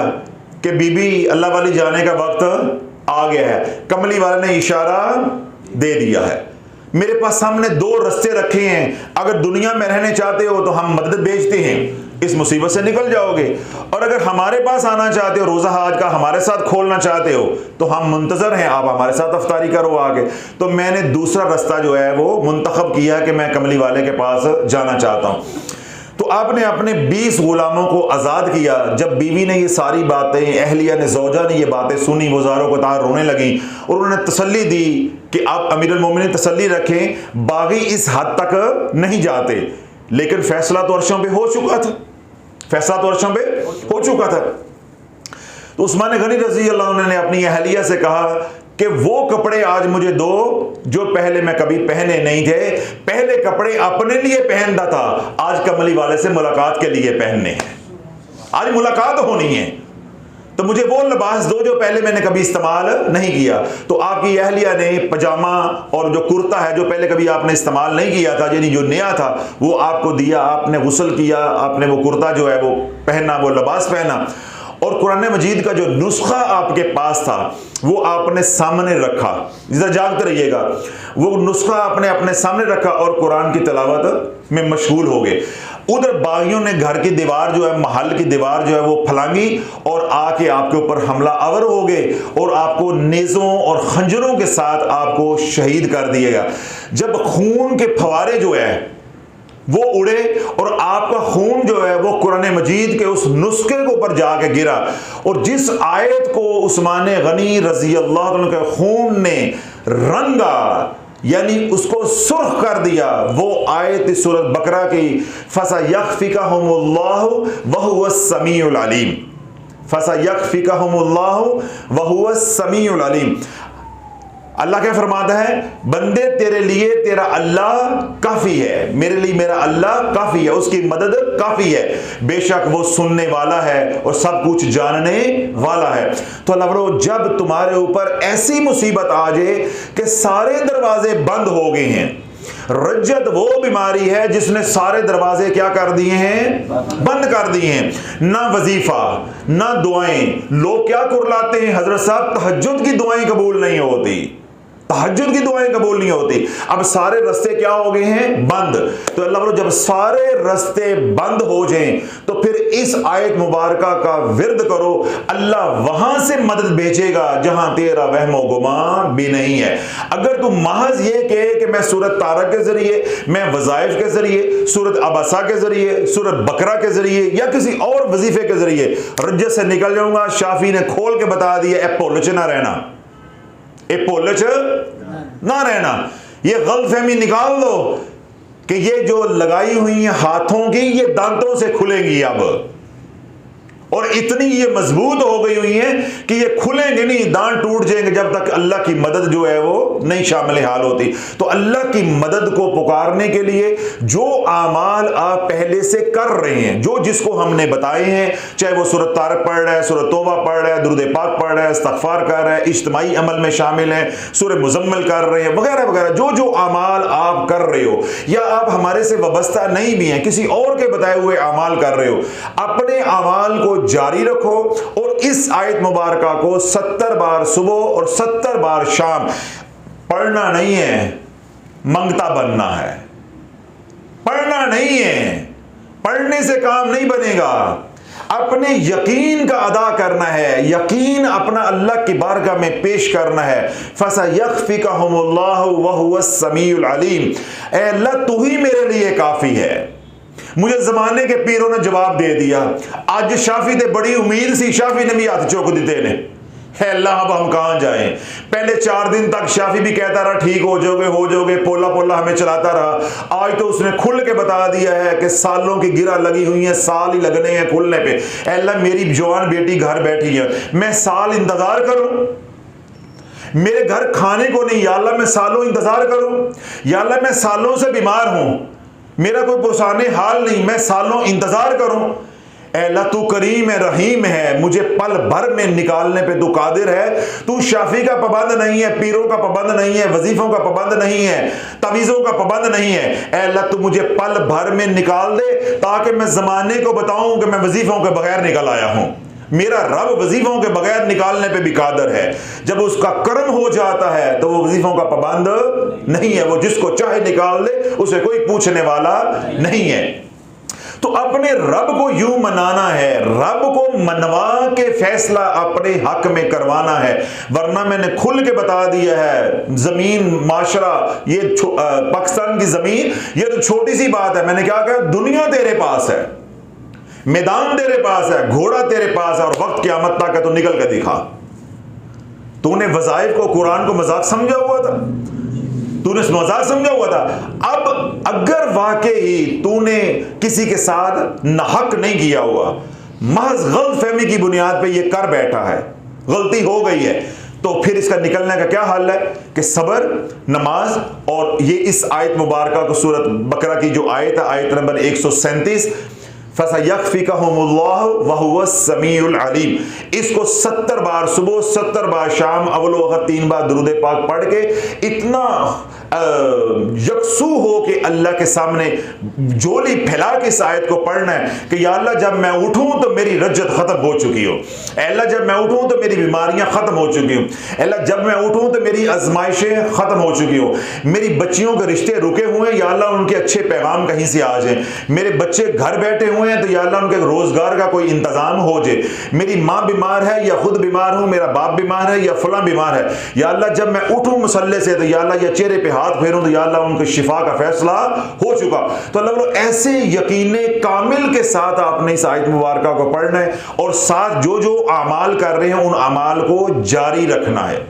कि बीबी अल्लाह वाली जाने का वक्त आ गया है। कमली वाले ने इशारा दे दिया है, मेरे पास सामने दो रास्ते रखे हैं, अगर दुनिया में रहने चाहते हो तो हम मदद भेजते हैं, इस मुसीबत से निकल जाओगे, और अगर हमारे पास आना चाहते हो, रोज़ा हज का हमारे साथ खोलना चाहते हो तो हम मुंतज़र हैं, आप हमारे साथ अफ्तारी करो आगे। तो मैंने दूसरा रास्ता जो है वो मुंतखब किया कि मैं कमली वाले के पास जाना चाहता हूँ। तो आपने अपने 20 गुलामों को आज़ाद किया। जब बीवी ने ये सारी बातें, अहलिया ने, ज़ौजा ने ये बातें सुनी, वो ज़ारों को तार रोने लगी और उन्होंने तसल्ली दी कि आप अमीरुल मोमिनीन तसल्ली रखें, बागी इस हद तक नहीं जाते। लेकिन फैसला तो अर्शों पे हो चुका था, फैसला तो अर्शों पे हो चुका था। तो उस्मान गनी रज़ी अल्लाह ने अपनी अहलिया से कहा कि वो कपड़े आज मुझे दो जो पहले मैं कभी पहने नहीं थे। पहले कपड़े अपने लिए पहनता था, आज कमली वाले से मुलाकात के लिए पहनने हैं, आज मुलाकात होनी है, तो मुझे वो लिबास दो जो पहले मैंने कभी इस्तेमाल नहीं किया। तो आपकी अहलिया ने पजामा और जो कुर्ता है जो पहले कभी आपने इस्तेमाल नहीं किया था, यानी जो नया था, वो आपको दिया। आपने गुस्ल किया, आपने वो कुर्ता जो है वो पहना, वो लिबास पहना, और कुरान मजीद का जो नुस्खा आपके पास था वो आपने सामने रखा। जरा जागते रहिएगा, वो नुस्खा आपने अपने सामने रखा और कुरान की तिलावत में मशगूल हो गए। उधर बागियों ने घर की दीवार जो है, महल की दीवार जो है वो फलांगी और आके आपके ऊपर हमला आवर हो गए और आपको नेज़ों और खंजरों के साथ आपको शहीद कर दिएगा। जब खून के फवारे जो है वो उड़े और आपका खून जो है वो कुरान मजीद के उस नुस्खे के ऊपर जाके गिरा, और जिस आयत को उस्मान गनी रज़ी अल्लाह अन्हु के खून ने रंगा, यानी उसको सुर्ख कर दिया, वो आयत सूरत बकरा की फसयक्फिकहुमुल्लाहु वहुवस समीउल अलीम, फसयक्फिकहुमुल्लाहु वहुवस समीउल अलीम। अल्लाह क्या फरमाता है, बंदे तेरे लिए तेरा अल्लाह काफ़ी है, मेरे लिए मेरा अल्लाह काफ़ी है, उसकी मदद काफ़ी है, बेशक वो सुनने वाला है और सब कुछ जानने वाला है। तो अल्लाह बोलो, जब तुम्हारे ऊपर ऐसी मुसीबत आ जाए कि सारे दरवाजे बंद हो गए हैं, रज्जत वो बीमारी है जिसने सारे दरवाजे क्या कर दिए हैं, बंद कर दिए हैं, ना वजीफा ना दुआएं। लोग क्या कुरलाते हैं, हजरत साहब तहज्जुद की दुआएं कबूल नहीं होती, तहज्जुद की दुआएं कबूल नहीं होती। अब सारे रास्ते क्या हो गए हैं, बंद। तो अल्लाह बोलो, जब सारे रास्ते बंद हो जाएं तो फिर इस आयत मुबारका का विर्द करो, अल्लाह वहां से मदद भेजेगा जहां तेरा वहमो गुमान भी नहीं है। अगर तुम महज ये कहे कि मैं सूरत तारक के जरिए, मैं वज़ाइफ के जरिए, सूरत अबसा के जरिए, सूरत बकरा के जरिए या किसी और वजीफे के जरिए रज्जत से निकल जाऊंगा, शाफी ने खोल के बता दिया, ए भुल च ना रहना, ए भुल च ना रहना। ये गलतफहमी निकाल दो कि ये जो लगाई हुई है हाथों की, ये दांतों से खुलेंगी अब, और इतनी ये मजबूत हो गई हुई है कि ये खुलेंगे नहीं, दांत टूट जाएंगे जब तक अल्लाह की मदद जो है वो नहीं शामिल हाल होती। तो अल्लाह की मदद को पुकारने के लिए जो आमाल आप पहले से कर रहे हैं, जो जिसको हमने बताए हैं, चाहे वो सूरत तारक पढ़ रहा है, सूरत तौबा पढ़ रहा है, दुरूद पाक पढ़ रहा है, इस्तग़फ़ार कर रहा है, इज्तिमाई अमल में शामिल है, सूरह मुज़म्मिल कर रहे हैं, वगैरह वगैरह, जो जो आमाल आप कर रहे हो, या आप हमारे से वाबस्ता नहीं भी हैं, किसी और के बताए हुए आमाल कर रहे हो, अपने आमाल को जारी रखो और इस आयत मुबारका को 70 बार सुबह और 70 बार शाम पढ़ना नहीं है, मंगता बनना है, पढ़ना नहीं है, पढ़ने से काम नहीं बनेगा, अपने यकीन का अदा करना है, यकीन अपना अल्लाह की बारगाह में पेश करना है। फसयक्फिकहुमुल्लाहु वहुवस समीउल अलीम, ऐ अल्लाह तू ही मेरे लिए काफी है। मुझे जमाने के पीरों ने जवाब दे दिया, आज शाफी ते बड़ी उम्मीद सी, शाफी ने भी हाथ चुक दिते ने, है अल्लाह अब हम कहां जाएं। पहले 4 दिन तक शाफी भी कहता रहा ठीक हो जाओगे, पोला पोला हमें चलाता रहा। आज तो उसने खुल के बता दिया है कि सालों की गिरा लगी हुई है, साल ही लगने हैं खुलने पे। अल्लाह मेरी जवान बेटी घर बैठी है, मैं साल इंतजार करूं, मेरे घर खाने को नहीं, या अल्लाह मैं सालों इंतजार करूं, या अल्लाह मैं सालों से बीमार हूं, मेरा कोई पुरसाने हाल नहीं, मैं सालों इंतजार करूं। अल्लाह तू करीम है, रहीम है, मुझे पल भर में निकालने पे तू कादिर है। तू शाफी का पाबंद नहीं है, पीरों का पाबंद नहीं है, वजीफों का पाबंद नहीं है, तवीज़ों का पाबंद नहीं है। अल्लाह तू मुझे पल भर में निकाल दे ताकि मैं ज़माने को बताऊं कि मैं वजीफों के बगैर निकल आया हूं। मेरा रब वजीफों के बगैर निकालने पे भी कादर है। जब उसका कर्म हो जाता है तो वो वजीफों का पाबंद नहीं है, वो जिसको चाहे निकाल दे, उसे कोई पूछने वाला नहीं है। तो अपने रब को यूं मनाना है, रब को मनवा के फैसला अपने हक में करवाना है। वरना मैंने खुल के बता दिया है, जमीन माशरा, ये पाकिस्तान की जमीन, ये तो छोटी सी बात है। मैंने क्या कहा, दुनिया तेरे पास है, मैदान तेरे पास है, घोड़ा तेरे पास है, और वक्त क़यामत तक है तो निकल के दिखा। तूने वज़ाइफ को, कुरान को मजाक समझा हुआ था, तूने मजाक समझा हुआ था। अब अगर वाकई तूने किसी के साथ नाहक नहीं किया हुआ, महज गलतफहमी की बुनियाद पे ये कर बैठा है, गलती हो गई है, तो फिर इसका निकलने का क्या हल है कि सबर, नमाज, और ये इस आयत मुबारका को सूरत बकरा की जो आयत है, आयत नंबर 137, फसयक्फिकहुमुल्लाहु वहुवस समीउल अलीम, इसको 70 बार सुबह, 70 बार शाम, अव्वल वक्त 3 बार दुरूद पाक पढ़ के इतना यकसू हो कि अल्लाह के सामने जोली फैला के इस आयत को पढ़ना है कि या अल्लाह जब मैं उठूं तो मेरी रज्जत खत्म हो चुकी हो, अल्लाह जब मैं उठूं तो मेरी बीमारियां खत्म हो चुकी हो, अल्लाह जब मैं उठूं तो मेरी आजमाइशें खत्म हो चुकी हो, मेरी बच्चियों के रिश्ते रुके हुए हैं, या अल्लाह उनके अच्छे पैगाम कहीं से आ जाए, मेरे बच्चे घर बैठे हुए हैं तो या अल्लाह उनके रोजगार का कोई इंतजाम हो जाए, मेरी माँ बीमार है या खुद बीमार हूं, मेरा बाप बीमार है या फला बीमार है, या अल्लाह जब मैं उठूं मुसल्ले से तो या अल्लाह या चेहरे पे हाथ फेरूं तो या अल्लाह उनके शिफा का फैसला हो चुका। तो अल्लाह ऐसे यकीने कामिल के साथ आपने इस आयत मुबारका को पढ़ना है, और साथ जो जो अमाल कर रहे हैं उन अमाल को जारी रखना है।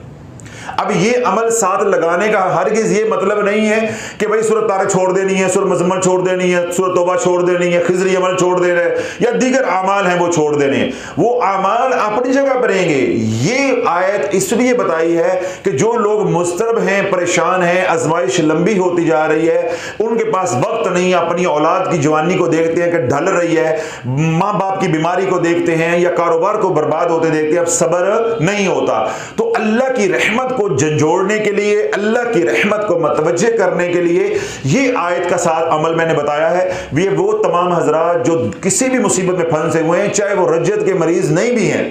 अब ये अमल साथ लगाने का हरगिज़ ये मतलब नहीं है कि भाई सूरत तारक छोड़ देनी है, सूरत मुज़म्मिल छोड़ देनी है, सूरत तौबा छोड़ देनी है, खिज़री अमल छोड़ देना है, या दीगर अमाल हैं वो छोड़ देने हैं। वो अमाल अपनी जगह पर रहेंगे। ये आयत इसलिए बताई है कि जो लोग मुस्तरब हैं, परेशान हैं, आजमाइश लंबी होती जा रही है, उनके पास वक्त नहीं, अपनी औलाद की जवानी को देखते हैं कि ढल रही है, माँ बाप की बीमारी को देखते हैं, या कारोबार को बर्बाद होते देखते हैं, अब सब्र नहीं होता। तो अल्लाह की रहमत को झंझोड़ने के लिए, अल्लाह की रहमत को मतवज्जे करने के लिए ये आयत का साथ अमल मैंने बताया है। ये वो तमाम हजरात जो किसी भी मुसीबत में फंसे हुए हैं, चाहे वो रज्जत के मरीज नहीं भी हैं,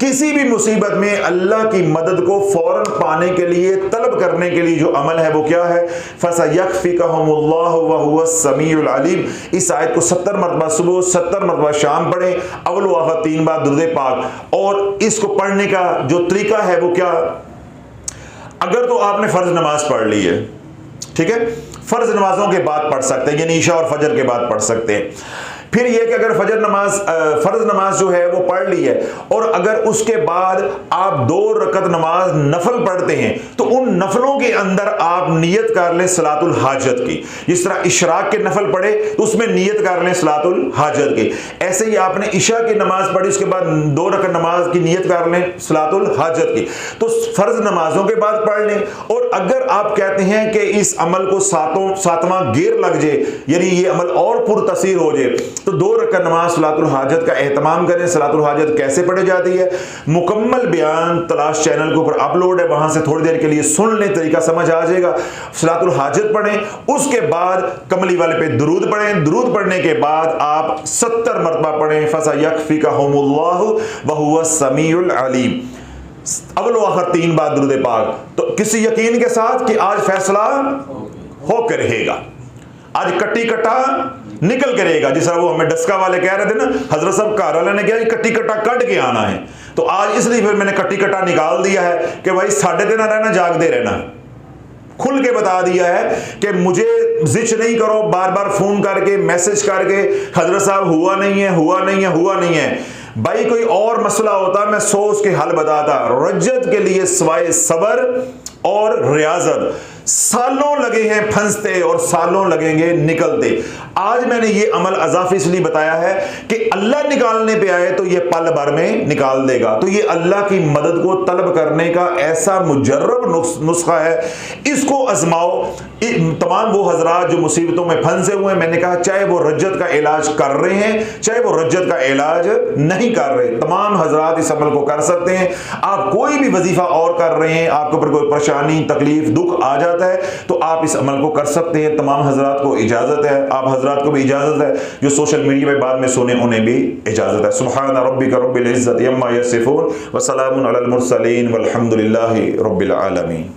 किसी भी मुसीबत में अल्लाह की मदद को फौरन पाने के लिए, तलब करने के लिए जो अमल है वो क्या है, फसयक्फिकहुमुल्लाहु वहुवस समीउल अलीम। इस आयत को 70 मरतबा सुबह, 70 मरतबा शाम पढ़ें, अव्वल वक्त 3 बार दुरूद पाक। और इसको पढ़ने का जो तरीका है वो क्या, अगर तो आपने फर्ज नमाज पढ़ ली है, ठीक है, फर्ज नमाजों के बाद पढ़ सकते हैं, यानी ईशा और फजर के बाद पढ़ सकते हैं। फिर यह कि अगर फजर नमाज, फर्ज नमाज जो है वो पढ़ ली है, और अगर उसके बाद आप 2 रकत नमाज नफल पढ़ते हैं तो उन नफलों के अंदर आप नियत कर लें सलातुल हाजत की। जिस तरह इशराक के नफल पढ़े तो उसमें नियत कर लें सलातुल हाजत की, ऐसे ही आपने इशा की नमाज पढ़ी, उसके बाद 2 रकत नमाज की नियत कर लें सलातुल हाजत की। तो फर्ज नमाजों के बाद पढ़ लें। और अगर आप कहते हैं कि इस अमल को सातवां गेर लग जाए, यानी ये अमल और पुरतसीर हो जाए, तो 2 रकअत नमाज सलातुल हाजत का एहतमाम करें। सलातुल हाजत कैसे पढ़ी जाती है, मुकम्मल बयान तलाश चैनल के ऊपर अपलोड है, वहां से थोड़ी देर के लिए सुन लें, तरीका समझ आ जाएगा। सलातुल हाजत पढ़ें, उसके बाद कमली वाले पे दुरूद पढ़ें, दुरूद पढ़ने के बाद आप 70 मरतबा पढ़ें, फसयक्फिकहुमुल्लाहु वहुवस समीउल अलीम, अव्वल वक्त 3 बार दुरूद पाक। तो किसी यकीन के साथ कि आज फैसला होकर रहेगा, आज कट्टी कट्टा निकल के रहेगा। जिस तरह वो हमें डस्का वाले कह रहे थे ना, हजरत साहब घर वाले ने कहा कट्टी कट्टा कट के आना है, तो आज इसलिए फिर मैंने कट्टी कट्टा निकाल दिया है कि भाई साढ़े दिन रहना, जागते रहना। खुल के बता दिया है कि मुझे जिच नहीं करो बार बार फोन करके, मैसेज करके, हजरत साहब हुआ नहीं है, हुआ नहीं है, हुआ नहीं है। भाई कोई और मसला होता मैं 100 उसके हल बताता। रज्जत के लिए सिवाय सबर और रियाजत सालों लगे हैं फंसते, और सालों लगेंगे निकलते। आज मैंने ये अमल अज़ाफ़ी इसलिए बताया है कि अल्लाह निकालने पे आए तो ये पल भर में निकाल देगा। तो ये अल्लाह की मदद को तलब करने का ऐसा मुजर्रब नुस्खा है, इसको आजमाओ। तमाम वो हजरात जो मुसीबतों में फंसे हुए हैं, मैंने कहा चाहे वो रज्जत का इलाज कर रहे हैं चाहे वो रज्जत का इलाज नहीं कर रहे, तमाम हजरात इस अमल को कर सकते हैं। आप कोई भी वजीफा और कर रहे हैं, आपके ऊपर कोई परेशानी तकलीफ दुख आ जाता है तो आप इस अमल को कर सकते हैं। तमाम हजरात को इजाजत है, आप हजरात को भी इजाजत है, जो सोशल मीडिया में बाद में सुने उन्हें भी इजाजत है। सुब्हान रब्बिका रब्बिल इज्जति अम्मा यसिफून व सलामुन अलल मुरसलीन वल्हम्दुलिल्लाहि रब्बिल आलमीन।